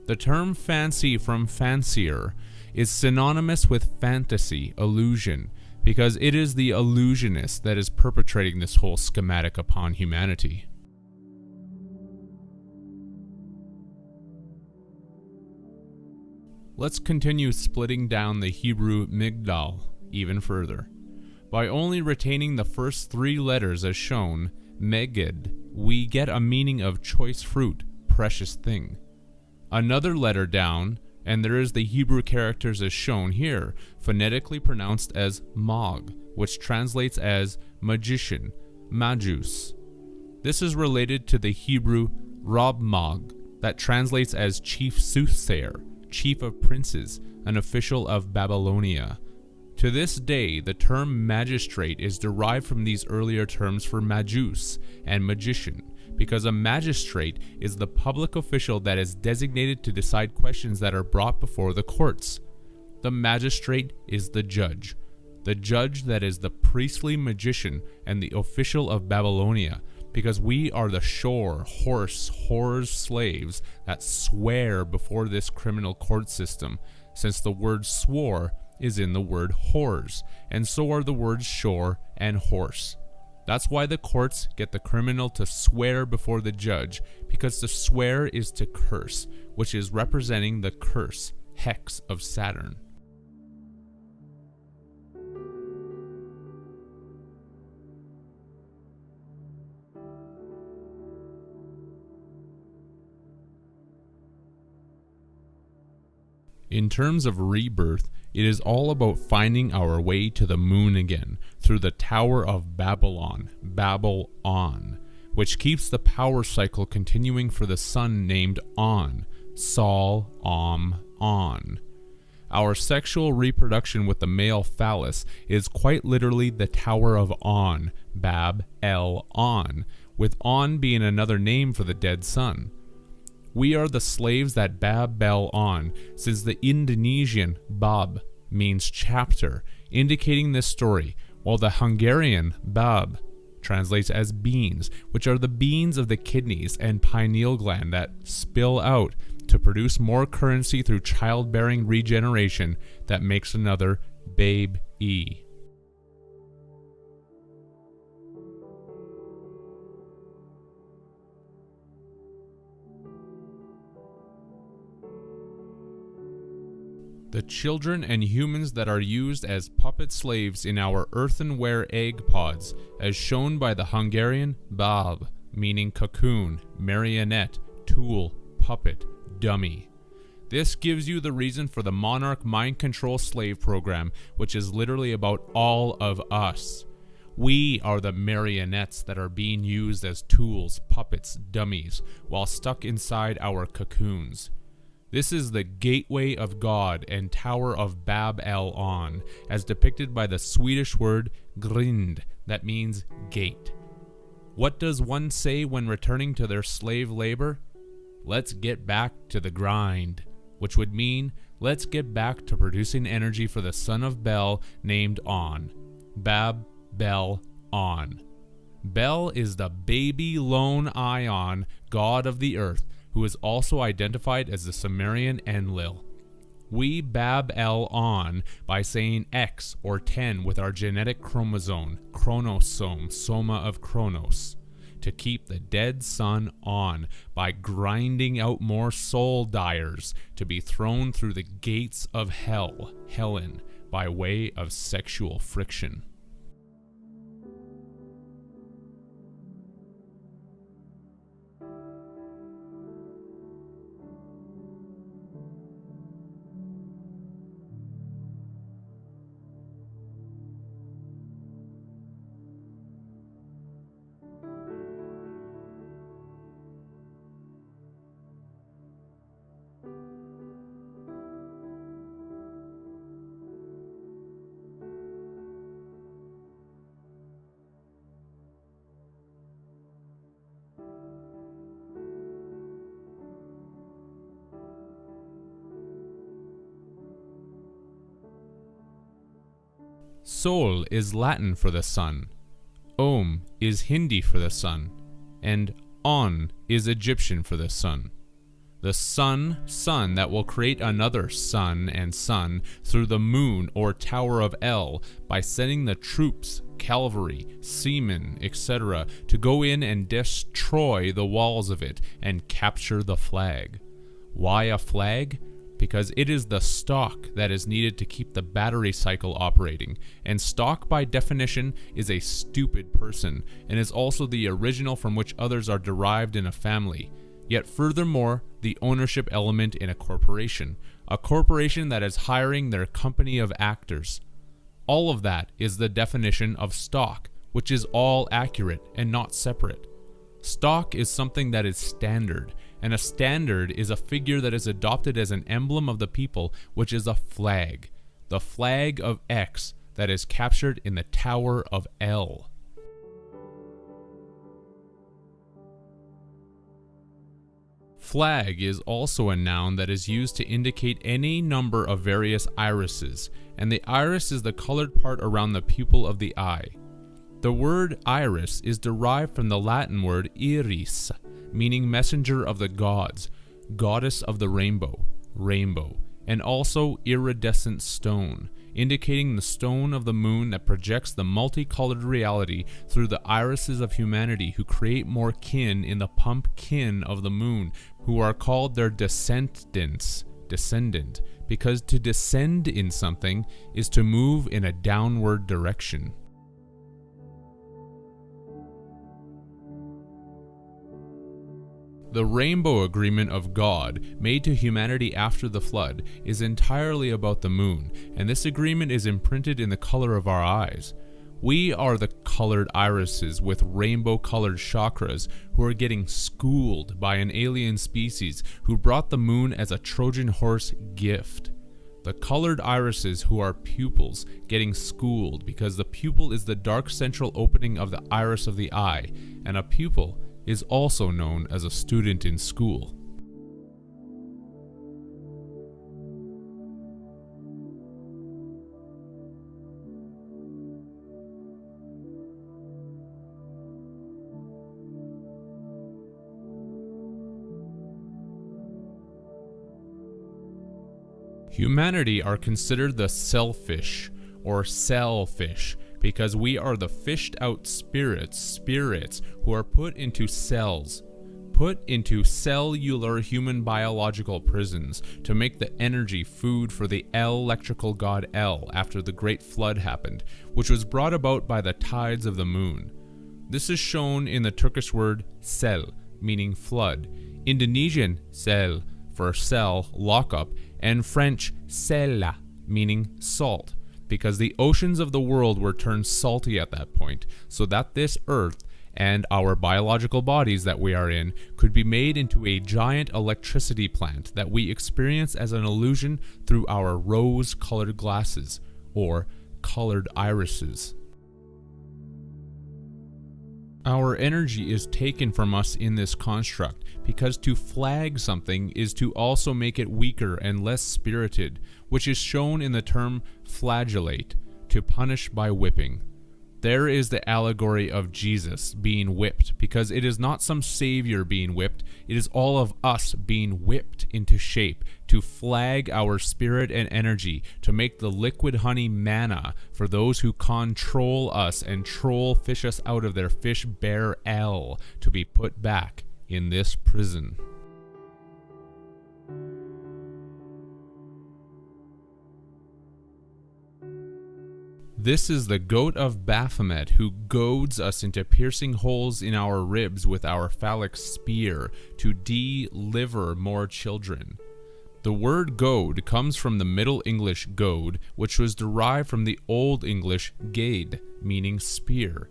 The term fancy from fancier is synonymous with fantasy, illusion, because it is the illusionist that is perpetrating this whole schematic upon humanity. Let's continue splitting down the Hebrew Migdal even further. By only retaining the first three letters as shown, Meged, we get a meaning of choice fruit, precious thing. Another letter down, and there is the Hebrew characters as shown here, phonetically pronounced as Mag, which translates as magician, Majus. This is related to the Hebrew Rab-Mag, that translates as chief soothsayer, chief of princes, an official of Babylonia. To this day, the term magistrate is derived from these earlier terms for majus and magician, because a magistrate is the public official that is designated to decide questions that are brought before the courts. The magistrate is the judge that is the priestly magician and the official of Babylonia, because we are the whore's slaves that swear before this criminal court system, since the word swore is in the word whores, and so are the words shore and horse. That's why the courts get the criminal to swear before the judge, because to swear is to curse, which is representing the curse, hex of Saturn. In terms of rebirth, it is all about finding our way to the moon again through the Tower of Babylon, Babel-on, which keeps the power cycle continuing for the sun named On, Sol, On. Our sexual reproduction with the male phallus is quite literally the Tower of On, Bab-el-on, with On being another name for the dead sun. We are the slaves that Bab Bel on, since the Indonesian Bab means chapter, indicating this story, while the Hungarian Bab translates as beans, which are the beans of the kidneys and pineal gland that spill out to produce more currency through childbearing regeneration that makes another babe-e. The children and humans that are used as puppet slaves in our earthenware egg pods, as shown by the Hungarian bab, meaning cocoon, marionette, tool, puppet, dummy. This gives you the reason for the monarch mind control slave program, which is literally about all of us. We are the marionettes that are being used as tools, puppets, dummies, while stuck inside our cocoons. This is the gateway of God and Tower of Bab El On, as depicted by the Swedish word grind, that means gate. What does one say when returning to their slave labor? Let's get back to the grind, which would mean let's get back to producing energy for the son of Bel named On. Bab Bel On. Bel is the baby lone ion, god of the earth, who is also identified as the Sumerian Enlil. We Bab El On by saying X or 10 with our genetic chromosome, chronosome, soma of Chronos, to keep the dead sun on by grinding out more soul dyers to be thrown through the gates of hell, Helen, by way of sexual friction. Sol is Latin for the sun, Om is Hindi for the sun, and On is Egyptian for the sun. The sun that will create another sun and sun through the moon or Tower of El by sending the troops, cavalry, seamen, etc. to go in and destroy the walls of it and capture the flag. Why a flag? Because it is the stock that is needed to keep the battery cycle operating, and stock by definition is a stupid person, and is also the original from which others are derived in a family, yet furthermore the ownership element in a corporation that is hiring their company of actors. All of that is the definition of stock, which is all accurate and not separate. Stock is something that is standard, and a standard is a figure that is adopted as an emblem of the people, which is a flag. The flag of X that is captured in the Tower of El. Flag is also a noun that is used to indicate any number of various irises, and the iris is the colored part around the pupil of the eye. The word iris is derived from the Latin word iris, meaning messenger of the gods, goddess of the rainbow, and also iridescent stone, indicating the stone of the moon that projects the multicolored reality through the irises of humanity who create more kin in the pumpkin of the moon, who are called their descendant, because to descend in something is to move in a downward direction. The rainbow agreement of God, made to humanity after the flood, is entirely about the moon, and this agreement is imprinted in the color of our eyes. We are the colored irises with rainbow-colored chakras who are getting schooled by an alien species who brought the moon as a Trojan horse gift. The colored irises who are pupils getting schooled because the pupil is the dark central opening of the iris of the eye, and a pupil is also known as a student in school. Humanity are considered the selfish or selfish because we are the fished out spirits who are put into cells, put into cellular human biological prisons to make the energy food for the electrical god El after the great flood happened, which was brought about by the tides of the moon. This is shown in the Turkish word sel, meaning flood, Indonesian sel for cell, lockup, and French sella, meaning salt, because the oceans of the world were turned salty at that point, so that this earth and our biological bodies that we are in could be made into a giant electricity plant that we experience as an illusion through our rose-colored glasses, or colored irises. Our energy is taken from us in this construct, because to flag something is to also make it weaker and less spirited, which is shown in the term flagellate, to punish by whipping. There is the allegory of Jesus being whipped, because it is not some savior being whipped, it is all of us being whipped into shape to flag our spirit and energy, to make the liquid honey manna for those who control us and fish us out of their fish bear L to be put back in this prison. This is the goat of Baphomet who goads us into piercing holes in our ribs with our phallic spear to deliver more children. The word goad comes from the Middle English goad, which was derived from the Old English gade, meaning spear.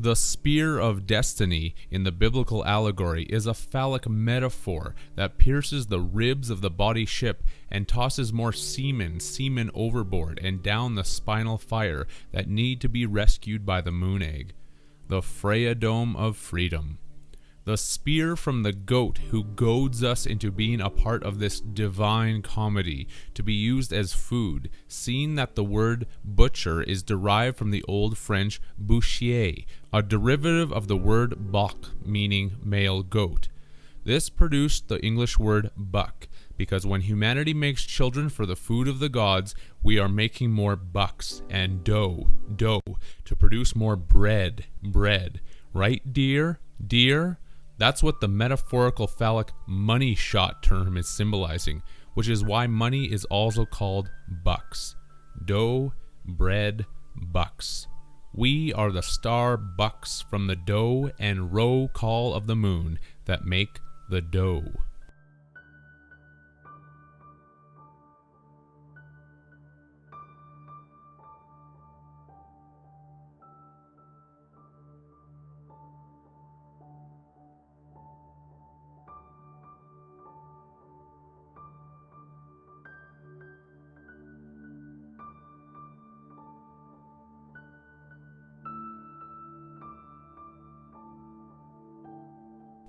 The spear of destiny in the biblical allegory is a phallic metaphor that pierces the ribs of the body ship and tosses more seamen overboard and down the spinal fire that need to be rescued by the moon egg. The Freya dome of freedom. The spear from the goat who goads us into being a part of this divine comedy to be used as food, seeing that the word butcher is derived from the old French boucher, a derivative of the word bok, meaning male goat. This produced the English word buck, because when humanity makes children for the food of the gods, we are making more bucks, and dough, to produce more bread. Right, dear? That's what the metaphorical phallic money shot term is symbolizing, which is why money is also called bucks. Dough, bread, bucks. We are the star bucks from the dough and roll call of the moon that make the dough.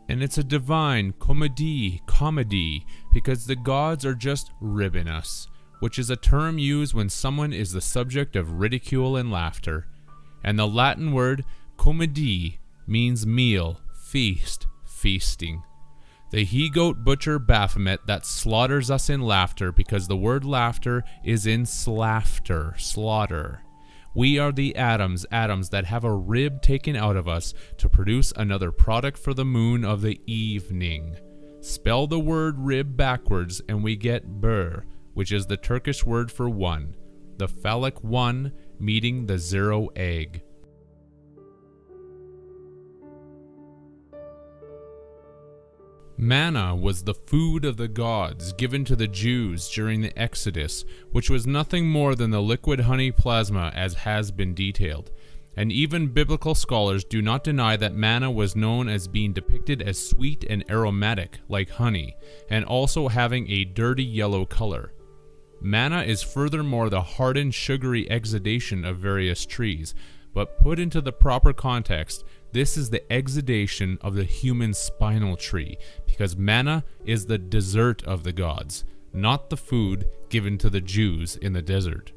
And it's a divine comedy, because the gods are just ribbing us, which is a term used when someone is the subject of ridicule and laughter. And the Latin word comedie means meal, feast, feasting. The he-goat butcher Baphomet that slaughters us in laughter, because the word laughter is in slaughter. We are the atoms that have a rib taken out of us to produce another product for the moon of the evening. Spell the word rib backwards and we get bur, which is the Turkish word for one, the phallic one meeting the zero egg. Manna was the food of the gods given to the Jews during the Exodus, which was nothing more than the liquid honey plasma as has been detailed. And even biblical scholars do not deny that manna was known as being depicted as sweet and aromatic like honey, and also having a dirty yellow color. Manna is furthermore the hardened sugary exudation of various trees, but put into the proper context, this is the exudation of the human spinal tree, because manna is the dessert of the gods, not the food given to the Jews in the desert.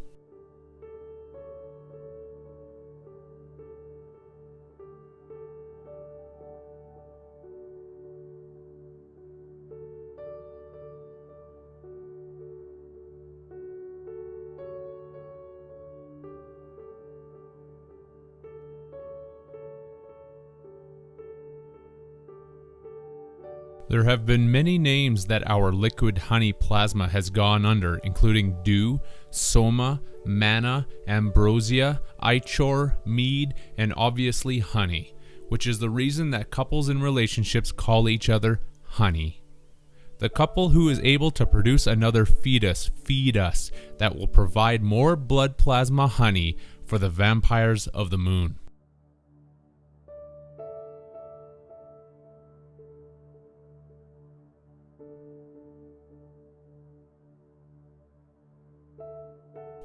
There have been many names that our liquid honey plasma has gone under, including dew, soma, manna, ambrosia, ichor, mead, and obviously honey, which is the reason that couples in relationships call each other honey. The couple who is able to produce another fetus, that will provide more blood plasma honey for the vampires of the moon.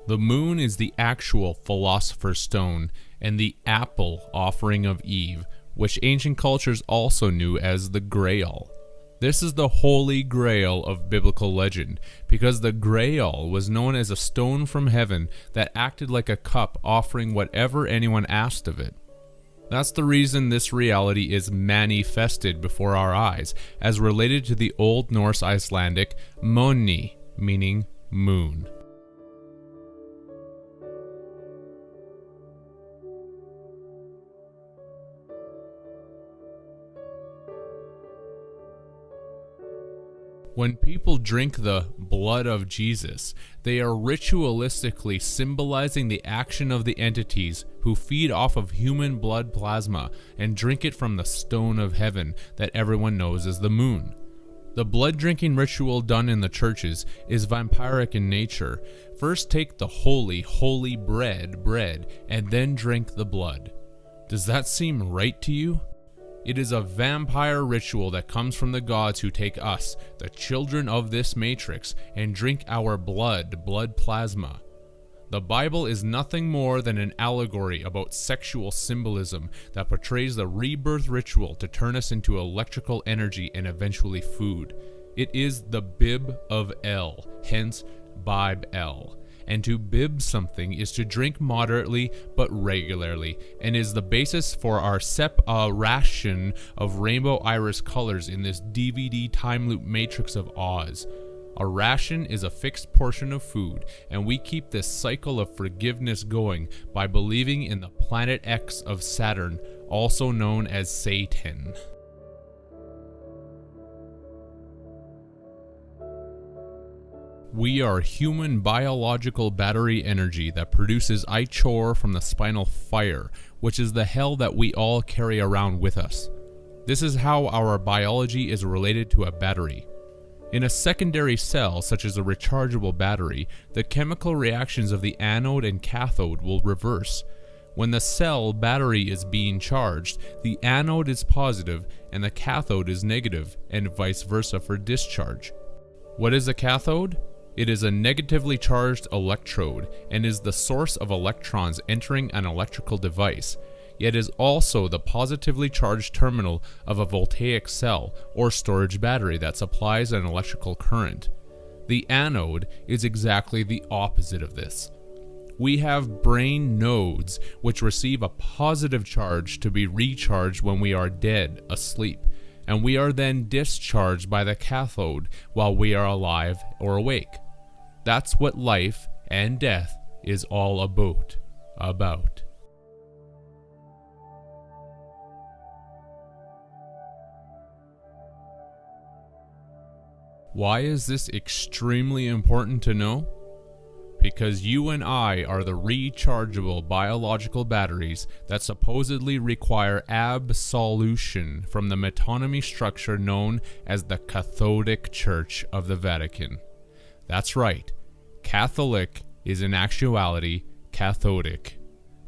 The moon is the actual philosopher's stone and the apple offering of Eve, which ancient cultures also knew as the Grail. This is the holy grail of biblical legend, because the Grail was known as a stone from heaven that acted like a cup offering whatever anyone asked of it. That's the reason this reality is manifested before our eyes, as related to the Old Norse Icelandic moni, meaning moon. When people drink the blood of Jesus, they are ritualistically symbolizing the action of the entities who feed off of human blood plasma and drink it from the stone of heaven that everyone knows as the moon. The blood drinking ritual done in the churches is vampiric in nature. First take the holy bread, and then drink the blood. Does that seem right to you? It is a vampire ritual that comes from the gods who take us, the children of this matrix, and drink our blood plasma. The Bible is nothing more than an allegory about sexual symbolism that portrays the rebirth ritual to turn us into electrical energy and eventually food. It is the bib of El, hence Bib El. And to bib something is to drink moderately but regularly, and is the basis for our ration of rainbow iris colors in this DVD time loop matrix of Oz. A ration is a fixed portion of food, and we keep this cycle of forgiveness going by believing in the planet X of Saturn, also known as Satan. We are human biological battery energy that produces ichor from the spinal fire, which is the hell that we all carry around with us. This is how our biology is related to a battery. In a secondary cell, such as a rechargeable battery, the chemical reactions of the anode and cathode will reverse. When the cell battery is being charged, the anode is positive and the cathode is negative, and vice versa for discharge. What is a cathode? It is a negatively charged electrode and is the source of electrons entering an electrical device, yet is also the positively charged terminal of a voltaic cell or storage battery that supplies an electrical current. The anode is exactly the opposite of this. We have brain nodes which receive a positive charge to be recharged when we are dead, asleep, and we are then discharged by the cathode while we are alive or awake. That's what life and death is all about. Why is this extremely important to know? Because you and I are the rechargeable biological batteries that supposedly require absolution from the metonymy structure known as the Catholic Church of the Vatican. That's right. Catholic is in actuality cathodic.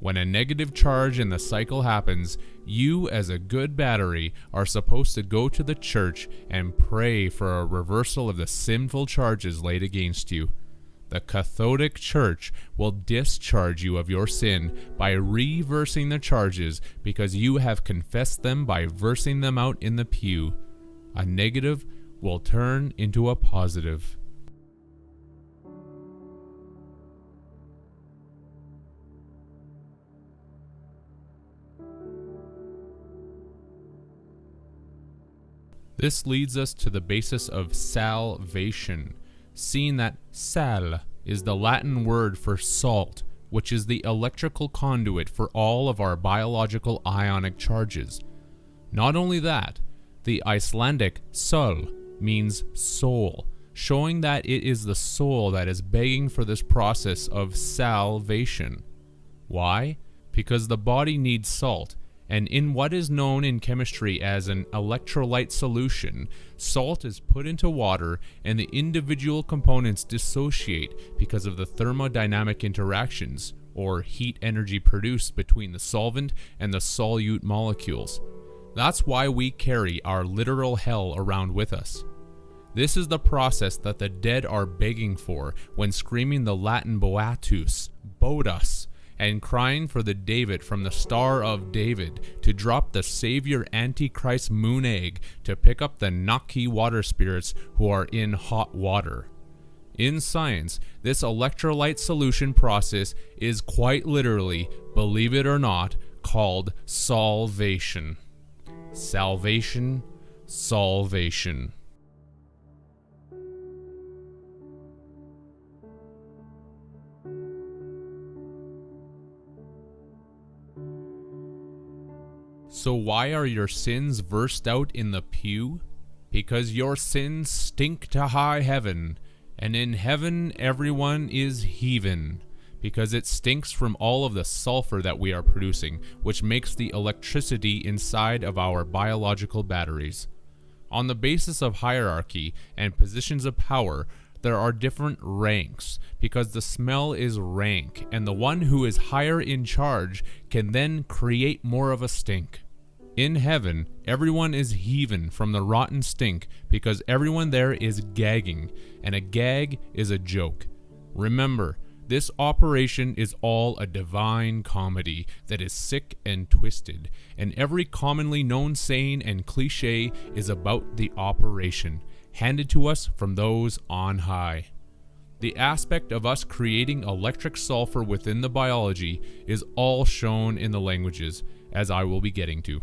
When a negative charge in the cycle happens, you as a good battery are supposed to go to the church and pray for a reversal of the sinful charges laid against you. The Catholic Church will discharge you of your sin by reversing the charges because you have confessed them by versing them out in the pew. A negative will turn into a positive. This leads us to the basis of salvation, seeing that sal is the Latin word for salt, which is the electrical conduit for all of our biological ionic charges. Not only that, The Icelandic sol means soul, showing that it is the soul that is begging for this process of salvation. Why? Because the body needs salt, and in what is known in chemistry as an electrolyte solution, salt is put into water and the individual components dissociate because of the thermodynamic interactions, or heat energy produced between the solvent and the solute molecules. That's why we carry our literal hell around with us. This is the process that the dead are begging for when screaming the Latin Boatus, Bodas, and crying for the David from the Star of David to drop the Savior Antichrist moon egg to pick up the Naki water spirits who are in hot water. In science, this electrolyte solution process is quite literally, believe it or not, called solvation. Salvation, salvation. So why are your sins versed out in the pew? Because your sins stink to high heaven, and in heaven everyone is heathen, because it stinks from all of the sulfur that we are producing, which makes the electricity inside of our biological batteries. On the basis of hierarchy and positions of power, there are different ranks, because the smell is rank, and the one who is higher in charge can then create more of a stink. In heaven, everyone is heathen from the rotten stink, because everyone there is gagging, and a gag is a joke. Remember, this operation is all a divine comedy that is sick and twisted, and every commonly known saying and cliche is about the operation, handed to us from those on high. The aspect of us creating electric sulfur within the biology is all shown in the languages, as I will be getting to.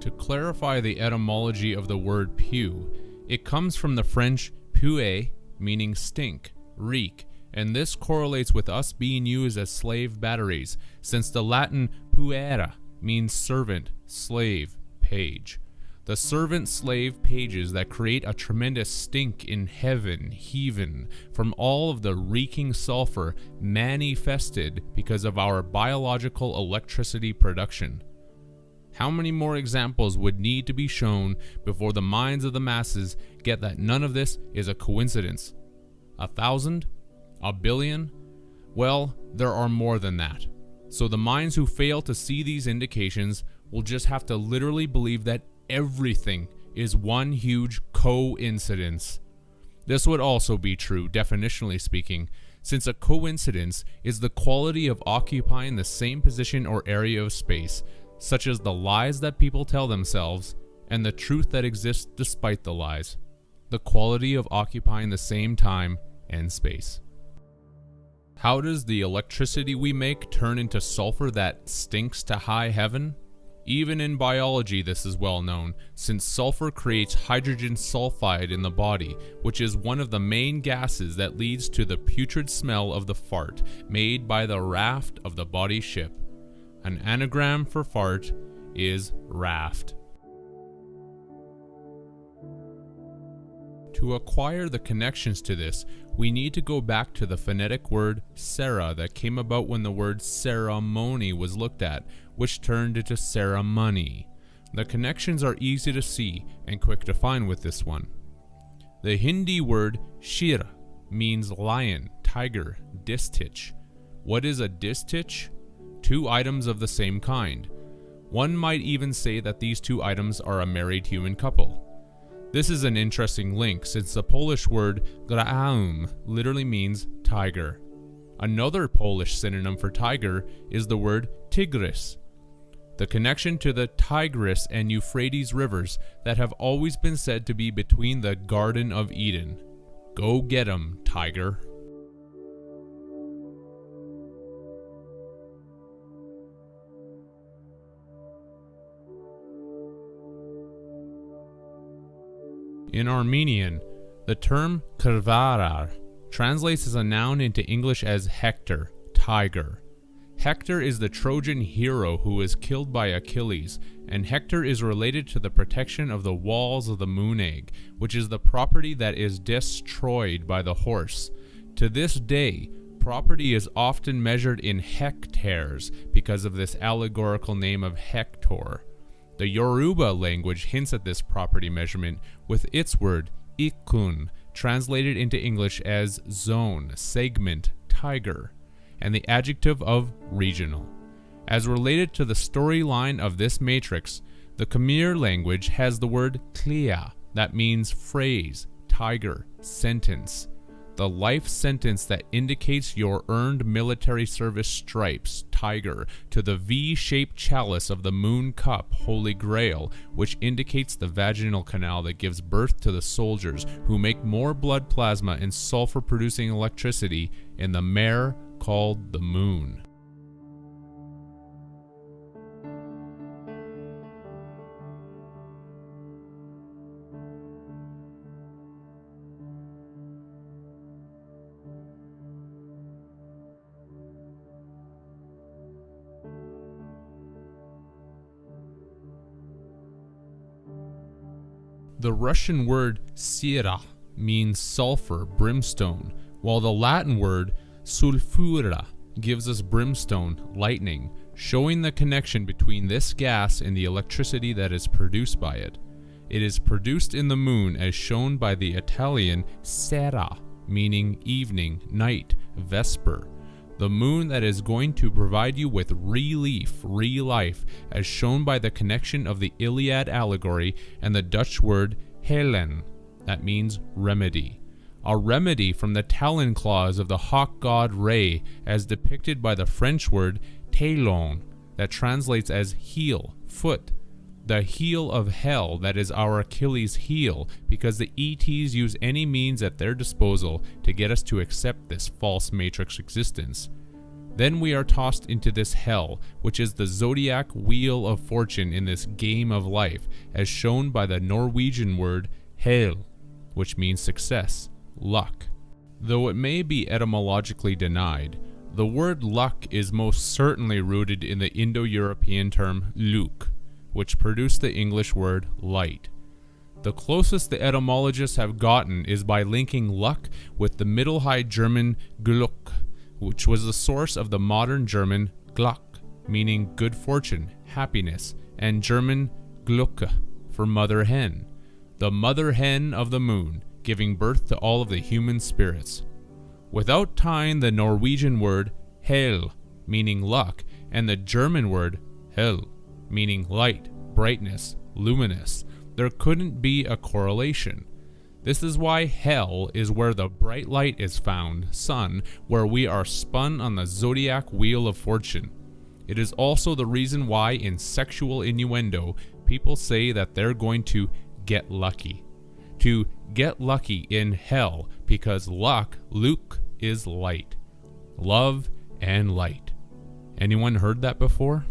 To clarify the etymology of the word pew, it comes from the French puer, meaning stink, reek, and this correlates with us being used as slave batteries, since the Latin puera means servant, slave, page. The servant-slave pages that create a tremendous stink in heaven, heaven, from all of the reeking sulfur manifested because of our biological electricity production. How many more examples would need to be shown before the minds of the masses get that none of this is a coincidence? 1,000? A billion? Well, there are more than that. So the minds who fail to see these indications will just have to literally believe that everything is one huge coincidence. This would also be true, definitionally speaking, since a coincidence is the quality of occupying the same position or area of space, such as the lies that people tell themselves and the truth that exists despite the lies. The quality of occupying the same time and space. How does the electricity we make turn into sulfur that stinks to high heaven? Even in biology this is well known, since sulfur creates hydrogen sulfide in the body, which is one of the main gases that leads to the putrid smell of the fart made by the raft of the body ship. An anagram for fart is raft. To acquire the connections to this, we need to go back to the phonetic word Sarah that came about when the word ceremony was looked at, which turned into ceremony. The connections are easy to see and quick to find with this one. The Hindi word shir means lion, tiger, distich. What is a distich? Two items of the same kind. One might even say that these two items are a married human couple. This is an interesting link since the Polish word graum literally means tiger. Another Polish synonym for tiger is the word tigris. The connection to the Tigris and Euphrates rivers that have always been said to be between the Garden of Eden. Go get 'em, tiger. In Armenian, the term krvarar translates as a noun into English as Hector, tiger. Hector is the Trojan hero who was killed by Achilles, and Hector is related to the protection of the walls of the moon egg, which is the property that is destroyed by the horse. To this day, property is often measured in hectares because of this allegorical name of Hector. The Yoruba language hints at this property measurement with its word ikun, translated into English as zone, segment, tiger, and the adjective of regional. As related to the storyline of this matrix, the Khmer language has the word klia, that means phrase, tiger, sentence. The life sentence that indicates your earned military service stripes, tiger, to the V-shaped chalice of the moon cup, holy grail, which indicates the vaginal canal that gives birth to the soldiers who make more blood plasma and sulfur-producing electricity in the mare called the moon. The Russian word sira means sulfur, brimstone, while the Latin word sulfura gives us brimstone, lightning, showing the connection between this gas and the electricity that is produced by it. It is produced in the moon as shown by the Italian sera, meaning evening, night, vesper. The moon that is going to provide you with relief, re-life, as shown by the connection of the Iliad allegory and the Dutch word helen, that means remedy. A remedy from the talon claws of the hawk god Re, as depicted by the French word talon, that translates as heel, foot. The heel of hell that is our Achilles' heel, because the ETs use any means at their disposal to get us to accept this false matrix existence. Then we are tossed into this hell, which is the zodiac wheel of fortune in this game of life, as shown by the Norwegian word hel, which means success, luck. Though it may be etymologically denied, the word luck is most certainly rooted in the Indo-European term luk, which produced the English word light. The closest the etymologists have gotten is by linking luck with the Middle High German Glück, which was the source of the modern German Glück, meaning good fortune, happiness, and German Glücke for mother hen, the mother hen of the moon, giving birth to all of the human spirits. Without tying the Norwegian word hel, meaning luck, and the German word hell, meaning light, brightness, luminous, there couldn't be a correlation. This is why hell is where the bright light is found, sun, where we are spun on the zodiac wheel of fortune. It is also the reason why in sexual innuendo, people say that they're going to get lucky. To get lucky in hell, because luck, Luke, is light. Love and light. Anyone heard that before?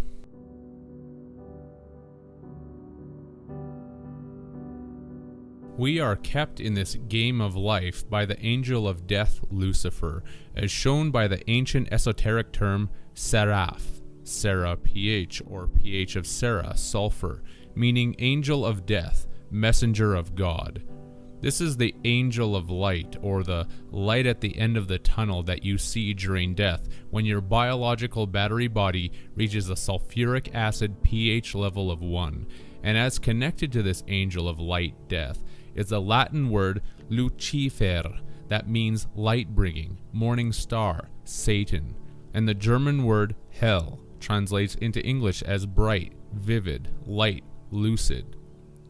We are kept in this game of life by the angel of death, Lucifer, as shown by the ancient esoteric term seraph, Sera pH, or pH of Sera, sulfur, meaning angel of death, messenger of God. This is the angel of light, or the light at the end of the tunnel that you see during death when your biological battery body reaches a sulfuric acid pH level of 1. And as connected to this angel of light, death, is the Latin word Lucifer, that means light-bringing, morning star, Satan, and the German word hell translates into English as bright, vivid, light, lucid.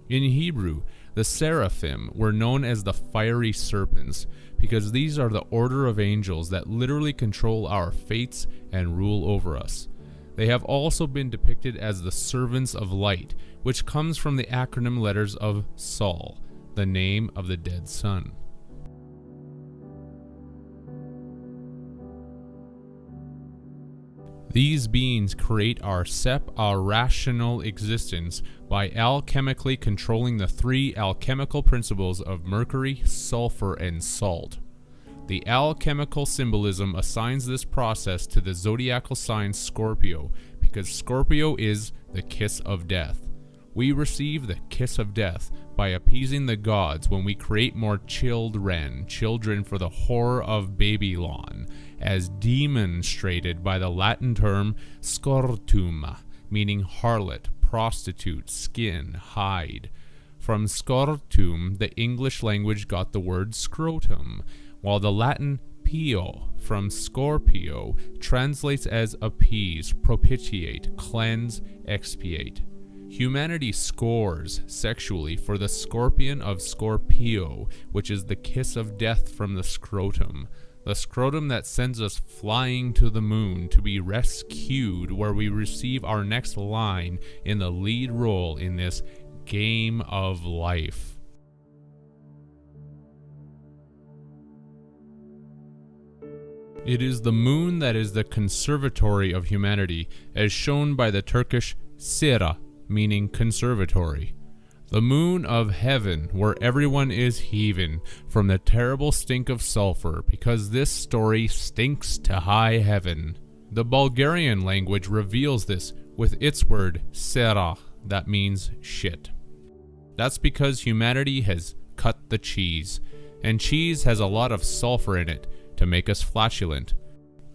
In Hebrew, the seraphim were known as the fiery serpents because these are the order of angels that literally control our fates and rule over us. They have also been depicted as the servants of light, which comes from the acronym letters of Sol, the name of the dead son. These beings create our our rational existence by alchemically controlling the three alchemical principles of mercury, sulfur, and salt. The alchemical symbolism assigns this process to the zodiacal sign Scorpio, because Scorpio is the kiss of death. We receive the kiss of death by appeasing the gods when we create more children for the whore of Babylon, as demonstrated by the Latin term scortum, meaning harlot, prostitute, skin, hide. From scortum, the English language got the word scrotum, while the Latin pio from Scorpio translates as appease, propitiate, cleanse, expiate. Humanity scores sexually for the scorpion of Scorpio, which is the kiss of death from the scrotum that sends us flying to the moon to be rescued, where we receive our next line in the lead role in this game of life. It is the moon that is the conservatory of humanity, as shown by the Turkish Sira, meaning conservatory. The moon of heaven, where everyone is heaving from the terrible stink of sulfur, because this story stinks to high heaven. The Bulgarian language reveals this with its word sera, that means shit. That's because humanity has cut the cheese, and cheese has a lot of sulfur in it to make us flatulent.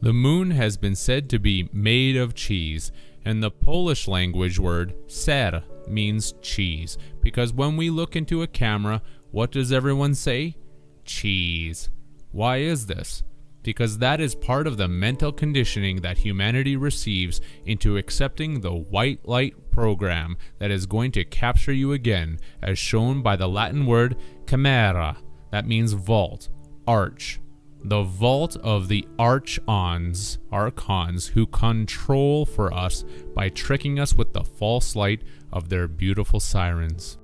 The moon has been said to be made of cheese, and the Polish language word ser means cheese, because when we look into a camera, what does everyone say? Cheese. Why is this? Because that is part of the mental conditioning that humanity receives into accepting the white light program that is going to capture you again, as shown by the Latin word camera, that means vault, arch. The vault of the archons who control for us by tricking us with the false light of their beautiful sirens.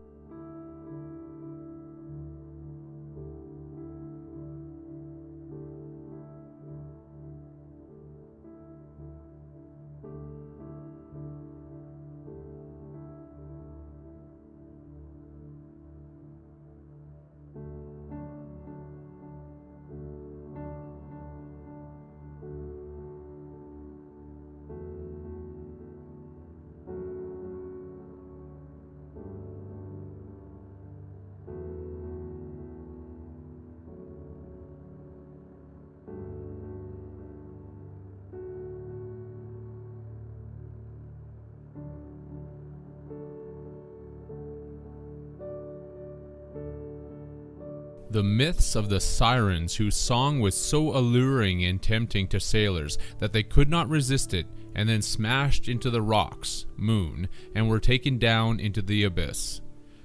The myths of the sirens, whose song was so alluring and tempting to sailors that they could not resist it, and then smashed into the rocks, moon, and were taken down into the abyss.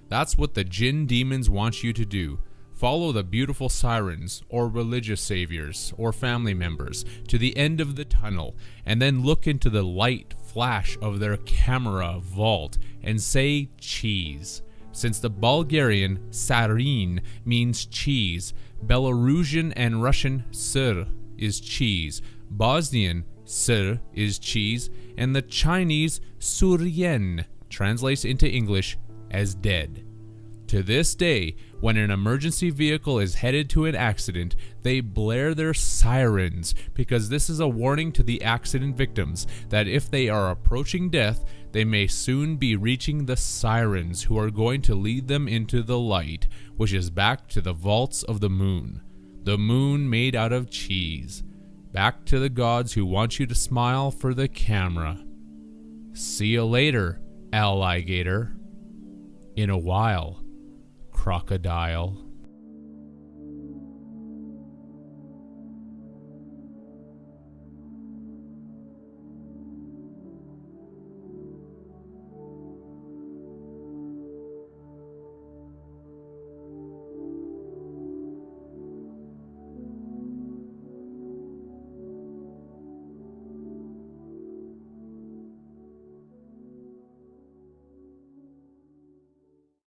That's what the jinn demons want you to do. Follow the beautiful sirens, or religious saviors, or family members, to the end of the tunnel, and then look into the light flash of their camera vault and say cheese. Since the Bulgarian sarin means cheese, Belarusian and Russian sir is cheese, Bosnian sir is cheese, and the Chinese suryen translates into English as dead. To this day, when an emergency vehicle is headed to an accident, they blare their sirens, because this is a warning to the accident victims that if they are approaching death, they may soon be reaching the sirens who are going to lead them into the light, which is back to the vaults of the moon made out of cheese, back to the gods who want you to smile for the camera. See you later, alligator. In a while, crocodile.